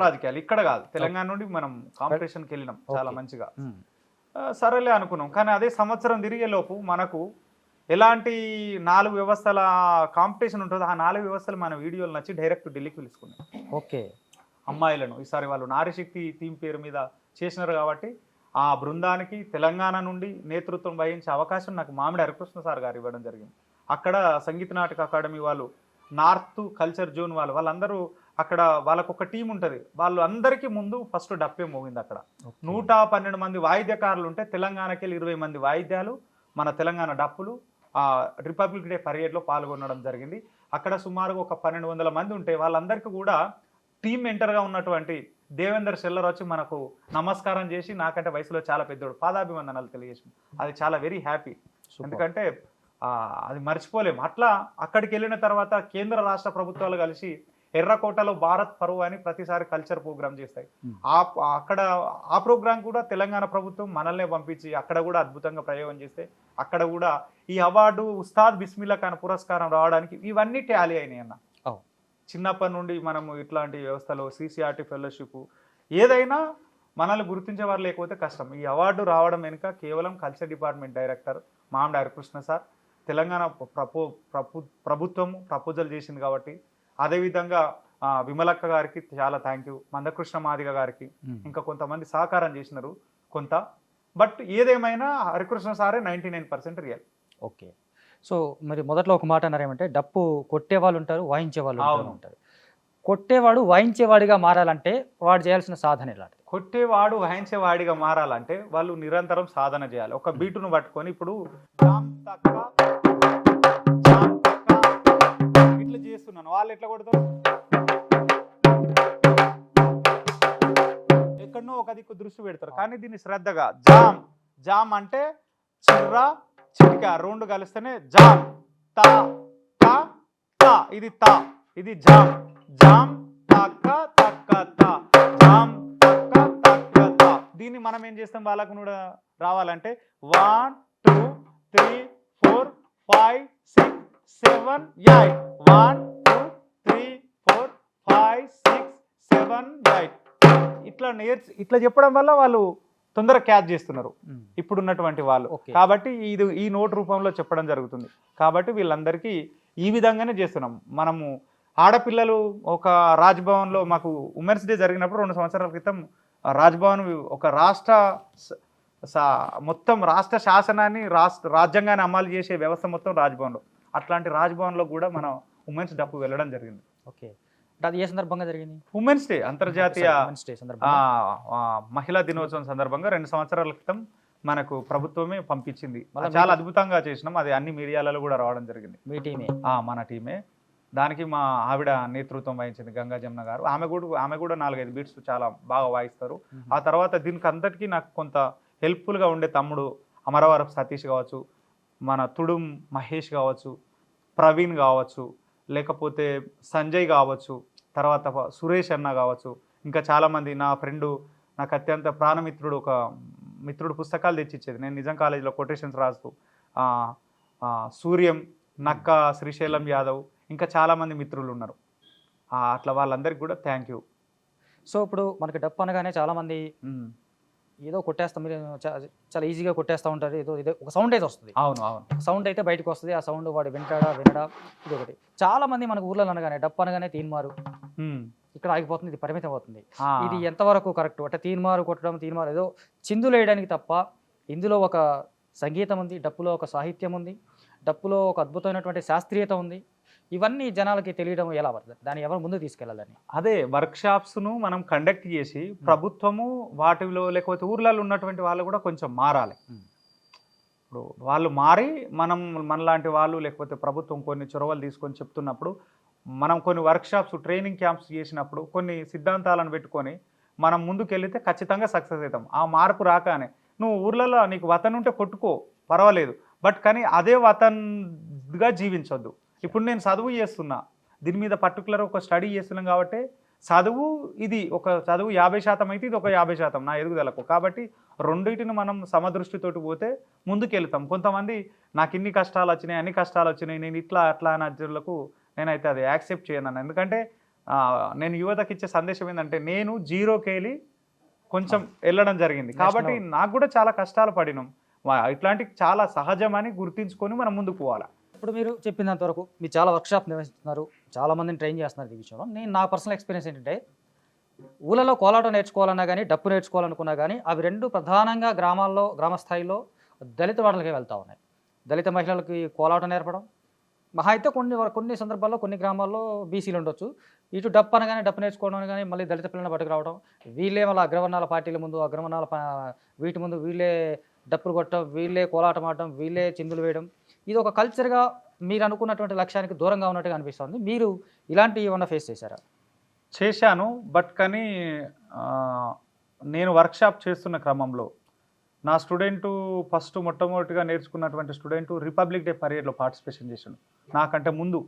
రాజకీయాలు, ఇక్కడ కాదు. తెలంగాణ నుండి మనం కాంపిటీషన్కి వెళ్ళినాం చాలా మంచిగా. సరేలే అనుకున్నాం. కానీ అదే సంవత్సరం తిరిగే లోపు మనకు ఎలాంటి 4 వ్యవస్థల కాంపిటీషన్ ఉంటుందో ఆ 4 వ్యవస్థలు మన వీడియోలు నచ్చి డైరెక్ట్ ఢిల్లీకి పిలుచుకున్నాం. ఓకే, అమ్మాయిలను ఈసారి వాళ్ళు నారీశక్తి థీమ్ పేరు మీద చేసినారు కాబట్టి ఆ బృందానికి తెలంగాణ నుండి నేతృత్వం వహించే అవకాశం నాకు మామిడి హరికృష్ణ సార్ గారు ఇవ్వడం జరిగింది. అక్కడ సంగీత నాటక అకాడమీ వాళ్ళు, నార్త్ కల్చర్ జోన్ వాళ్ళందరూ అక్కడ వాళ్ళకు ఒక టీం ఉంటుంది. వాళ్ళు అందరికీ ముందు ఫస్ట్ డప్పే మోగింది. అక్కడ 112 మంది వాయిద్యకారులు ఉంటే తెలంగాణకి వెళ్ళి 20 మంది వాయిద్యాలు, మన తెలంగాణ డప్పులు రిపబ్లిక్ డే పరేడ్లో పాల్గొనడం జరిగింది. అక్కడ సుమారుగా ఒక 1200 మంది ఉంటే వాళ్ళందరికీ కూడా టీం మెంటర్గా ఉన్నటువంటి దేవేందర్ షెల్లర్ వచ్చి మనకు నమస్కారం చేసి, నాకంటే వయసులో చాలా పెద్దోడు, పాదాభివందనాలు తెలియజేసి, అది చాలా వెరీ హ్యాపీ. ఎందుకంటే అది మర్చిపోలేము. అట్లా అక్కడికి వెళ్ళిన తర్వాత కేంద్ర రాష్ట్ర ప్రభుత్వాలు కలిసి ఎర్రకోటలో భారత్ పరువు అని ప్రతిసారి కల్చర్ ప్రోగ్రామ్ చేస్తాయి. అక్కడ ఆ ప్రోగ్రాం కూడా తెలంగాణ ప్రభుత్వం మనల్నే పంపించి అక్కడ కూడా అద్భుతంగా ప్రయోగం చేస్తే అక్కడ కూడా ఈ అవార్డు ఉస్తాద్ బిస్మిల్లా ఖాన్ పురస్కారం రావడానికి ఇవన్నీ టాలీ అయినాయి అన్న. చిన్నప్పటి నుండి మనము ఇట్లాంటి వ్యవస్థలో CCRT ఫెలోషిప్ ఏదైనా మనల్ని గుర్తించేవారు లేకపోతే కష్టం. ఈ అవార్డు రావడం వెనుక కేవలం కల్చర్ డిపార్ట్మెంట్ డైరెక్టర్ మామిడి హరికృష్ణ సార్, తెలంగాణ ప్రభుత్వము ప్రపోజల్ చేసింది కాబట్టి, అదేవిధంగా విమలక్క గారికి చాలా థ్యాంక్ యూ, మందకృష్ణ మాదిగ గారికి, ఇంకా కొంతమంది సహకారం చేసినారు కొంత. బట్ ఏదేమైనా హరికృష్ణ సారే 99% రియల్. ఓకే. సో మరి మొదట్లో ఒక మాట అన్నారు, ఏమంటే డప్పు కొట్టే వాళ్ళు ఉంటారు, వాయించే వాళ్ళు ఉంటారు. కొట్టేవాడు వాయించేవాడిగా మారాలంటే వాడు చేయాల్సిన సాధన ఎలాంటి? కొట్టేవాడు వాయించేవాడిగా మారాలంటే వాళ్ళు నిరంతరం సాధన చేయాలి. ఒక బీటును పట్టుకొని ఇప్పుడు ఇట్లా చేస్తున్నాను, వాళ్ళు ఎట్లా కొడతారు? ఎక్కడనో ఒక దిక్కు దృష్టి పెడతారు. కానీ దీన్ని శ్రద్ధగా జామ్ జామ్ అంటే చిర్రా చిటిక రెండు కలిస్తేనే జామ్. తా తా తా, ఇది తా, ఇది జామ్. జామ్ తక్క తక్క తా, జామ్ తక్క తక్క తా. దీన్ని మనం ఏం చేస్తాం, వాళ్ళకు కూడా రావాలంటే 1 2 3 4 5 6 7 8 1 2 3 4 5 6 7 8 ఇట్లా చెప్పడం వల్ల వాళ్ళు తొందరగా క్యాచ్ చేస్తున్నారు ఇప్పుడున్నటువంటి వాళ్ళు. కాబట్టి ఈ నోట్ రూపంలో చెప్పడం జరుగుతుంది. కాబట్టి వీళ్ళందరికీ ఈ విధంగానే చేస్తున్నాం. మనము ఆడపిల్లలు ఒక రాజ్భవన్లో మాకు ఉమెన్స్ డే జరిగినప్పుడు 2 సంవత్సరాల క్రితం రాజ్భవన్ ఒక మొత్తం రాష్ట్ర శాసనాన్ని రాజ్యాంగాన్ని అమలు చేసే వ్యవస్థ మొత్తం రాజ్భవన్లో. అట్లాంటి రాజ్భవన్లో కూడా మనం ఉమెన్స్ డప్పు వెళ్ళడం జరిగింది. ఓకే. అది ఏ సందర్భంగా జరిగింది? ఉమెన్స్ డే, అంతర్జాతీయ మహిళా దినోత్సవం సందర్భంగా 2 సంవత్సరాల క్రితం మనకు ప్రభుత్వమే పంపించింది. చాలా అద్భుతంగా చేసినాం. అది అన్ని మీడియాలలో కూడా రావడం జరిగింది. మీ టీమే? మన టీమే. దానికి మా ఆవిడ నేతృత్వం వహించింది, గంగా జమున గారు. ఆమె కూడా 4-5 బీట్స్ చాలా బాగా వాయిస్తారు. ఆ తర్వాత దీనికి అంతటికీ నాకు కొంత హెల్ప్ఫుల్గా ఉండే తమ్ముడు అమరవరపు సతీష్ కావచ్చు, మన తుడుం మహేష్ కావచ్చు, ప్రవీణ్ కావచ్చు, లేకపోతే సంజయ్ కావచ్చు, తర్వాత సురేష్ అన్న కావచ్చు, ఇంకా చాలామంది. నా ఫ్రెండు, నాకు అత్యంత ప్రాణమిత్రుడు, ఒక మిత్రుడు పుస్తకాలు తెచ్చిచ్చేది, నేను నిజాం కాలేజీలో కొటేషన్స్ రాస్తూ, సూర్యం, నక్క, శ్రీశైలం యాదవ్, ఇంకా చాలామంది మిత్రులు ఉన్నారు. అట్లా వాళ్ళందరికీ కూడా థ్యాంక్ యూ. సో ఇప్పుడు మనకి డప్పు అనగానే చాలామంది ఏదో కొట్టేస్తాం, మీరు చాలా ఈజీగా కొట్టేస్తూ ఉంటారు, ఏదో ఒక సౌండ్ అయితే వస్తుంది. అవును, సౌండ్ అయితే బయటకు వస్తుంది. ఆ సౌండ్ వాడు వినడా ఇది ఒకటి. చాలా మంది మనకు ఊర్లలో అనగానే డప్పు అనగానే తీన్మారు, ఇక్కడ ఆగిపోతుంది, ఇది పరిమితం అవుతుంది. ఇది ఎంతవరకు కరెక్ట్? అంటే తీన్మారు కొట్టడం, తీన్మారు ఏదో చిందులు వేయడానికి తప్ప ఇందులో ఒక సంగీతం ఉంది, డప్పులో ఒక సాహిత్యం ఉంది, డప్పులో ఒక అద్భుతమైనటువంటి శాస్త్రీయత ఉంది. ఇవన్నీ జనాలకి తెలియడం ఎలా పడుతుంది? దాన్ని ఎవరు ముందు తీసుకెళ్ళాలని? అదే వర్క్షాప్స్ను మనం కండక్ట్ చేసి ప్రభుత్వము వాటిలో, లేకపోతే ఊర్లలో ఉన్నటువంటి వాళ్ళు కూడా కొంచెం మారాలి. ఇప్పుడు వాళ్ళు మారి మనలాంటి వాళ్ళు, లేకపోతే ప్రభుత్వం కొన్ని చొరవలు తీసుకొని చెప్తున్నప్పుడు, మనం కొన్ని వర్క్షాప్స్, ట్రైనింగ్ క్యాంప్స్ చేసినప్పుడు కొన్ని సిద్ధాంతాలను పెట్టుకొని మనం ముందుకెళ్తే ఖచ్చితంగా సక్సెస్ అవుతాం. ఆ మార్పు రాగానే నువ్వు ఊర్లలో నీకు వతన్ ఉంటే కొట్టుకో, పర్వాలేదు, బట్ కానీ అదే వతన్గా జీవించొద్దు. ఇప్పుడు నేను చదువు చేస్తున్నా, దీని మీద పర్టికులర్ ఒక స్టడీ చేస్తున్నాం కాబట్టి చదువు, ఇది ఒక చదువు 50% అయితే ఇది ఒక 50% నా ఎదుగుదలకు. కాబట్టి రెండింటిని మనం సమదృష్టితోటి పోతే ముందుకెళ్తాం. కొంతమంది నాకు ఇన్ని కష్టాలు వచ్చినాయి, అన్ని కష్టాలు వచ్చినాయి, నేను ఇట్లా అట్లా అనే అర్జునులకు నేనైతే అది యాక్సెప్ట్ చేయను. ఎందుకంటే నేను యువతకి ఇచ్చే సందేశం ఏంటంటే, నేను జీరోకి వెళ్ళి కొంచెం వెళ్ళడం జరిగింది కాబట్టి నాకు కూడా చాలా కష్టాలు పడినాం. ఇట్లాంటి చాలా సహజమని గుర్తించుకొని మనం ముందుకు పోవాలి. ఇప్పుడు మీరు చెప్పినంత వరకు మీరు చాలా వర్క్షాప్ నిర్వహిస్తున్నారు, చాలామందిని ట్రైన్ చేస్తున్నారు. ఈ విషయంలో నా పర్సనల్ ఎక్స్పీరియన్స్ ఏంటంటే, ఊళ్ళలో కోలాటం నేర్చుకోవాలన్నా కానీ డప్పు నేర్చుకోవాలనుకున్నా కానీ అవి రెండు ప్రధానంగా గ్రామాల్లో గ్రామ స్థాయిలో దళిత వాడలకే వెళ్తూ ఉన్నాయి. దళిత మహిళలకి కోలాటం నేర్పడం, మహా అయితే కొన్ని సందర్భాల్లో కొన్ని గ్రామాల్లో బీసీలు ఉండొచ్చు. ఇటు డప్పు అనగానే డప్పు నేర్చుకోవడం కానీ మళ్ళీ దళిత పిల్లల్ని పట్టుకురావడం, వీళ్ళే మళ్ళీ అగ్రవర్ణాల పార్టీల ముందు వీటి ముందు వీళ్ళే డప్పులు కొట్టడం, వీళ్ళే కోలాటం ఆడటం, వీళ్ళే చిందులు వేయడం, ఇది ఒక కల్చర్గా మీరు అనుకున్నటువంటి లక్ష్యానికి దూరంగా ఉన్నట్టుగా అనిపిస్తుంది. మీరు ఇలాంటివి ఏమన్నా ఫేస్ చేశారా? చేశాను, బట్ కానీ నేను వర్క్షాప్ చేస్తున్న క్రమంలో నా స్టూడెంటు మొట్టమొదటిగా నేర్చుకున్నటువంటి స్టూడెంటు రిపబ్లిక్ డే పరేడ్లో పార్టిసిపేషన్ చేశాడు. నాకంటే ముందు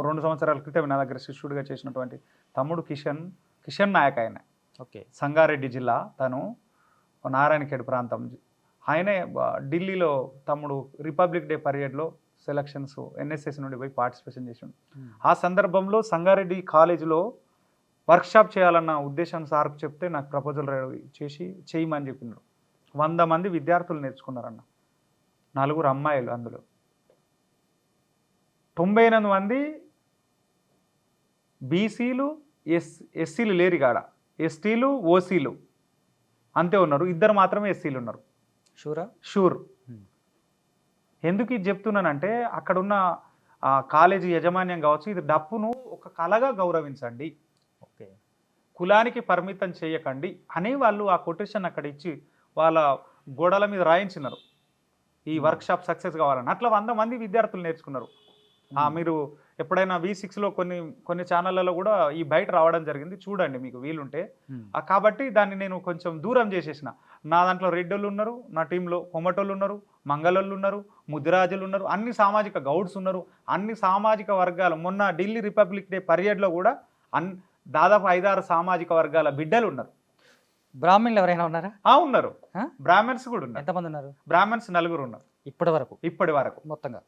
2 సంవత్సరాల క్రితం నా దగ్గర శిష్యుడిగా చేసినటువంటి తమ్ముడు కిషన్ నాయక్, ఆయన ఓకే, సంగారెడ్డి జిల్లా, తను నారాయణఖేడ్ ప్రాంతం. ఆయనే ఢిల్లీలో తమ్ముడు రిపబ్లిక్ డే పరేడ్లో సెలక్షన్స్ ఎన్ఎస్ఎస్ నుండి పోయి పార్టిసిపేషన్ చేశాడు. ఆ సందర్భంలో సంగారెడ్డి కాలేజీలో వర్క్షాప్ చేయాలన్న ఉద్దేశం సార్కు చెప్తే నాకు ప్రపోజల్ చేసి చేయమని చెప్పినారు. 100 మంది విద్యార్థులు నేర్చుకున్నారన్న, 4 అమ్మాయిలు, అందులో 98 మంది బీసీలు, ఎస్సీలు లేరు కాడ, ఎస్టీలు, ఓసీలు అంతే ఉన్నారు, 2 మాత్రమే ఎస్సీలు ఉన్నారు. షూర్. ఎందుకు ఇది చెప్తున్నానంటే అక్కడున్న కాలేజీ యాజమాన్యం కావచ్చు, ఇది డప్పును ఒక కళగా గౌరవించండి, ఓకే, కులానికి పరిమితం చేయకండి అని వాళ్ళు ఆ కొటేషన్ అక్కడ ఇచ్చి వాళ్ళ గోడల మీద రాయించినారు. ఈ వర్క్షాప్ సక్సెస్ కావాలని అట్లా 100 మంది విద్యార్థులు నేర్చుకున్నారు. మీరు ఎప్పుడైనా V6లో కొన్ని ఛానళ్ళలో కూడా ఈ బయట రావడం జరిగింది, చూడండి మీకు వీలుంటే. కాబట్టి దాన్ని నేను కొంచెం దూరం చేసేసిన. నా దాంట్లో రెడ్డోళ్ళు ఉన్నారు, నా టీంలో కొమటోళ్ళు ఉన్నారు, మంగళోళ్ళు ఉన్నారు, ముదిరాజులు ఉన్నారు, అన్ని సామాజిక గౌడ్స్ ఉన్నారు, అన్ని సామాజిక వర్గాలు. మొన్న ఢిల్లీ రిపబ్లిక్ డే పరేడ్లో కూడా దాదాపు 5-6 సామాజిక వర్గాల బిడ్డలు ఉన్నారు. బ్రాహ్మణులు ఎవరైనా ఉన్నారా? ఉన్నారు, బ్రాహ్మణ్స్ కూడా ఉన్నారు. ఎంతమంది ఉన్నారు? బ్రాహ్మణ్స్ 4 ఉన్నారు ఇప్పటి వరకు మొత్తంగా.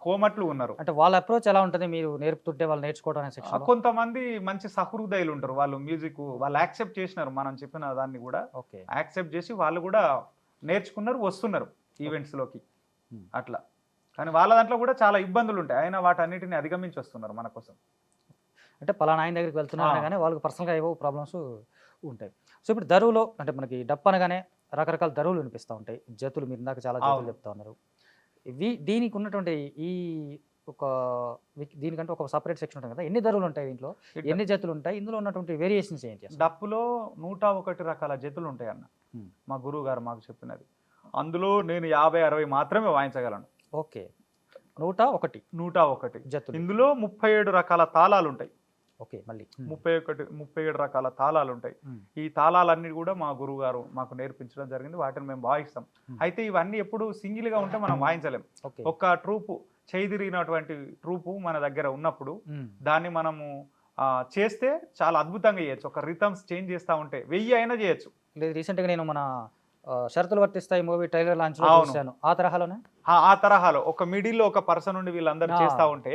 కోమట్లు ఉన్నారు. అంటే వాళ్ళ అప్రోచ్ ఎలా ఉంటుంది మీరు నేర్పుతుంటే వాళ్ళు నేర్చుకోవడం? కొంతమంది మంచి సహృదయులు ఉంటారు, వాళ్ళు మ్యూజిక్ వాళ్ళు యాక్సెప్ట్ చేసినారు, మనం చెప్పిన దాన్ని కూడా యాక్సెప్ట్ చేసి వాళ్ళు కూడా నేర్చుకున్నారు, వస్తున్నారు ఈవెంట్స్ లోకి అట్లా. కానీ వాళ్ళ దాంట్లో కూడా చాలా ఇబ్బందులు ఉంటాయి, అయినా వాటన్నిటిని అధిగమించి వస్తున్నారు మన కోసం. అంటే పలానా ఆయన దగ్గరికి వెళ్తున్నారు కానీ వాళ్ళకి పర్సనల్గా ఏవో ప్రాబ్లమ్స్ ఉంటాయి. సో ఇప్పుడు దరువులో అంటే మనకి డప్పు అనగానే రకరకాల దరువులు వినిపిస్తూ ఉంటాయి, జతులు, మీరు ఇందాక చాలా జతులు చెప్తా ఉన్నారు. దీనికి ఉన్నటువంటి దీనికంటే ఒక సపరేట్ సెక్షన్ ఉంటుంది కదా, ఎన్ని దరువులు ఉంటాయి దీంట్లో, ఎన్ని జతులు ఉంటాయి, ఇందులో ఉన్నటువంటి వేరియేషన్స్ ఏంటి? డప్పులో 101 రకాల జతులు ఉంటాయి అన్న, మా గురువు గారు మాకు చెప్పినది. అందులో నేను 50-60 మాత్రమే వాయించగలను. ఓకే, 101 జతులు. ఇందులో 37 రకాల తాళాలు ఉంటాయి. ఓకే, మళ్ళీ 37 రకాల తాళాలు ఉంటాయి. ఈ తాళాలన్నీ కూడా మా గురువు గారు మాకు నేర్పించడం జరిగింది, వాటిని మేము వాయిస్తాం. అయితే ఇవన్నీ ఎప్పుడు సింగిల్ గా ఉంటే మనం వాయించలేం. ఒక ట్రూపు చేదిరిగినటువంటి ట్రూపు మన దగ్గర ఉన్నప్పుడు దాన్ని మనము చేస్తే చాలా అద్భుతంగా చేయొచ్చు. ఒక రిథమ్స్ చేంజ్ చేస్తూ ఉంటే 1000 అయినా చేయొచ్చు. రీసెంట్ గా నేను మన షరతులు వర్తిస్తాయి మూవీ ట్రైలర్ లాంచ్ చేశాను, ఆ తరహాలో ఒక మిడిల్ లో ఒక పర్సన్ నుండి వీళ్ళందరూ చేస్తూ ఉంటే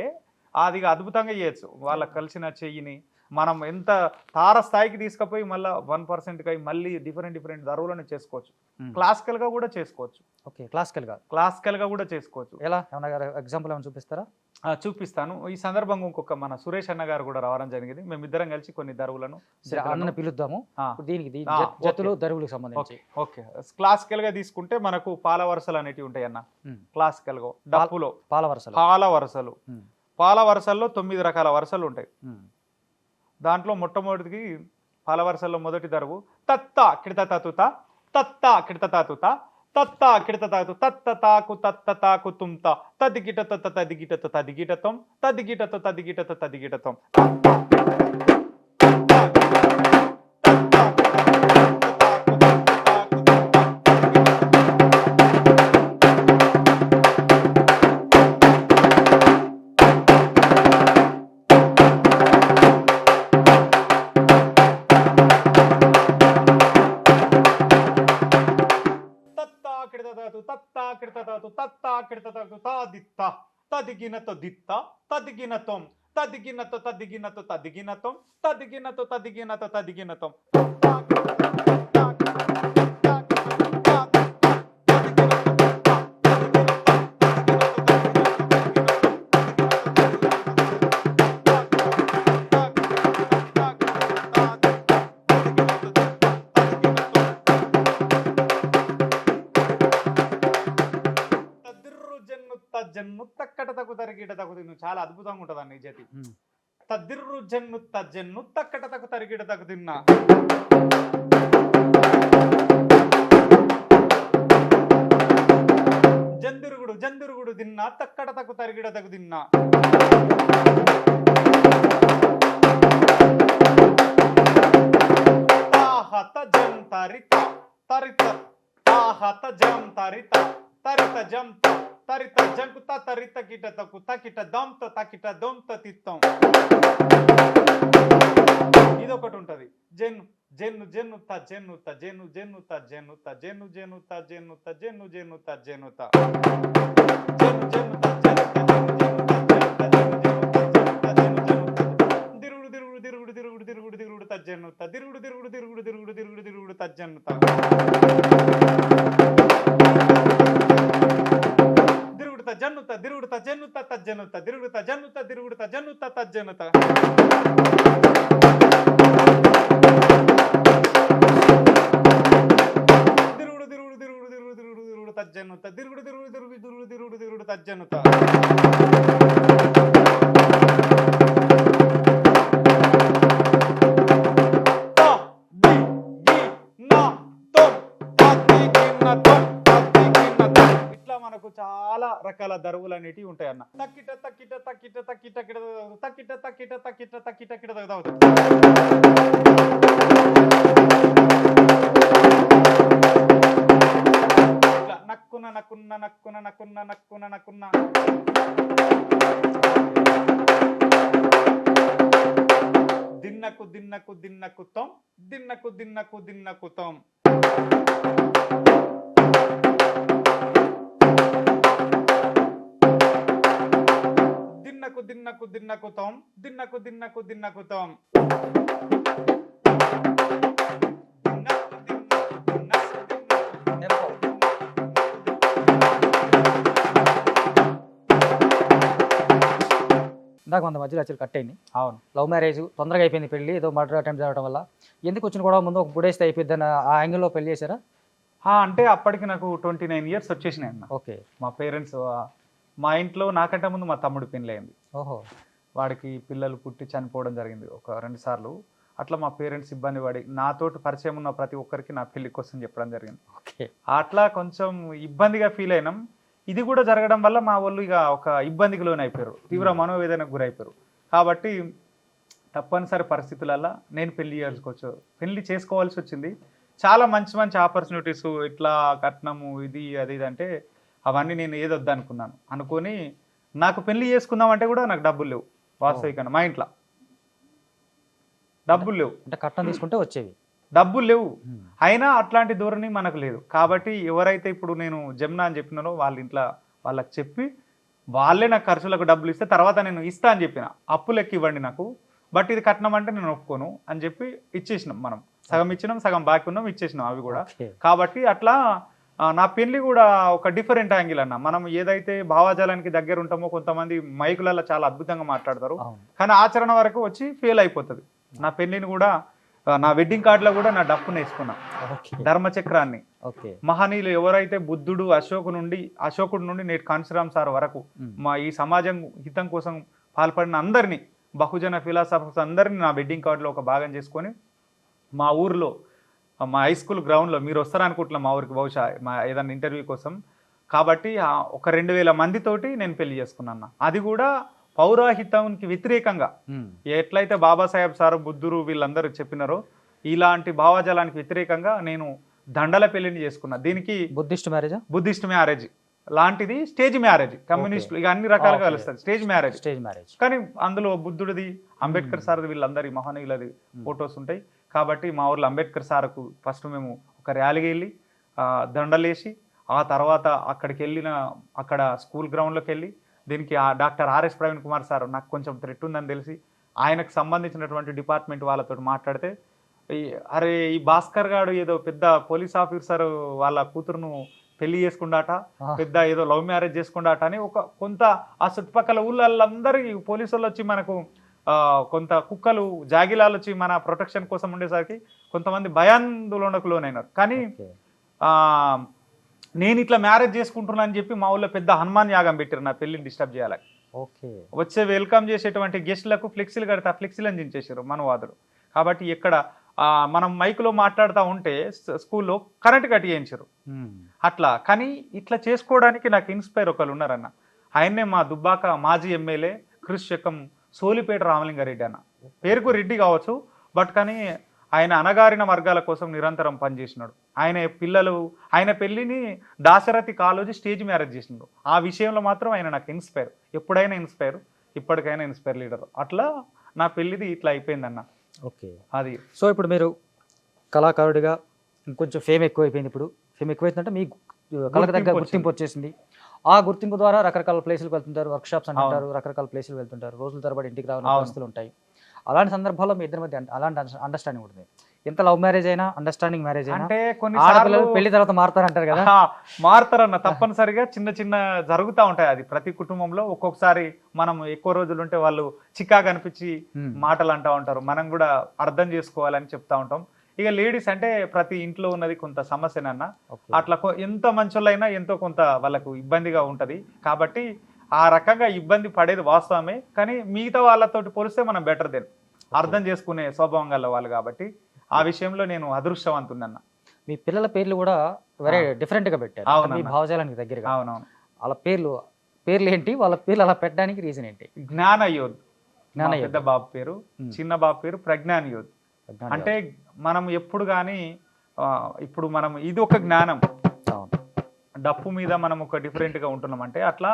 అది అద్భుతంగా చేయొచ్చు. వాళ్ళకి కలిసిన చెయ్యిని మనం ఎంత తారస్థాయికి తీసుకుపోయి మళ్ళీ 1% మళ్ళీ డిఫరెంట్ దరువులను చేసుకోవచ్చు. క్లాసికల్ గా కూడా చేసుకోవచ్చు. ఓకే, క్లాసికల్ గా కూడా చేసుకోవచ్చు. ఎలా ఎగ్జాంపుల్ ఏమైనా చూపిస్తారా? చూపిస్తాను. ఈ సందర్భంగా ఇంకొక మన సురేష్ అన్న గారు కూడా రావడం జరిగింది. మేమిద్దరం కలిసి కొన్ని దరువులను పిలుద్దాము. దీనికి జతులు దరువులకు సంబంధించి ఓకే, క్లాసికల్ గా తీసుకుంటే మనకు పాల వరుసలు అనేటివి ఉంటాయి అన్న. క్లాసికల్ గా డప్పులో పాల వరుసల్లో 9 రకాల వరుసలు ఉంటాయి. దాంట్లో మొట్టమొదటికి పాల వరుసల్లో మొదటి దరువు తత్తా కిడతతుత తత్తా కిడతతుత తత్తా కిడతతు తత్తతాకు తత్తతాకు తుంత తదిగిటత తదిగిటత తదిగిటతం తదిగిటత తదిగిటత తదిగిటతం. తదిగినతో దిత్త తదిగినతం తదిగినతో తదిగినతో తదిగినతం తదిగినతో తదిగినతో తదిగినతం. జన్ను తక్కట తకు తరిగిట తకు తిన్ను. చాలా అద్భుతంగా ఉంటుంది అన్న ఈ జతి. ఉమ్. తద్దిర్రు జన్ను తజ్జన్ను తక్కట తకు తరిగిట తకు తిన్నా. జందిరుగుడు జందిరుగుడు తిన్నా తక్కట తకు తరిగిడ తకు తిన్నా. తాహత జం తరిత తరిత తాహత జం తరిత తరిత జం తరిత జంకుత తరిత కిట తకు తకిట దంత తకిట దొంత తిత్తం. ఇదొకటి ఉంటది. జెన్ను జెన్ను జెన్ను త జెన్ను త జెన్ను జెన్ను త జెన్ను త జెన్ను జెన్ను త జెన్ను త జెన్ను జెన్ను త జెన్ను త జెన్ను జెన్ను త జెన్ను త జెన్ను జెన్ను త జెన్ను జెన్ను త దిరుగుడు దిరుగుడు దిరుగుడు దిరుగుడు దిరుగుడు త జెన్ను త దిరుగుడు దిరుగుడు దిరుగుడు దిరుగుడు దిరుగుడు దిరుగుడు త జెన్ను త దిరుగుడు త జన్ను త దిరుగుడు త జన్ను త త జెన్ను త దిరుగుడు త జన్ను త దిరుగుడు త జన్ను త త జెన్ను త. తజ్జనుత దిరుగుడు దిరుగుడు దిరుగుడు దిరుగుడు దిరుగుడు దిరుగుడు తజ్జనుత. ఇట్లా మనకు చాలా రకాల దరువులు అనేటివి ఉంటాయి అన్న. తక్కిట తక్కిట తక్కిట తక్కిట తక్కిట తక్కిట తక్కిట తక్కిట కిట తగ్గుతుంది. నక్కున నక్కున్న నక్కున నక్కున్న నక్కున నక్కున్న దిన్నకు దిన్నకు దిన్నకుతం దిన్నకు దిన్నకు దిన్నకుతం. దిన్నకు దిన్నకు దిన్నకుతం దిన్నకు దిన్నకు దిన్నకుతం. ఇందాక మన మధ్యలో వచ్చి కట్ అయింది. అవును, లవ్ మ్యారేజ్ తొందరగా అయిపోయింది, పెళ్లి ఏదో మర్డర్ అటెంప్ట్ జరగడం వల్ల. ఎందుకు వచ్చిన కూడా ముందు ఒక బుడేస్తే అయిపోద్ది అన్న ఆ యాంగిల్లో పెళ్లి చేశారా? అంటే అప్పటికి నాకు 29 years వచ్చేసినాయి అన్న. ఓకే. మా పేరెంట్స్ మా ఇంట్లో నాకంటే ముందు మా తమ్ముడు పెళ్ళి అయింది. ఓహో. వాడికి పిల్లలు పుట్టి చనిపోవడం జరిగింది ఒక 2 సార్లు. అట్లా మా పేరెంట్స్ ఇబ్బంది పడి నాతోటి పరిచయం ఉన్న ప్రతి ఒక్కరికి నా పెళ్లి కోసం చెప్పడం జరిగింది. ఓకే. అట్లా కొంచెం ఇబ్బందిగా ఫీల్ అయినాం. ఇది కూడా జరగడం వల్ల మా వాళ్ళు ఇక ఒక ఇబ్బందికి లోనైపోయారు, తీవ్ర మనోవేదనకు గురైపోయారు. కాబట్టి తప్పనిసరి పరిస్థితులలో నేను పెళ్లి చేసుకోవాల్సి వచ్చింది. చాలా మంచి మంచి ఆపర్చునిటీస్, ఇట్లా కట్నము ఇది అది ఇది అంటే అవన్నీ నేను ఏదొద్దు అనుకొని నాకు పెళ్లి చేసుకుందామంటే కూడా నాకు డబ్బులు లేవు. వాస్తవికంగా మా ఇంట్లో డబ్బులు లేవు. అంటే కట్నం తీసుకుంటే వచ్చేవి డబ్బులు లేవు. అయినా అట్లాంటి ధోరణి మనకు లేదు. కాబట్టి ఎవరైతే ఇప్పుడు నేను జమున అని చెప్పినానో వాళ్ళ ఇంట్లో వాళ్ళకి చెప్పి వాళ్ళే నాకు ఖర్చులకు డబ్బులు ఇస్తే తర్వాత నేను ఇస్తా అని చెప్పిన. అప్పులెక్కి ఇవ్వండి నాకు, బట్ ఇది కట్నం అంటే నేను ఒప్పుకోను అని చెప్పి ఇచ్చేసినాం. మనం సగం ఇచ్చినాం, సగం బాకీ ఉన్నాం, ఇచ్చేసినాం అవి కూడా. కాబట్టి అట్లా నా పెళ్లి కూడా ఒక డిఫరెంట్ యాంగిల్ అన్న. మనం ఏదైతే భావాజాలానికి దగ్గర ఉంటామో కొంతమంది మైకులలో చాలా అద్భుతంగా మాట్లాడతారు, కానీ ఆచరణ వరకు వచ్చి ఫెయిల్ అయిపోతుంది. నా పెళ్లిని కూడా నా వెడ్డింగ్ కార్డులో కూడా నా డప్పును వేసుకున్నా, ధర్మచక్రాన్ని. మహనీయులు ఎవరైతే బుద్ధుడు అశోకుడు నుండి నేటి కాంశీరామ్ సార్ వరకు మా ఈ సమాజం హితం కోసం పాల్పడిన అందరినీ, బహుజన ఫిలాసఫర్స్ అందరినీ నా వెడ్డింగ్ కార్డులో ఒక భాగం చేసుకొని మా ఊర్లో మా హై స్కూల్ గ్రౌండ్లో మీరు వస్తారనుకుంటున్నాం మా ఊరికి బహుశా మా ఏదైనా ఇంటర్వ్యూ కోసం. కాబట్టి ఒక 2000 మందితోటి నేను పెళ్లి చేసుకున్నాను. అది కూడా పౌరాహితానికి వ్యతిరేకంగా. ఎట్లయితే బాబాసాహెబ్ సార్, బుద్ధుడు వీళ్ళందరూ చెప్పినారో ఇలాంటి భావజాలానికి వ్యతిరేకంగా నేను దండల పెళ్లిని చేసుకున్నా. దీనికి బుద్ధిస్ట్ మ్యారేజ్ లాంటిది స్టేజ్ మ్యారేజ్, కమ్యూనిస్ట్ ఇక అన్ని రకాలుగా కలుస్తుంది స్టేజ్ మ్యారేజ్. కానీ అందులో బుద్ధుడిది, అంబేద్కర్ సార్ది, వీళ్ళందరి మహనీయులది ఫొటోస్ ఉంటాయి. కాబట్టి మా ఊర్లో అంబేద్కర్ సార్కు ఫస్ట్ మేము ఒక ర్యాలీకి వెళ్ళి దండలేసి, ఆ తర్వాత అక్కడ స్కూల్ గ్రౌండ్లోకి వెళ్ళి దీనికి doctor RS Praveen Kumar sir నాకు కొంచెం థ్రెట్ ఉందని తెలిసి ఆయనకు సంబంధించినటువంటి డిపార్ట్మెంట్ వాళ్ళతో మాట్లాడితే, అరే ఈ భాస్కర్ గారు ఏదో పెద్ద పోలీస్ ఆఫీసర్ వాళ్ళ కూతురును పెళ్లి చేసుకుండాట, పెద్ద ఏదో లవ్ మ్యారేజ్ చేసుకుండాట అని కొంత ఆ చుట్టుపక్కల ఊళ్ళందరూ పోలీసు వాళ్ళు వచ్చి మనకు కొంత కుక్కలు జాగిలాలు వచ్చి మన ప్రొటెక్షన్ కోసం ఉండేసరికి కొంతమంది భయాందోళనకు లోనైనారు. కానీ నేను ఇట్లా మ్యారేజ్ చేసుకుంటున్నా అని చెప్పి మా ఊళ్ళో పెద్ద హనుమాన్ యాగం పెట్టారు నా పెళ్ళిని డిస్టర్బ్ చేయాలి. ఓకే. వచ్చే వెల్కమ్ చేసేటువంటి గెస్టులకు ఫ్లెక్సీలు కడితే ఆ ఫ్లెక్సీలను దించేసారు మనవాదులు. కాబట్టి ఎక్కడ మనం మైకులో మాట్లాడుతూ ఉంటే స్కూల్లో కరెంట్ కట్టించారు అట్లా. కానీ ఇట్లా చేసుకోవడానికి నాకు ఇన్స్పైర్ ఒకళ్ళు ఉన్నారన్న. ఆయన్నే మా దుబ్బాక మాజీ ఎమ్మెల్యే కృషికం సోలిపేట రామలింగారెడ్డి అన్న. పేరుకు రెడ్డి కావచ్చు, బట్ కానీ ఆయన అణగారిన వర్గాల కోసం నిరంతరం పనిచేసినాడు. ఆయన పెళ్ళిని దాశరథి కాలేజీ స్టేజ్ మ్యారేజ్ చేసినాడు. ఆ విషయంలో మాత్రం ఆయన నాకు ఇన్స్పైర్, ఎప్పుడైనా ఇన్స్పైర్, ఇప్పటికైనా ఇన్స్పైర్ లీడర్. అట్లా నా పెళ్ళిది ఇట్లా అయిపోయిందన్న. ఓకే. అది. సో ఇప్పుడు మీరు కళాకారుడిగా ఇంకొంచెం ఫేమ్ ఎక్కువైపోయింది. ఇప్పుడు ఫేమ్ ఎక్కువైందంటే మీ కళకు దగ్గర గుర్తింపు వచ్చేసింది. ఆ గుర్తింపు ద్వారా రకరకాల ప్లేసులకు వెళ్తుంటారు, వర్క్షాప్స్ అంటారు, రకరకాల ప్లేసులు వెళ్తుంటారు, రోజుల తరబడి ఇంటికి రావాల్సిన పరిస్థితులు ఉంటాయి. అలాంటి సందర్భాల్లో మీ ఇద్దరి మధ్య అలాంటి అండర్స్టాండింగ్ ఉంటుంది. ఎంత లవ్ మ్యారేజ్ అయినా అండర్స్టాండింగ్ మ్యారేజ్ అయినా అంటే కొన్ని పెళ్లి తర్వాత మారుతారంటారు కదా. మారుతారన్న, తప్పనిసరిగా చిన్న చిన్న జరుగుతూ ఉంటాయి. అది ప్రతి కుటుంబంలో ఒక్కొక్కసారి మనం ఎక్కువ రోజులు ఉంటే వాళ్ళు చికాగా అనిపించి మాటలు అంటూ ఉంటారు. మనం కూడా అర్థం చేసుకోవాలని చెప్తా ఉంటాం. ఇక లేడీస్ అంటే ప్రతి ఇంట్లో ఉన్నది కొంత సమస్యనన్న. అట్లా ఎంత మంచోళ్ళైనా ఎంతో కొంత వాళ్ళకు ఇబ్బందిగా ఉంటది. కాబట్టి ఆ రకంగా ఇబ్బంది పడేది వాస్తవమే. కానీ మిగతా వాళ్ళతోటి పోలిస్తే మనం బెటర్ దెన్ అర్థం చేసుకునే స్వభావం గల వాళ్ళు. కాబట్టి ఆ విషయంలో నేను అదృష్టవంతున్నన్న. మీ పిల్లల పేర్లు కూడా వెరీ డిఫరెంట్ గా పెట్టారు, మీ భావజాలానికి దగ్గరగా. అవునవును. వాళ్ళ పేర్లు ఏంటి, వాళ్ళ పేర్లు అలా పెట్టడానికి రీజన్ ఏంటి? జ్ఞానయోధ్ పెద్ద బాబు పేరు, చిన్న బాబు పేరు ప్రజ్ఞాన్ యోధ్. అంటే మనం ఎప్పుడు కానీ ఇప్పుడు మనం ఇది ఒక జ్ఞానం, డప్పు మీద మనం ఒక డిఫరెంట్గా ఉంటున్నాం. అంటే అట్లా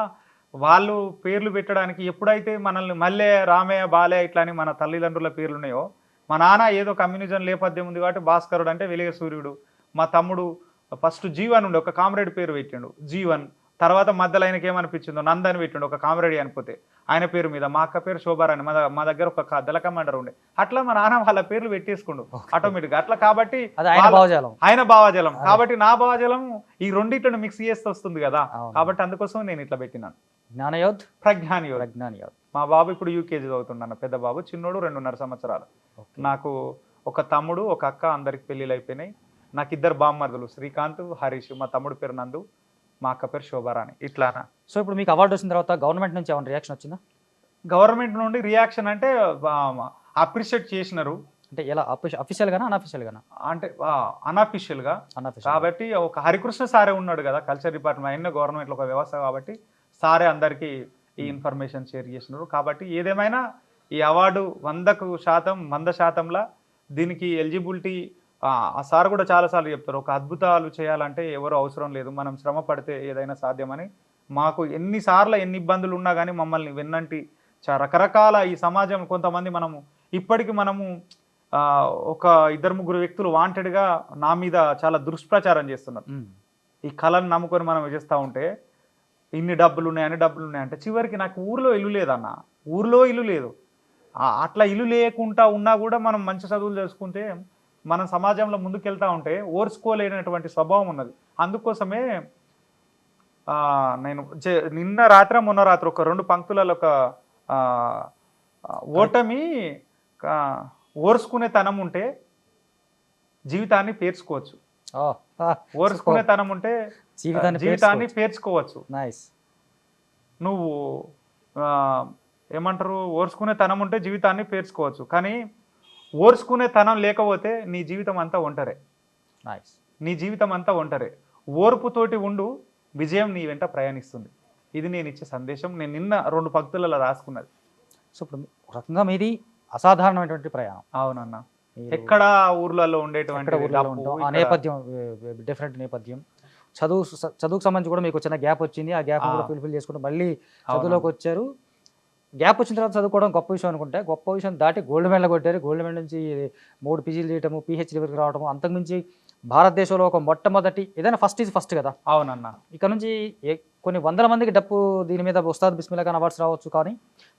వాళ్ళు పేర్లు పెట్టడానికి ఎప్పుడైతే మనల్ని మల్లె, రామయ్య, బాలయ్య ఇట్లా అని మన తల్లిదండ్రుల పేర్లు ఉన్నాయో, మా నాన్న ఏదో కమ్యూనిజం నేపథ్యం ఉంది కాబట్టి భాస్కరుడు అంటే వెలిగే సూర్యుడు. మా తమ్ముడు ఫస్ట్ జీవన్ ఉండే ఒక కామ్రేడ్ పేరు పెట్టిండు, జీవన్. తర్వాత మధ్యలో ఆయనకి ఏమనిపించిందో నందని పెట్టిండు, ఒక కామ్రేడ్ అనిపోతే ఆయన పేరు మీద. మా అక్క పేరు శోభారాణి, మా దగ్గర ఒక దళ కమాండర్ ఉండే. అట్లా మా నాన్న వాళ్ళ పేర్లు పెట్టేసుకుండు ఆటోమేటిక్గా. అట్లా కాబట్టి ఆయన భావజాలం కాబట్టి నా భావజాలం ఈ రెండిట్లను మిక్స్ చేస్తే వస్తుంది కదా. కాబట్టి అందుకోసం నేను ఇట్లా పెట్టినాను జ్ఞానయోధ్, ప్రజ్ఞాన్ యోధ్. మా బాబు ఇప్పుడు యూకేజీ చదువుతున్నాను. పెద్ద బాబు, చిన్నోడు 2.5 సంవత్సరాలు. నాకు ఒక తమ్ముడు, ఒక అక్క, అందరికి పెళ్ళిళ్ళు అయిపోయినాయి. నాకు 2 బామ్మర్దులు, శ్రీకాంత్, హరీష్. మా తమ్ముడు పేరు నందు, మా అక్క పేరు శోభారాణి. ఇట్లానా. సో ఇప్పుడు మీకు అవార్డు వచ్చిన తర్వాత గవర్నమెంట్ నుంచి ఏమైనా రియాక్షన్ వచ్చిందా? గవర్నమెంట్ నుండి రియాక్షన్ అంటే అప్రిషియేట్ చేసినారు. అంటే ఎలా, అఫీషియల్ గానా అన్అఫీషియల్ గానా? అంటే అన్అఫీషియల్ గా. కాబట్టి ఒక హరికృష్ణ సారే ఉన్నాడు కదా కల్చర్ డిపార్ట్మెంట్, అయిన గవర్నమెంట్లో ఒక వ్యవస్థ కాబట్టి సారే అందరికీ ఈ ఇన్ఫర్మేషన్ షేర్ చేసినారు. కాబట్టి ఏదేమైనా ఈ అవార్డు 100%లా దీనికి ఎలిజిబిలిటీ. ఆ సార్ కూడా చాలాసార్లు చెప్తారు, ఒక అద్భుతాలు చేయాలంటే ఎవరు అవసరం లేదు, మనం శ్రమ పడితే ఏదైనా సాధ్యమని. మాకు ఎన్నిసార్లు ఎన్ని ఇబ్బందులు ఉన్నా కానీ మమ్మల్ని వెన్నంటి రకరకాల ఈ సమాజం కొంతమంది ఇప్పటికి మనము ఒక 2-3 వ్యక్తులు వాంటెడ్గా నా మీద చాలా దుష్ప్రచారం చేస్తున్నారు. ఈ కళను నమ్ముకొని మనం చేస్తూ ఉంటే ఇన్ని డబ్బులు ఉన్నాయి, అన్ని డబ్బులు ఉన్నాయి అంటే చివరికి నాకు ఊర్లో ఇల్లు లేదన్న, ఊర్లో ఇల్లు లేదు. అట్లా ఇల్లు లేకుండా ఉన్నా కూడా మనం మంచి చదువులు చేసుకుంటే మనం సమాజంలో ముందుకెళ్తా ఉంటే ఓర్చుకోలేనటువంటి స్వభావం ఉన్నది. అందుకోసమే నేను నిన్న రాత్రి మొన్న రాత్రి ఒక 2 పంక్తులలో ఒక ఓటమి ఓర్చుకునే తనం ఉంటే జీవితాన్ని పేర్చుకోవచ్చు, ఓర్చుకునే తనం ఉంటే జీవితాన్ని పేర్చుకోవచ్చు. నువ్వు ఏమంటారు, ఓర్చుకునే తనం ఉంటే జీవితాన్ని పేర్చుకోవచ్చు, కానీ ఓర్చుకునే తనం లేకపోతే నీ జీవితం అంతా ఒంటరే. నీ జీవితం అంతా ఒంటరే. ఓర్పుతోటి ఉండు, విజయం నీ వెంట ప్రయాణిస్తుంది. ఇది నేను ఇచ్చే సందేశం. నేను నిన్న 2 పంక్తులలో రాసుకున్నది. సో ఇప్పుడు రకంగా మీది అసాధారణమైనటువంటి ప్రయాణం. అవునన్నా. ఎక్కడ ఊర్లలో ఉండేటువంటి నేపథ్యం, డిఫరెంట్ నేపథ్యం. చదువుకు సంబంధించి కూడా మీకు చిన్న గ్యాప్ వచ్చింది. ఆ గ్యాప్ కూడా ఫుల్ఫిల్ చేసుకుంటూ మళ్ళీ చదువులోకి వచ్చారు. గ్యాప్ వచ్చిన తర్వాత చదువుకోవడం గొప్ప విషయం అనుకుంటే, గొప్ప విషయం దాటి గోల్డ్ మెడల్ కొట్టారు. గోల్డ్ మెడల్ నుంచి 3 పీజీలు చేయటము, PhD వరకు రావడము, అంతకుమించి భారతదేశంలో ఒక మొట్టమొదటి, ఏదైనా ఫస్ట్ ఈజ్ ఫస్ట్ కదా. అవునన్నా. ఇక్కడ నుంచి కొన్ని 100 మందికి డప్పు దీని మీద ఉస్తాద్ బిస్మిల్లా ఖాన్ అవార్డ్స్ రావచ్చు, కానీ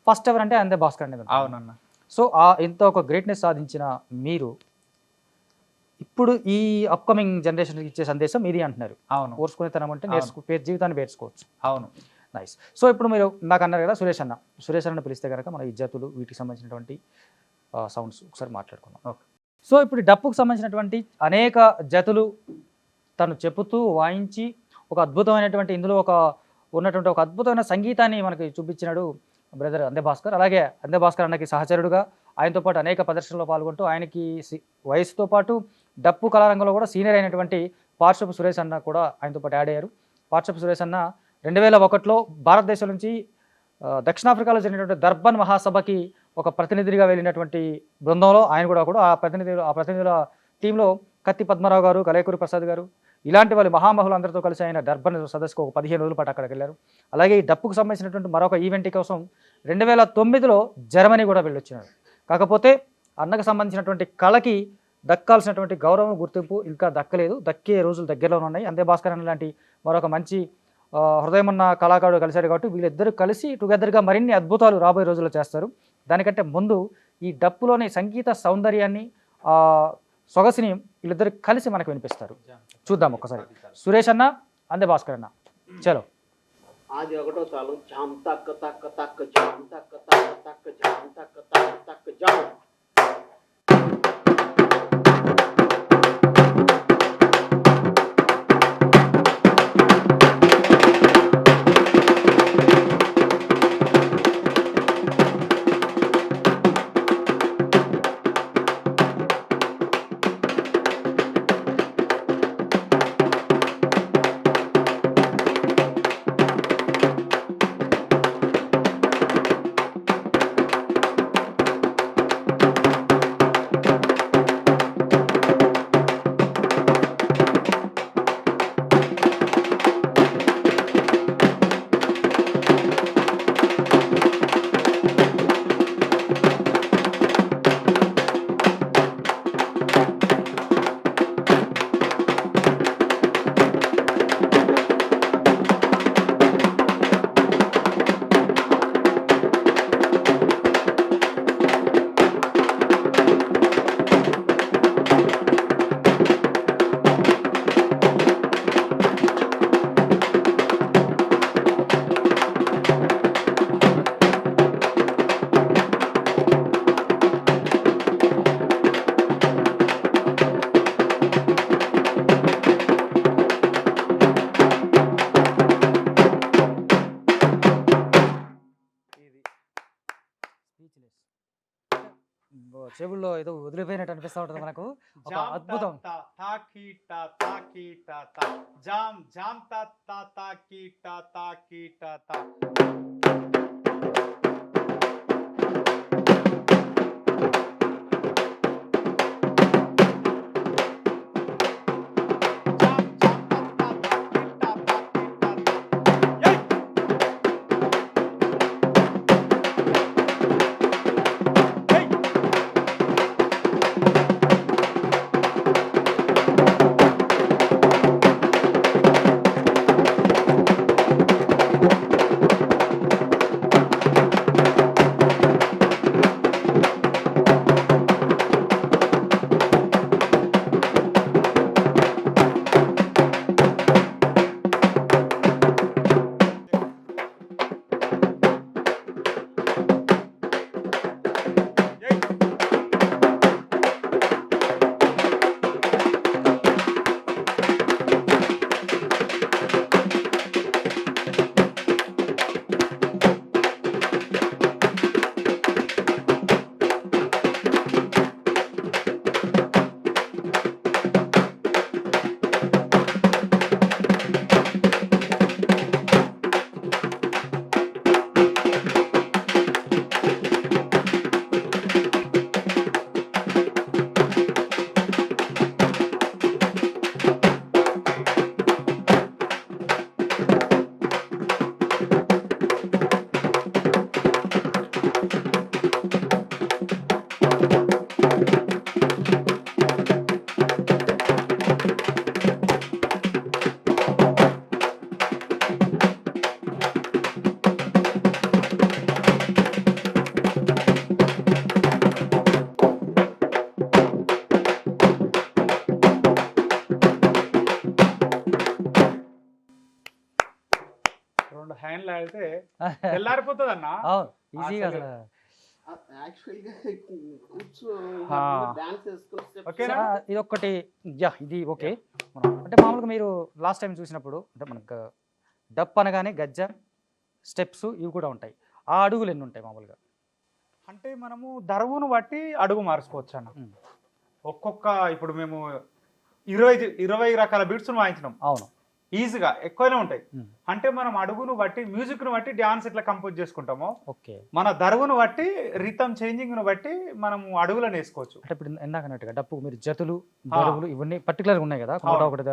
ఫస్ట్ ఎవర్ అంటే అంతే భాస్కర్ అనేది. అవునన్నా. సో ఇంత ఒక గ్రేట్నెస్ సాధించిన మీరు ఇప్పుడు ఈ అప్కమింగ్ జనరేషన్కి ఇచ్చే సందేశం ఇది అంటున్నారు. అవును. ఓర్చుకునే తనం అంటే జీవితాన్ని పేర్చుకోవచ్చు. అవును. నైస్. సో ఇప్పుడు మీరు నాకు అన్నారు కదా సురేష్ అన్న పిలిస్తే కనుక మన ఇజ్జతులు వీటికి సంబంధించినటువంటి సౌండ్స్ ఒకసారి మాట్లాడుకుందాం. ఓకే. సో ఇప్పుడు డప్పుకు సంబంధించినటువంటి అనేక జతులు తను చెప్పుతూ వాయించి ఒక అద్భుతమైనటువంటి ఇందులో ఉన్నటువంటి ఒక అద్భుతమైన సంగీతాన్ని మనకి చూపించినాడు బ్రదర్ అందే భాస్కర్. అలాగే అందే భాస్కర్ అన్నకి సహచరుడుగా ఆయనతో పాటు అనేక ప్రదర్శనలో పాల్గొంటూ ఆయనకి వయసుతో పాటు డప్పు కళారంగంలో కూడా సీనియర్ అయినటువంటి పార్శ్వపు సురేష్ అన్న కూడా ఆయనతో పాటు యాడ్ అయ్యారు. పార్శ్వపు సురేష్ అన్న 2001లో భారతదేశం నుంచి దక్షిణాఫ్రికాలో జరిగినటువంటి దర్బన్ మహాసభకి ఒక ప్రతినిధిగా వెళ్ళినటువంటి బృందంలో ఆయన కూడా ఆ ప్రతినిధుల టీంలో కత్తి పద్మరావు గారు, కలేకూరి ప్రసాద్ గారు ఇలాంటి వాళ్ళు మహామహులు అందరితో కలిసి ఆయన డర్బన్ సదస్సుకు ఒక 15 రోజుల పాటు అక్కడికి వెళ్ళారు. అలాగే ఈ డప్పుకు సంబంధించినటువంటి మరొక ఈవెంట్ కోసం 2009లో జర్మనీ కూడా వెళ్ళొచ్చినారు. కాకపోతే అన్నకు సంబంధించినటువంటి కళకి దక్కాల్సినటువంటి గౌరవం గుర్తింపు ఇంకా దక్కలేదు. దక్కే రోజులు దగ్గరలోనే ఉన్నాయి. అందే భాస్కర్ అన్న లాంటి మరొక మంచి హృదయం ఉన్న కళాకారుడు కలిశారు కాబట్టి వీళ్ళిద్దరూ కలిసి టుగెదర్గా మరిన్ని అద్భుతాలు రాబోయే రోజుల్లో చేస్తారు. దానికంటే ముందు ఈ డప్పులోని సంగీత సౌందర్యాన్ని సొగసిని వీళ్ళిద్దరు కలిసి మనకు వినిపిస్తారు. చూద్దాం ఒక్కసారి. సురేష్ అన్న, అందే భాస్కర్ అన్న, చలో. ఆది ఒకటో తాళం జామ్ తక్క తక్క తక్క జామ్ తక్క తక్క తక్క జామ్ తక్క తక్క తక్క జామ్. చెవుల్లో ఏదో వదిలిపోయినట్టు అనిపిస్తూ ఉంటుంది మనకు. ఒక అద్భుతం. జామ్ జామ్ తా కీట. హ్యాండ్లు ఆడితే తెల్లారిపోతుంది అన్న. అవును, ఈజీగా అసలు యాక్చువల్గా ఆ. డాన్స్ వేసుకుని steps ఓకేనా? ఇది ఒక్కటి ఇది ఓకే. అంటే మామూలుగా మీరు లాస్ట్ టైం చూసినప్పుడు అంటే మనకు డప్ అనగానే గజ్జ స్టెప్స్ ఇవి కూడా ఉంటాయి. ఆ అడుగులు ఎన్ని ఉంటాయి మామూలుగా? అంటే మనము దరువును బట్టి అడుగు మార్చుకోవచ్చు అన్న. ఉమ్. ఒక్కొక్క ఇప్పుడు మేము 20 రకాల బీట్స్ వాయించినాం అవును. ఈజీగా, ఎక్కువనే ఉంటాయి. ఉమ్. అంటే మనం అడుగును బట్టి మ్యూజిక్ను బట్టి డ్యాన్స్ ఎట్లా కంపోజ్ చేసుకుంటామో ఓకే. మన దరువును బట్టి రిథమ్ చేంజింగ్ను బట్టి మనము అడుగులను వేసుకోవచ్చు. అంటే ఇప్పుడు ఇందాక అన్నట్టుగా డప్పు మీరు జతులు ఆ. దరువులు ఇవన్నీ పర్టికులర్గా ఉన్నాయి కదా, నూట అవును. ఒకటి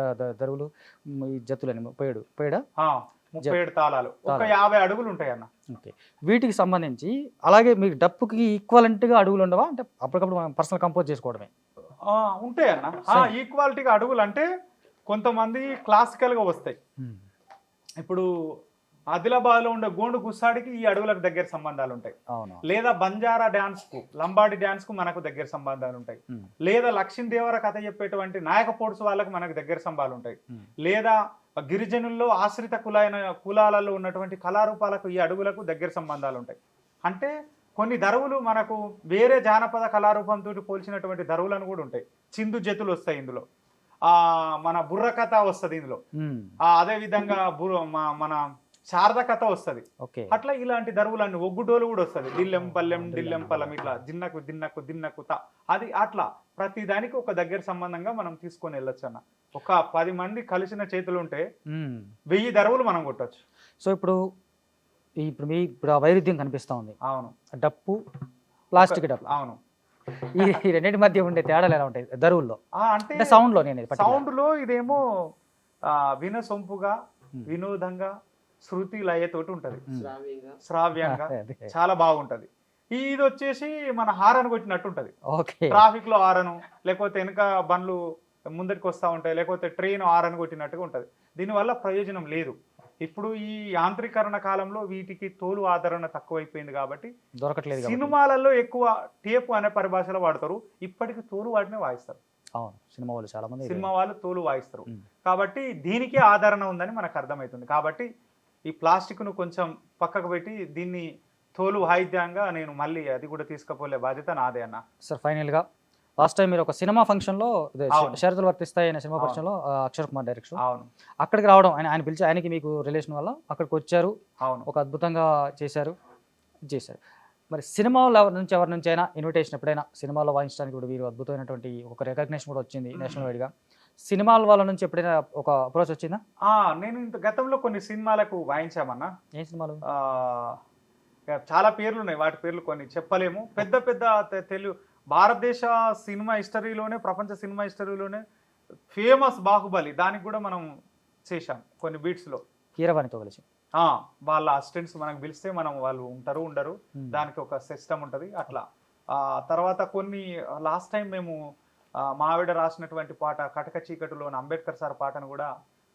దరువులు, ఈ జతులు అని పేడ. 37 తాళాలు, ఒక 50 అడుగులు ఉంటాయి అన్న. ఓకే. వీటికి సంబంధించి అలాగే మీకు డప్పుకి ఈక్వలెంట్గా అడుగులు ఉండవా? అంటే అప్పటికప్పుడు మనం పర్సనల్ కంపోజ్ చేసుకోవడమే? ఉంటాయి అన్న. ఈక్వాలిటీగా అడుగులు అంటే కొంతమంది క్లాసికల్గా వస్తాయి. ఇప్పుడు ఆదిలాబాద్లో ఉండే గోండు గుస్సాడికి ఈ అడుగులకు దగ్గర సంబంధాలు ఉంటాయి. అవును. లేదా బంజారా డ్యాన్స్కు, లంబాడి డ్యాన్స్కు మనకు దగ్గర సంబంధాలు ఉంటాయి. లేదా లక్ష్మీదేవర కథ చెప్పేటువంటి నాయక పోడ్స్ వాళ్ళకు మనకు దగ్గర సంబంధాలు ఉంటాయి. లేదా గిరిజనుల్లో ఆశ్రిత కులాలలో ఉన్నటువంటి కళారూపాలకు ఈ అడుగులకు దగ్గర సంబంధాలు ఉంటాయి. అంటే కొన్ని దరువులు మనకు వేరే జానపద కళారూపంతో పోల్చినటువంటి దరువులను కూడా ఉంటాయి. చిందు జతులు వస్తాయి ఇందులో, మన బుర్ర కథ వస్తుంది ఇందులో, అదే విధంగా మన శారద కథ వస్తుంది. అట్లా ఇలాంటి దరువులన్నీ ఒగ్గుడోలు కూడా వస్తుంది. దిల్లెం పల్లెం ఇట్లా దిన్నకు దిన్నకు దిన్నకు అది అట్లా ప్రతి దానికి ఒక దగ్గర సంబంధంగా మనం తీసుకొని వెళ్ళొచ్చు అన్న. ఒక 10 మంది కలిసిన చేతులు ఉంటే 1000 దరువులు మనం కొట్టచ్చు. సో ఇప్పుడు ఆ వైరుధ్యం కనిపిస్తా ఉంది. అవును. డప్పు, ప్లాస్టిక్ డప్పు. అవును. ఈ రెండింటి మధ్య ఉండే తేడాలు ఎలా ఉంటాయి దరువుల్లో? అంటే సౌండ్ లో సౌండ్ లో ఇదేమో వినసొంపుగా, వినోదంగా, శృతి లయతోటి ఉంటది, శ్రావ్యంగా చాలా బాగుంటది. ఇది వచ్చేసి మన హారన్ కొట్టినట్టు ఉంటది. ట్రాఫిక్ లో హారను, లేకపోతే వెనక బండ్లు ముందరికి వస్తూ ఉంటాయి, లేకపోతే ట్రైన్ హారన్ కొట్టినట్టుగా ఉంటది. దీనివల్ల ప్రయోజనం లేదు. ఇప్పుడు ఈ యాంత్రీకరణ కాలంలో వీటికి తోలు ఆదరణ తక్కువైపోయింది కాబట్టి దొరకట్లేదు. సినిమాలలో ఎక్కువ టేపు అనే పరిభాషలో వాడతారు. ఇప్పటికి తోలు వాటినే వాయిస్తారు. సినిమా వాళ్ళు తోలు వాయిస్తారు. కాబట్టి దీనికే ఆదరణ ఉందని మనకు అర్థమవుతుంది. కాబట్టి ఈ ప్లాస్టిక్ ను కొంచెం పక్కకు పెట్టి దీన్ని తోలు వాయిద్యంగా నేను మళ్ళీ అది కూడా తీసుకుపోలే బాధ్యత నాదే అన్న. సార్ ఫైనల్ గా లాస్ట్ టైం మీరు ఒక సినిమా ఫంక్షన్ లో షరతులు వర్తిస్తాయి అనే సినిమా ఫంక్షన్ లో అక్షర్ కుమార్ డైరెక్షన్ అక్కడికి రావడం, ఆయన పిలిచి ఆయనకి మీకు రిలేషన్ వల్ల అక్కడికి వచ్చారు, ఒక అద్భుతంగా చేశారు. మరి సినిమాలో ఎవరి నుంచి అయినా ఇన్విటేషన్ ఎప్పుడైనా సినిమాలో వాయించడానికి కూడా వీరు అద్భుతమైనటువంటి ఒక రికగ్నిషన్ కూడా వచ్చింది నేషనల్ వైడ్ గా. సినిమాల వాళ్ళ నుంచి ఎప్పుడైనా ఒక అప్రోచ్ వచ్చిందా? నేను గతంలో కొన్ని సినిమాలకు వాయించామన్నా. ఏ సినిమాలు? చాలా పేర్లు ఉన్నాయి, వాటి పేర్లు కొన్ని చెప్పలేము. పెద్ద పెద్ద తెలుగు భారతదేశ సినిమా హిస్టరీలోనే, ప్రపంచ సినిమా హిస్టరీలోనే ఫేమస్ బాహుబలి, దానికి కూడా మనం చేశాం కొన్ని బీట్స్ లో కీరవాణితో కలిసి. వాళ్ళ అసిస్టెంట్స్ మనకు పిలిస్తే వాళ్ళు ఉండరు, దానికి ఒక సిస్టమ్ ఉంటుంది అట్లా. తర్వాత కొన్ని లాస్ట్ టైం మేము మావిడ రాసినటువంటి పాట కటక చీకటిలోని అంబేద్కర్ సార్ పాటను కూడా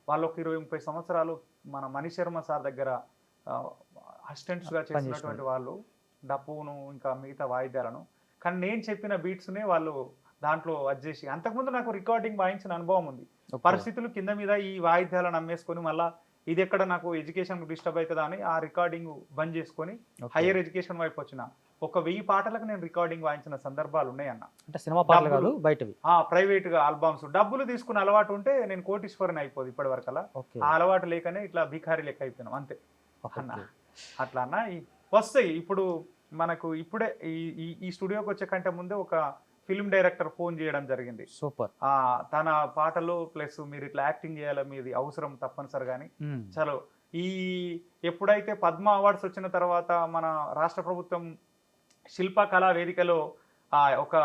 వాళ్ళు ఒక 20-30 సంవత్సరాలు మన మణి శర్మ సార్ దగ్గర అసిస్టెంట్స్ గా చేసినటువంటి వాళ్ళు, డప్పును ఇంకా మిగతా వాయిద్యాలను. కానీ నేను చెప్పిన బీట్స్నే వాళ్ళు దాంట్లో వచ్చేసి, అంతకుముందు నాకు రికార్డింగ్ వాయించిన అనుభవం ఉంది. పరిస్థితులు కింద మీద ఈ వాయిద్యాలను అమ్మేసుకొని మళ్ళీ ఇది ఎక్కడ నాకు ఎడ్యుకేషన్ డిస్టర్బ్ అవుతుందా అని ఆ రికార్డింగ్ బంద్ చేసుకొని హైయర్ ఎడ్యుకేషన్ వైపు వచ్చిన. ఒక 1000 పాటలకు నేను రికార్డింగ్ వాయించిన సందర్భాలు ఉన్నాయన్న. అంటే సినిమా పాటలు కాదు, బయటవి ప్రైవేట్ గా ఆల్బమ్స్. డబ్బులు తీసుకున్న అలవాటు ఉంటే నేను కోటీశ్వరుని అయిపోదు ఇప్పటి వరకు అలా. ఆ అలవాటు లేకనే ఇట్లా భిఖారీ లెక్క అయిపోయినాం అంతే అన్న. అట్లా అన్న వస్తాయి. ఇప్పుడు మనకు ఇప్పుడే ఈ స్టూడియోకి వచ్చే కంటే ముందే ఒక ఫిల్మ్ డైరెక్టర్ ఫోన్ చేయడం జరిగింది. సూపర్. తన పాటలు ప్లస్ మీరు ఇట్లా యాక్టింగ్ చేయాలి, మీది అవసరం తప్పనిసరి. కానీ చలో ఎప్పుడైతే పద్మ అవార్డ్స్ వచ్చిన తర్వాత మన రాష్ట్ర ప్రభుత్వం శిల్ప కళా వేదికలో ఒక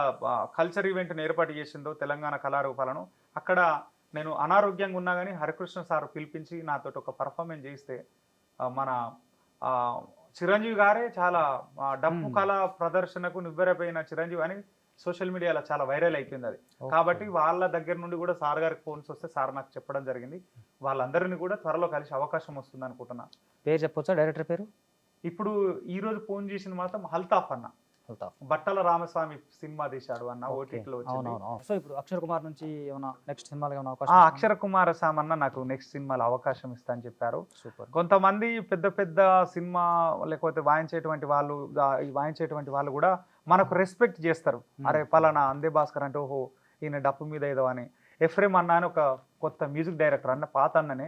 కల్చర్ ఈవెంట్ని ఏర్పాటు చేసిందో తెలంగాణ కళారూపాలను, అక్కడ నేను అనారోగ్యంగా ఉన్నా కానీ హరికృష్ణ సార్ పిలిపించి నాతో ఒక పర్ఫార్మెన్స్ చేస్తే మన చిరంజీవి గారే చాలా డప్పు కళా ప్రదర్శనకు నివ్వెరపోయిన చిరంజీవి అని సోషల్ మీడియాలో చాలా వైరల్ అయిపోయింది అది. కాబట్టి వాళ్ళ దగ్గర నుండి కూడా సార్ గారికి ఫోన్స్ వస్తే సార్ నాకు చెప్పడం జరిగింది. వాళ్ళందరినీ కూడా త్వరలో కలిసి అవకాశం వస్తుంది అనుకుంటున్నా. పేరు చెప్పొచ్చా? డైరెక్టర్ పేరు? ఇప్పుడు ఈ రోజు ఫోన్ చేసిన మాత్రం అల్తాఫ్ అన్న. వెళ్తాం. బట్టల రామస్వామి సినిమా తీశాడు అన్న, ఓటీటీలో వచ్చింది. అవునవును. సో ఇప్పుడు అక్షర్ కుమార్ నుంచి ఏమైనా నెక్స్ట్ సినిమాలు ఏమైనా అవకాశం? అక్షర కుమార సామన్న నాకు నెక్స్ట్ సినిమాలో అవకాశం ఇస్తా అని చెప్పారు. సూపర్. కొంతమంది పెద్ద పెద్ద సినిమా లేకపోతే వాయించేటువంటి వాళ్ళు కూడా మనకు రెస్పెక్ట్ చేస్తారు. అరే పలానా అందే భాస్కర్ అంటే ఓహో ఈయన డప్పు మీద ఏదో అని. ఎఫ్రేమ్ అన్న అని ఒక కొత్త మ్యూజిక్ డైరెక్టర్ అన్న, పాత అన్ననే.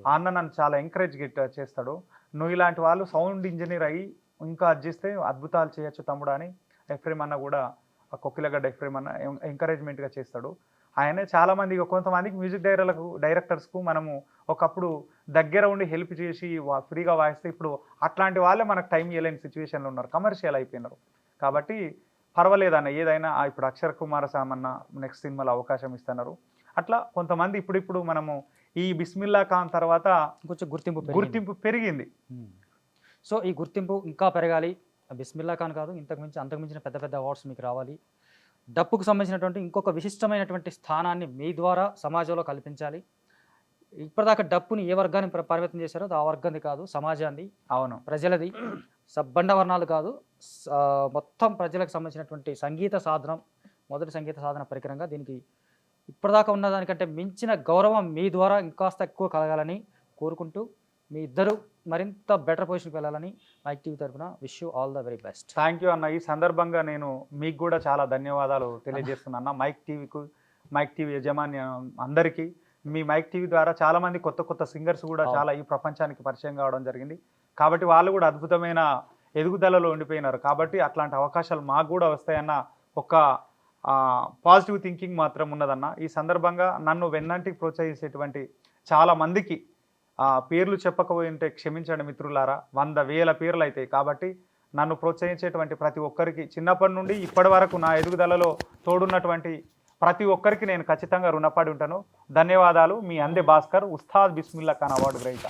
ఆ అన్న నన్ను చాలా ఎంకరేజ్ చేస్తాడు. నువ్వు ఇలాంటి వాళ్ళు సౌండ్ ఇంజనీర్ అయ్యి ఇంకా అది చేస్తే అద్భుతాలు చేయొచ్చు తమ్ముడు అని ఎఫ్రేమ్ అన్న కూడా, కొక్కిలగడ్డ ఎఫ్రేమ్ అన్న ఎంకరేజ్మెంట్గా చేస్తాడు. ఆయనే చాలామంది కొంతమందికి మ్యూజిక్ డైరెక్టర్స్కు మనము ఒకప్పుడు దగ్గర ఉండి హెల్ప్ చేసి ఫ్రీగా వాయిస్తే ఇప్పుడు అట్లాంటి వాళ్ళే మనకు టైం ఇవ్వలేని సిచ్యువేషన్లో ఉన్నారు, కమర్షియల్ అయిపోయినారు. కాబట్టి పర్వాలేదన్న, ఏదైనా ఇప్పుడు అక్షర కుమార సామన్న నెక్స్ట్ సినిమాలో అవకాశం ఇస్తున్నారు. అట్లా కొంతమంది ఇప్పుడు మనము ఈ బిస్మిల్లా ఖాన్ తర్వాత కొంచెం గుర్తింపు పెరిగింది. సో ఈ గుర్తింపు ఇంకా పెరగాలి. బిస్మిల్లా ఖాన్ కాదు, అంతకుమించిన పెద్ద పెద్ద అవార్డ్స్ మీకు రావాలి. డప్పుకు సంబంధించినటువంటి ఇంకొక విశిష్టమైనటువంటి స్థానాన్ని మీ ద్వారా సమాజంలో కల్పించాలి. ఇప్పటిదాకా డప్పుని ఏ వర్గాన్ని పరిమితం చేశారో ఆ వర్గాన్ని కాదు, సమాజాన్ని, అవును ప్రజలది, సబ్బండ వర్ణాలు కాదు, మొత్తం ప్రజలకు సంబంధించినటువంటి సంగీత సాధనం, మొదటి సంగీత సాధన పరికరంగా దీనికి ఇప్పటిదాకా ఉన్నదానికంటే మించిన గౌరవం మీ ద్వారా ఇంకాస్త ఎక్కువ కలగాలని కోరుకుంటూ మీ ఇద్దరు మరింత బెటర్ పొజిషన్కి వెళ్ళాలని మైక్ టీవీ తరఫున wish you all the very best. Thank you అన్న. ఈ సందర్భంగా నేను మీకు కూడా చాలా ధన్యవాదాలు తెలియజేస్తున్నా. మైక్ టీవీ యాజమాన్యం అందరికీ, మీ మైక్ టీవీ ద్వారా చాలామంది కొత్త సింగర్స్ కూడా చాలా ఈ ప్రపంచానికి పరిచయం కావడం జరిగింది. కాబట్టి వాళ్ళు కూడా అద్భుతమైన ఎదుగుదలలో ఉండిపోయినారు. కాబట్టి అట్లాంటి అవకాశాలు మాకు కూడా వస్తాయన్న ఒక పాజిటివ్ థింకింగ్ మాత్రం ఉన్నదన్న. ఈ సందర్భంగా నన్ను వెన్నంటికి ప్రోత్సహించేటువంటి చాలా మందికి పేర్లు చెప్పకపోయింటే క్షమించండి మిత్రులారా, 100,000 పేర్లు అవుతాయి. కాబట్టి నన్ను ప్రోత్సహించేటువంటి ప్రతి ఒక్కరికి, చిన్నప్పటి నుండి ఇప్పటి వరకు నా ఎదుగుదలలో తోడున్నటువంటి ప్రతి ఒక్కరికి నేను ఖచ్చితంగా రుణపడి ఉంటాను. ధన్యవాదాలు. మీ అందే భాస్కర్, ఉస్తాద్ బిస్మిల్లా ఖాన్ అవార్డు గ్రహీత.